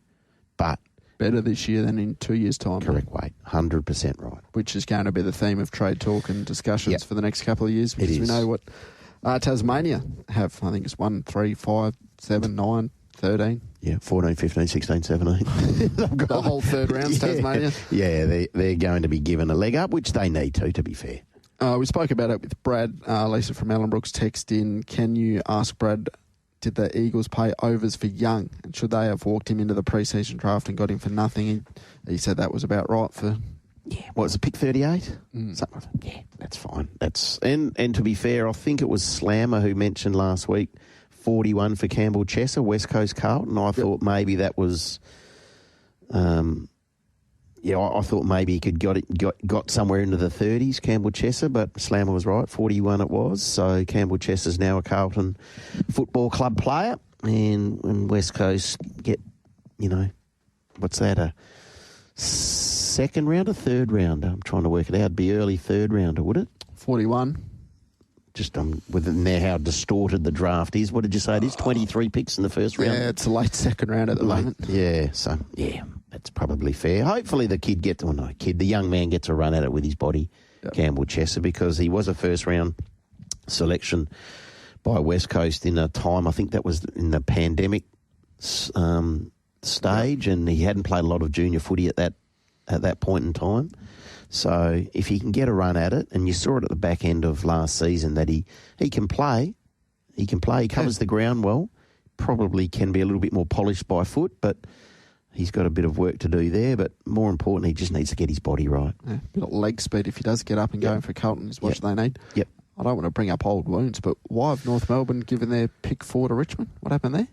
but... Better this year than in 2 years' time. Correct, Wade. 100% right. Which is going to be the theme of trade talk and discussions for the next couple of years, because we know what Tasmania have. I think it's 1, 3, 5, 7, 9, 13. Yeah, 14, 15, 16, 17. The whole third round's Tasmania. Yeah, they're going to be given a leg up, which they need to be fair. We spoke about it with Brad. Lisa from Ellenbrook's text in, can you ask Brad, did the Eagles pay overs for Young? And should they have walked him into the pre-season draft and got him for nothing? He said that was about right for... Yeah, what was it, pick 38? Yeah, that's fine. And to be fair, I think it was Slammer who mentioned last week 41 for Campbell Chesser, West Coast Carlton. I thought maybe that was... I thought maybe he could got somewhere into the 30s, Campbell Chesser, but Slammer was right, 41 it was. So Campbell Chesser's now a Carlton Football Club player, and West Coast get, what's that, a second rounder, third rounder? I'm trying to work it out. It'd be early third rounder, would it? 41. Just within there, how distorted the draft is. What did you say it is? 23 picks in the first round? Yeah, it's a late second round at the moment. Yeah, so, yeah, that's probably fair. Hopefully the the young man gets a run at it with his body, Campbell Chesser, because he was a first-round selection by West Coast in a time, I think that was in the pandemic stage, and he hadn't played a lot of junior footy at that point in time. So if he can get a run at it, and you saw it at the back end of last season that he can play, he covers the ground well, probably can be a little bit more polished by foot, but he's got a bit of work to do there. But more importantly, he just needs to get his body right. Yeah, a bit of leg speed if he does get up and go for Carlton is what they need. Yep. I don't want to bring up old wounds, but why have North Melbourne given their pick 4 to Richmond? What happened there?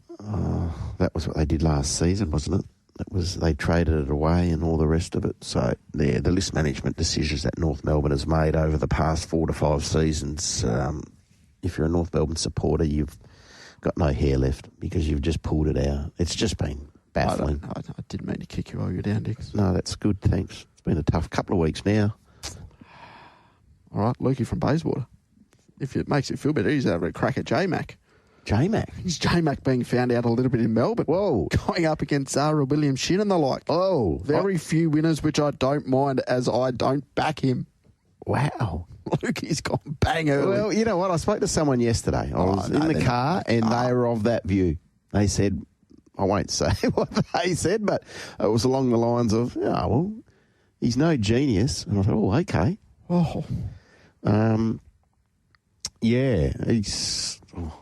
That was what they did last season, wasn't it? They traded it away and all the rest of it. So, the list management decisions that North Melbourne has made over the past 4 to 5 seasons, if you're a North Melbourne supporter, you've got no hair left because you've just pulled it out. It's just been baffling. I didn't mean to kick you while you were down, Dix. No, that's good, thanks. It's been a tough couple of weeks now. All right, Lukey from Bayswater. If it makes it feel better, he's having a crack at J-Mac. J-Mac? Is J-Mac being found out a little bit in Melbourne? Whoa. Going up against Zara Williams Shin and the like. Oh. Very few winners, which I don't mind as I don't back him. Wow. Lukey's gone bang early. Well, you know what? I spoke to someone yesterday. I was in the car and they were of that view. They said, I won't say what they said, but it was along the lines of, he's no genius. And I thought, okay.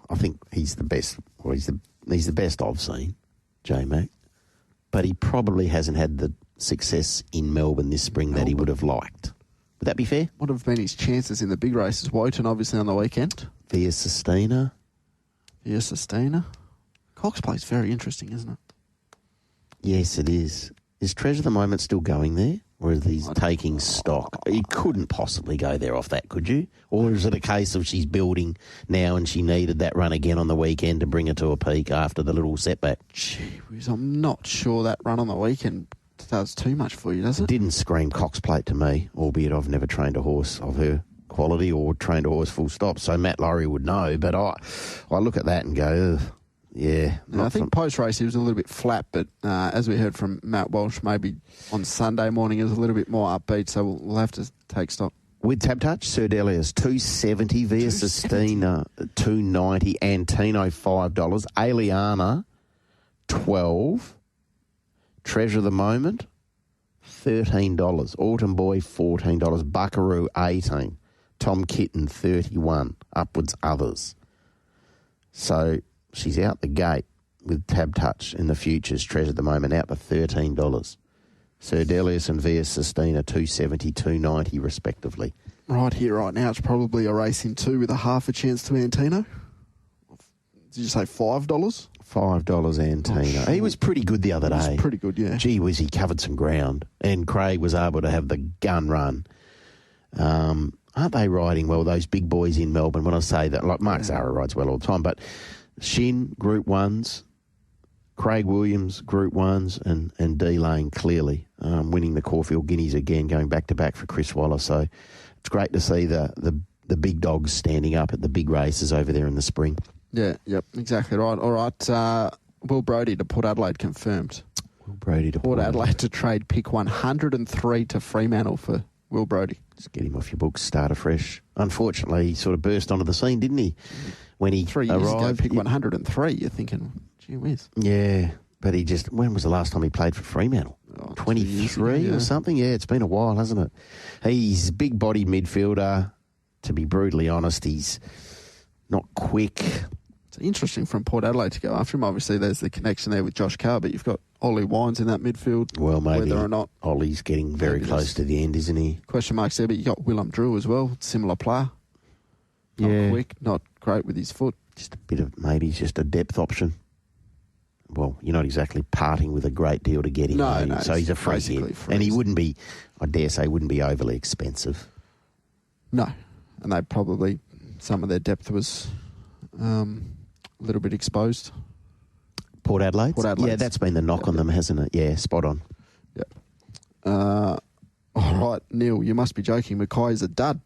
I think he's the best. Well, he's the best I've seen, J-Mac. But he probably hasn't had the success in Melbourne this spring that he would have liked. Would that be fair? What have been his chances in the big races? Wotan, obviously, on the weekend. Via Sistina. Cox Play's very interesting, isn't it? Yes, it is. Is Treasure of the Moment still going there? Or is he taking stock? You couldn't possibly go there off that, could you? Or is it a case of she's building now and she needed that run again on the weekend to bring her to a peak after the little setback? Gee whiz, I'm not sure that run on the weekend does too much for you, does it? Didn't scream Cox Plate to me, albeit I've never trained a horse of her quality or trained a horse full stop, so Matt Laurie would know. But I look at that and go, ugh. Yeah. I think post-race he was a little bit flat, but as we heard from Matt Welsh, maybe on Sunday morning he was a little bit more upbeat, so we'll have to take stock. With Tab Touch, Sir Delia's $270, Via Sistina $290, Antino $5, Aliana $12, Treasure of the Moment $13, Autumn Boy $14, Buckaroo $18, Tom Kitten $31, upwards others. So she's out the gate with Tab Touch in the futures, Treasure of the Moment out to $13. Sir Delius and Via Sistina $270, $290 respectively. Right here, right now, it's probably a race in two with a half a chance to Antino. Did you say $5? $5 Antino. He was pretty good the other day. He was pretty good, yeah. Gee whiz, he covered some ground. And Craig was able to have the gun run. Aren't they riding well, those big boys in Melbourne? When I say that, like Mark Zara rides well all the time, but Shin, Group 1s, Craig Williams, Group 1s, and D Lane clearly winning the Caulfield Guineas again, going back-to-back for Chris Waller. So it's great to see the big dogs standing up at the big races over there in the spring. Yeah, yep, exactly right. All right, Will Brodie to Port Adelaide confirmed. Will Brodie to Port Adelaide to trade pick 103 to Fremantle for Will Brodie. Just get him off your books, start afresh. Unfortunately, he sort of burst onto the scene, didn't he? When he 3 years arrived, ago, pick 103, you're thinking, gee whiz. Yeah, but he just, when was the last time he played for Fremantle? 23 or something? Yeah, it's been a while, hasn't it? He's a big-bodied midfielder. To be brutally honest, he's not quick. It's interesting from Port Adelaide to go after him. Obviously, there's the connection there with Josh Carr, but you've got Ollie Wines in that midfield. Well, maybe whether or not Ollie's getting very close to the end, isn't he? Question marks there, but you got Willem Drew as well, similar player. Not quick, not great with his foot. Just a bit of, maybe he's just a depth option. Well, you're not exactly parting with a great deal to get him. No, so he's a free hit. And he wouldn't be, I dare say, wouldn't be overly expensive. No. And they probably, some of their depth was a little bit exposed. Port Adelaide? Yeah, that's been the knock on them, hasn't it? Yeah, spot on. Yep. All right, Neil, you must be joking. Mackay is a dud.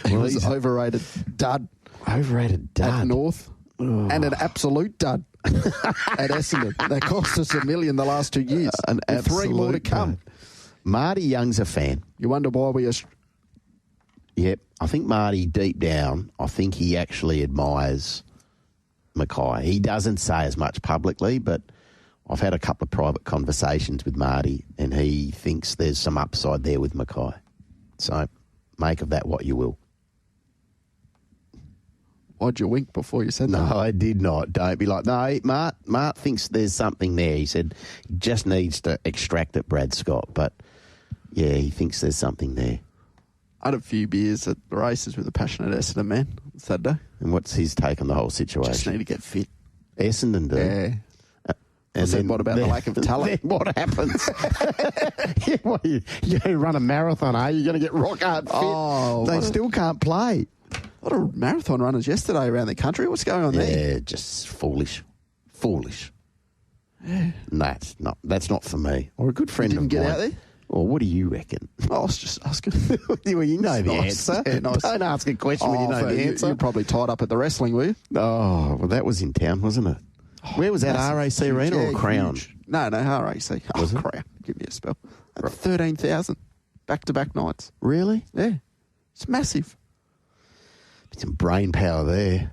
He was overrated dud. Overrated dud. At North. Oh. And an absolute dud at Essendon. They cost us $1 million the last 2 years. An and 3 more to come. Dud. Marty Young's a fan. You wonder why we are... Yep. I think Marty, deep down, I think he actually admires Mackay. He doesn't say as much publicly, but I've had a couple of private conversations with Marty, and he thinks there's some upside there with Mackay. So make of that what you will. Why'd you wink before you said that? No, I did not. Don't be like, no, Mart thinks there's something there. He said he just needs to extract it, Brad Scott. But, yeah, he thinks there's something there. I had a few beers at the races with a passionate Essendon man Saturday. And what's his take on the whole situation? Just need to get fit. Essendon do? Yeah. And then what about the lack of talent? Then what happens? You're going to run a marathon, are you? You're going to get rock hard fit. Oh, they still can't play. A lot of marathon runners yesterday around the country. What's going on there? Yeah, just foolish. Foolish. Yeah. That's not for me. Or a good friend of mine. You didn't get out there? Or what do you reckon? I was just asking. Well, you know the answer. Yeah, nice. Don't ask a question when you know the answer. You're probably tied up at the wrestling, were you? Oh, well, that was in town, wasn't it? Where was that, RAC Arena or Crown? Huge. No, RAC. Was it? Crown. Give me a spell. 13,000 back-to-back nights. Really? Yeah. It's massive. Some brain power there.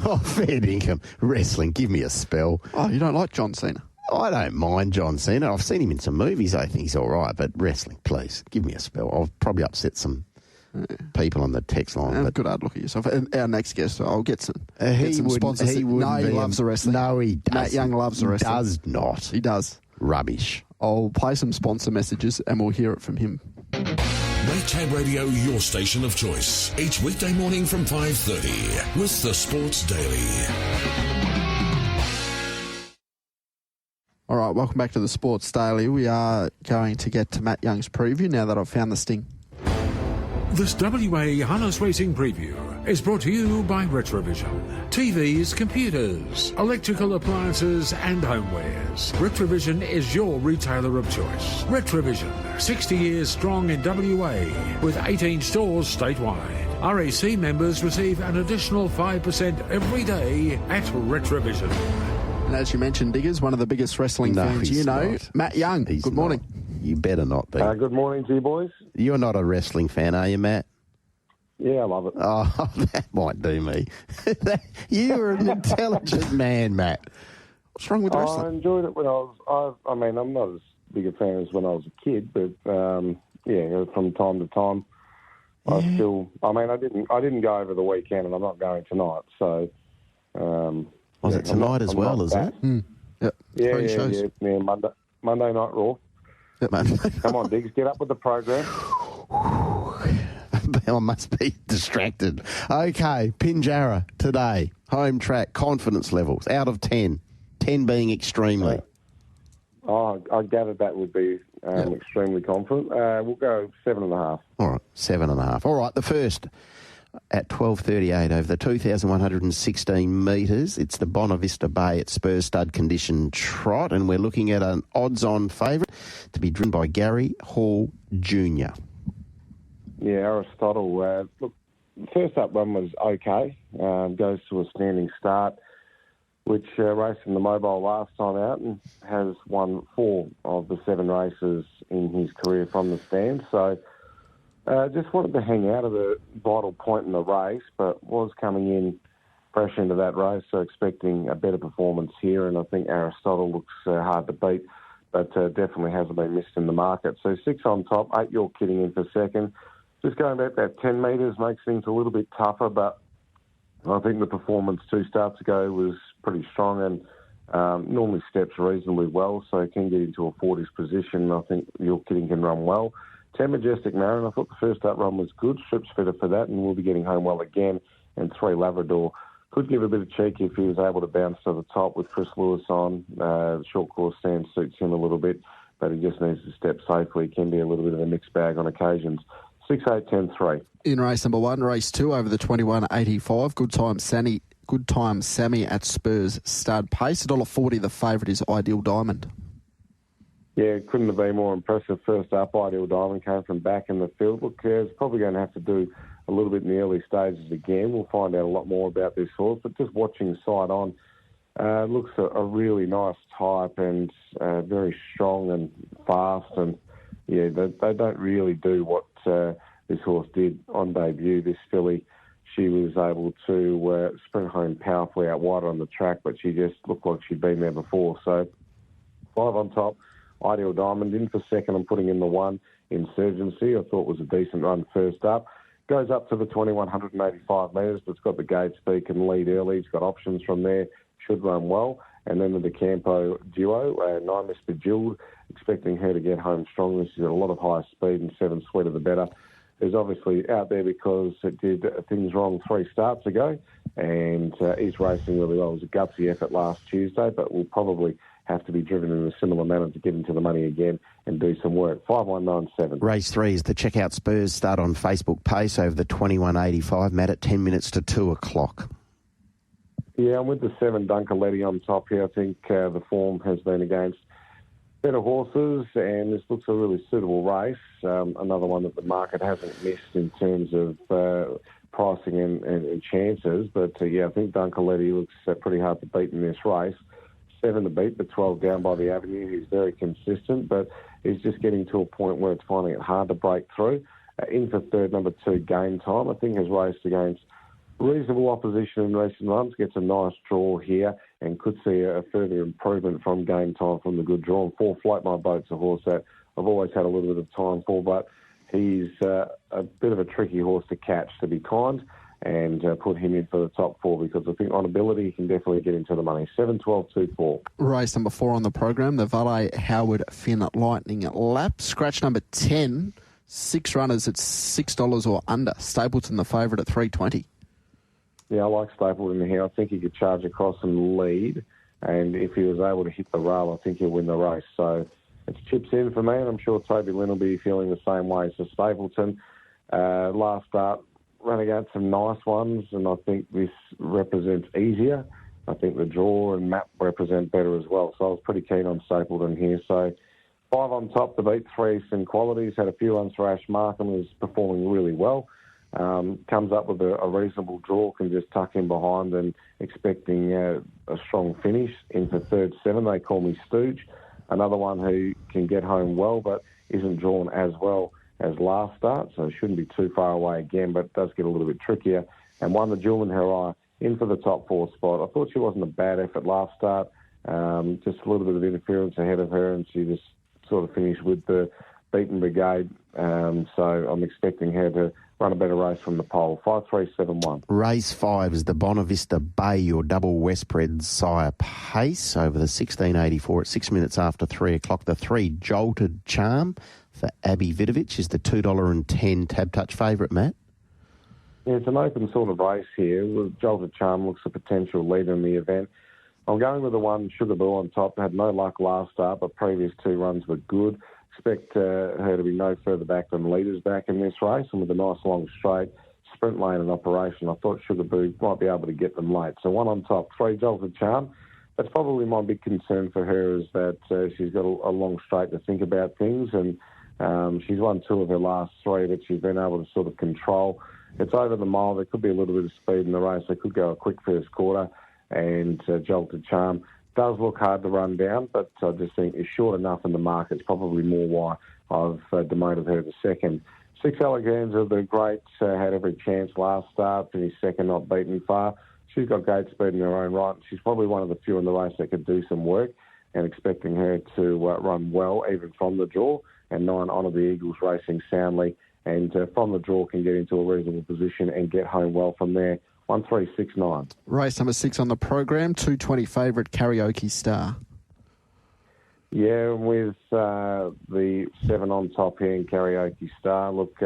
Oh, fair income. Wrestling, give me a spell. Oh, you don't like John Cena? I don't mind John Cena. I've seen him in some movies. I think he's all right. But wrestling, please, give me a spell. I'll probably upset some people on the text line. Have a good hard look at yourself. Our next guest, I'll get some, sponsors. He loves the wrestling. No, he doesn't. Matt Young loves the wrestling. He does not. He does. Rubbish. I'll play some sponsor messages and we'll hear it from him. Make Tab Radio your station of choice. Each weekday morning from 5:30 with the Sports Daily. All right, welcome back to the Sports Daily. We are going to get to Matt Young's preview now that I've found the sting. This WA Harness Racing Preview is brought to you by Retrovision. TVs, computers, electrical appliances and homewares. Retrovision is your retailer of choice. Retrovision, 60 years strong in WA with 18 stores statewide. RAC members receive an additional 5% every day at Retrovision. And as you mentioned, Diggers, one of the biggest wrestling fans you know, not. Matt Young. He's good morning. Not. You better not be. Good morning to you, boys. You're not a wrestling fan, are you, Matt? Yeah, I love it. Oh, that might do me. You're an intelligent man, Matt. What's wrong with wrestling? I enjoyed it when I'm not as big a fan as when I was a kid, but from time to time, I didn't go over the weekend, and I'm not going tonight. So, was it tonight as well? Is it? Yep. Yeah. Monday Night Raw. Yep. Come on, Diggs, get up with the program. I must be distracted. Okay, Pinjarra today. Home track, confidence levels, out of 10. 10 being extremely. I gathered that would be extremely confident. We'll go 7.5. All right, 7.5. All right, the first at 12:38 over the 2,116 metres. It's the Bonavista Bay at Spurs Stud Condition Trot, and we're looking at an odds-on favourite to be driven by Gary Hall Jr. Yeah, Aristotle. Look, the first up run was okay. Goes to a standing start, which raced in the Mobile last time out and has won 4 of the 7 races in his career from the stand. So just wanted to hang out at a vital point in the race, but was coming in fresh into that race, so expecting a better performance here. And I think Aristotle looks hard to beat, but definitely hasn't been missed in the market. So 6 on top, 8 York Kidding in for second. Just going back that 10 metres makes things a little bit tougher, but I think the performance 2 starts ago was pretty strong and normally steps reasonably well, so can get into a 40s position. I think York Kidding can run well. 10 Majestic Marin, I thought the first up run was good. Strip's fitter for that, and we'll be getting home well again. And 3 Labrador could give a bit of cheek if he was able to bounce to the top with Chris Lewis on. The short course stand suits him a little bit, but he just needs to step safely. He can be a little bit of a mixed bag on occasions. 6, 8, 10, 3. In race number 1, race 2 over the 21.85. Good time Sammy at Spurs Stud Pace. $1.40 the favourite is Ideal Diamond. Yeah, couldn't have been more impressive. First up, Ideal Diamond came from back in the field. Look, it's probably going to have to do a little bit in the early stages again. We'll find out a lot more about this horse, but just watching side on, looks a really nice type and very strong and fast. And yeah, they don't really do what this horse did on debut. This filly, she was able to sprint home powerfully out wide on the track, but she just looked like she'd been there before. So 5 on top. Ideal Diamond in for second and putting in the 1, Insurgency. I thought was a decent run first up. Goes up to the 2,185 metres, but it's got the gate speed, can lead early. It's got options from there, should run well. And then the Campo duo, 9 Miss Bejeweled, expecting her to get home strongly. She's got a lot of high speed and 7 Sweeter the Better. Is obviously out there because it did things wrong 3 starts ago and is racing really well. It was a gutsy effort last Tuesday, but will probably have to be driven in a similar manner to get into the money again and do some work. 5197. Race 3 is the Checkout Spurs start on Facebook Pace over the 21.85. Matt at 10 minutes to 2 o'clock. Yeah, I'm with the 7 Dunkerletti on top here. I think the form has been against better horses, and this looks a really suitable race. Another one that the market hasn't missed in terms of pricing and chances. But I think Dunkerletti looks pretty hard to beat in this race. 7 to beat, but 12 down by the Avenue. He's very consistent, but he's just getting to a point where it's finding it hard to break through. In for third, number 2, Game Time. I think has raced against reasonable opposition in recent runs, gets a nice draw here and could see a further improvement from Game Time from the good draw. And 4 Float My Boat's a horse that I've always had a little bit of time for, but he's a bit of a tricky horse to catch, to be kind, and put him in for the top 4 because I think on ability he can definitely get into the money. 7, 12, 2, 4. Race number 4 on the program, the Valet Howard Finn Lightning Lap. Scratch number 10, 6 runners at $6 or under. Stapleton the favourite at $3.20. Yeah, I like Stapleton here. I think he could charge across and lead. And if he was able to hit the rail, I think he'll win the race. So it's chips in for me, and I'm sure Toby Lynn will be feeling the same way. So Stapleton, last start, ran against some nice ones, and I think this represents easier. I think the draw and map represent better as well. So I was pretty keen on Stapleton here. So 5 on top to beat 3 Eastern Qualities. Had a few runs for Ash Markham, who's performing really well. Comes up with a reasonable draw, can just tuck in behind and expecting a strong finish. In for third 7, they call me Stooge. Another one who can get home well but isn't drawn as well as last start, so shouldn't be too far away again, but does get a little bit trickier. And won the Julian Harai in for the top 4 spot. I thought she wasn't a bad effort last start, just a little bit of interference ahead of her, and she just sort of finished with the beaten brigade. So I'm expecting her to run a better race from the pole. 5-3-7-1. Race 5 is the Bonavista Bay, your double Westbred sire pace over the 1684 at 6 minutes after 3 o'clock. The 3 Jolted Charm for Abby Vidovich is the $2.10 Tab Touch favourite, Matt. Yeah, it's an open sort of race here. Jolted Charm looks a potential leader in the event. I'm going with the 1 Sugar Bull on top. Had no luck last start, but previous 2 runs were good. Expect her to be no further back than leaders back in this race, and with a nice long straight sprint lane in operation, I thought Sugar Boo might be able to get them late. So 1 on top, 3 Jolted Charm. That's probably my big concern for her, is that she's got a long straight to think about things, and she's won 2 of her last 3 that she's been able to sort of control. It's over the mile. There could be a little bit of speed in the race. They could go a quick first quarter, and Jolted Charm does look hard to run down, but I just think it's short enough in the market. It's probably more why I've demoted her to second. 6 Eleganza, the greats, had every chance last start, finished second, not beaten far. She's got great speed in her own right. She's probably one of the few in the race that could do some work, and expecting her to run well, even from the draw. And 9 Honour the Eagles, racing soundly, and from the draw can get into a reasonable position and get home well from there. 1-3-6-9. Race number 6 on the program, 220 favourite Karaoke Star. Yeah, with the 7 on top here in Karaoke Star. Look,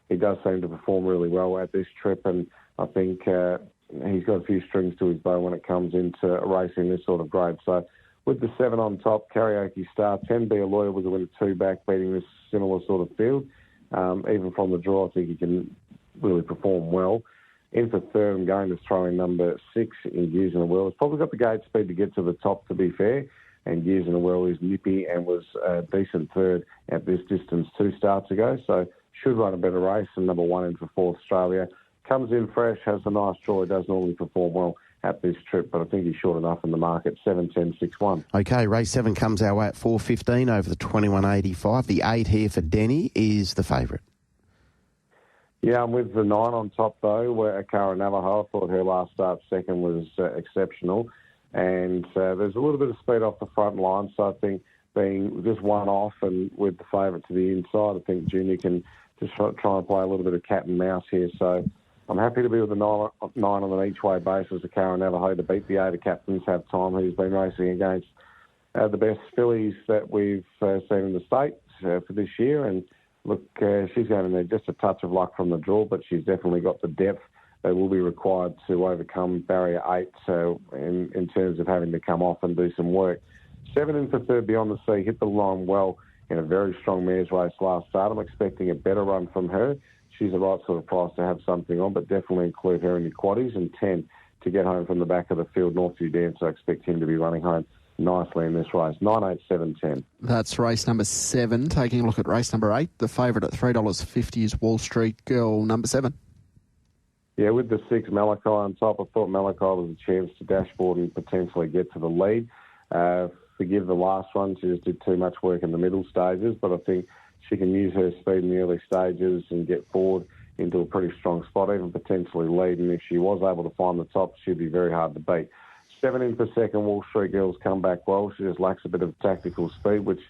he does seem to perform really well at this trip, and I think he's got a few strings to his bow when it comes into racing this sort of grade. So with the 7 on top, Karaoke Star, 10 Be a Lawyer with a winner 2 back, beating this similar sort of field. Even from the draw, I think he can really perform well. In for third, I'm going to throw in number 6 in Years in a Well. It's probably got the gate speed to get to the top, to be fair. And Years in a Well is nippy and was a decent third at this distance 2 starts ago. So should run a better race. And number 1 in for 4th Australia. Comes in fresh, has a nice draw. It does normally perform well at this trip, but I think he's short enough in the market. 7-10-6-1. Okay, race 7 comes our way at 4.15 over the 21.85. The 8 here for Denny is the favourite. Yeah, I'm with the 9 on top, though, where Akara Navajo. I thought her last start second was exceptional. And there's a little bit of speed off the front line, so I think being just 1 off and with the favourite to the inside, I think Junior can just try and play a little bit of cat and mouse here. So I'm happy to be with the 9 on an each-way basis. Akara Navajo to beat the 8 of Captains Have Time, who's been racing against the best fillies that we've seen in the States for this year. And look, she's going to need just a touch of luck from the draw, but she's definitely got the depth that will be required to overcome barrier 8 in terms of having to come off and do some work. 7 in for third, Beyond the Sea, hit the line well in a very strong mares race last start. I'm expecting a better run from her. She's the right sort of price to have something on, but definitely include her in your quaddies. And 10 to get home from the back of the field, Northview Dance. I expect him to be running home nicely in this race. 9-8-7-10. That's race number 7. Taking a look at race number 8, the favourite at $3.50 is Wall Street Girl, number 7. Yeah, with the 6 Malachi on top, I thought Malachi was a chance to dashboard and potentially get to the lead. Forgive the last one, she just did too much work in the middle stages, but I think she can use her speed in the early stages and get forward into a pretty strong spot, even potentially lead. And if she was able to find the top, she'd be very hard to beat. 7 in per second, Wall Street Girls come back well. She just lacks a bit of tactical speed, which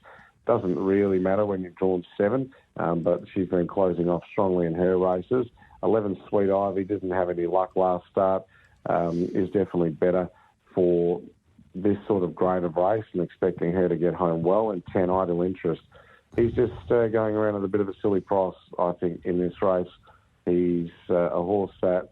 doesn't really matter when you've drawn 7, but she's been closing off strongly in her races. 11 Sweet Ivy didn't have any luck last start, is definitely better for this sort of grade of race, and expecting her to get home well. And 10 Idle Interest. He's just going around at a bit of a silly price, I think, in this race. He's a horse that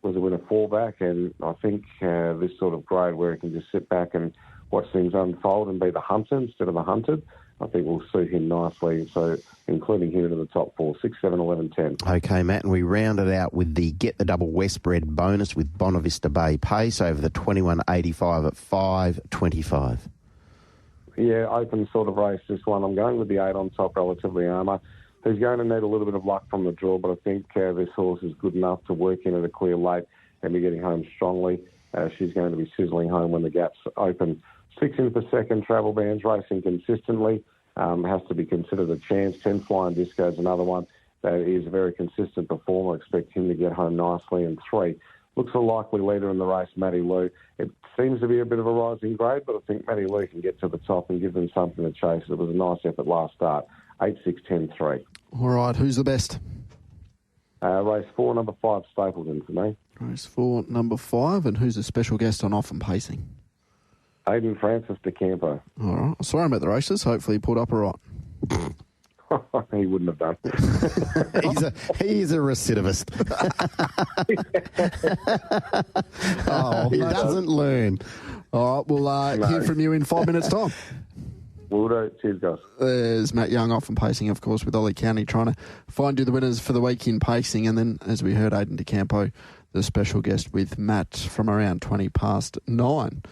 was a winner fullback, and I think this sort of grade where he can just sit back and watch things unfold and be the hunter instead of the hunted, I think will suit him nicely. So including him into the top 4, 6, 7, 11, 10. Okay, Matt, and we rounded out with the Get the Double Westbred bonus with Bonavista Bay Pace over the 21.85 at 5.25. Yeah, open sort of race, this one. I'm going with the 8 on top, Relatively Armour. He's going to need a little bit of luck from the draw, but I think this horse is good enough to work in at a clear late and be getting home strongly. She's going to be sizzling home when the gaps open. 6 in per second, Travel Bands racing consistently. Has to be considered a chance. 10 Flying Disco is another one that is a very consistent performer. I expect him to get home nicely. And 3, looks a likely leader in the race, Matty Lou. It seems to be a bit of a rising grade, but I think Matty Lou can get to the top and give them something to chase. It was a nice effort last start. 8, 6, 10, 3. All right, who's the best? Race 4, number 5, Stapleton for me. Race 4, number 5, and who's the special guest on Off and Pacing? Aidan Francis de Campo. All right, I saw him at the races. Hopefully he pulled up all right. He wouldn't have done. He's a recidivist. He doesn't learn. All right, we'll hear from you in 5 minutes' time. Will do. Cheers, guys. There's Matt Young off and pacing, of course, with Ollie County, trying to find you the winners for the week in pacing. And then, as we heard, Aidan DeCampo, the special guest with Matt from around 9:20.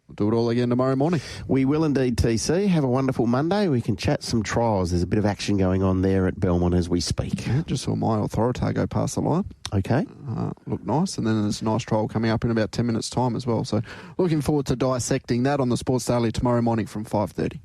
We'll do it all again tomorrow morning. We will indeed, TC. Have a wonderful Monday. We can chat some trials. There's a bit of action going on there at Belmont as we speak. Yeah, just saw my Authorita go past the line. Okay. Looked nice. And then there's a nice trial coming up in about 10 minutes' time as well. So looking forward to dissecting that on the Sports Daily tomorrow morning from 5:30.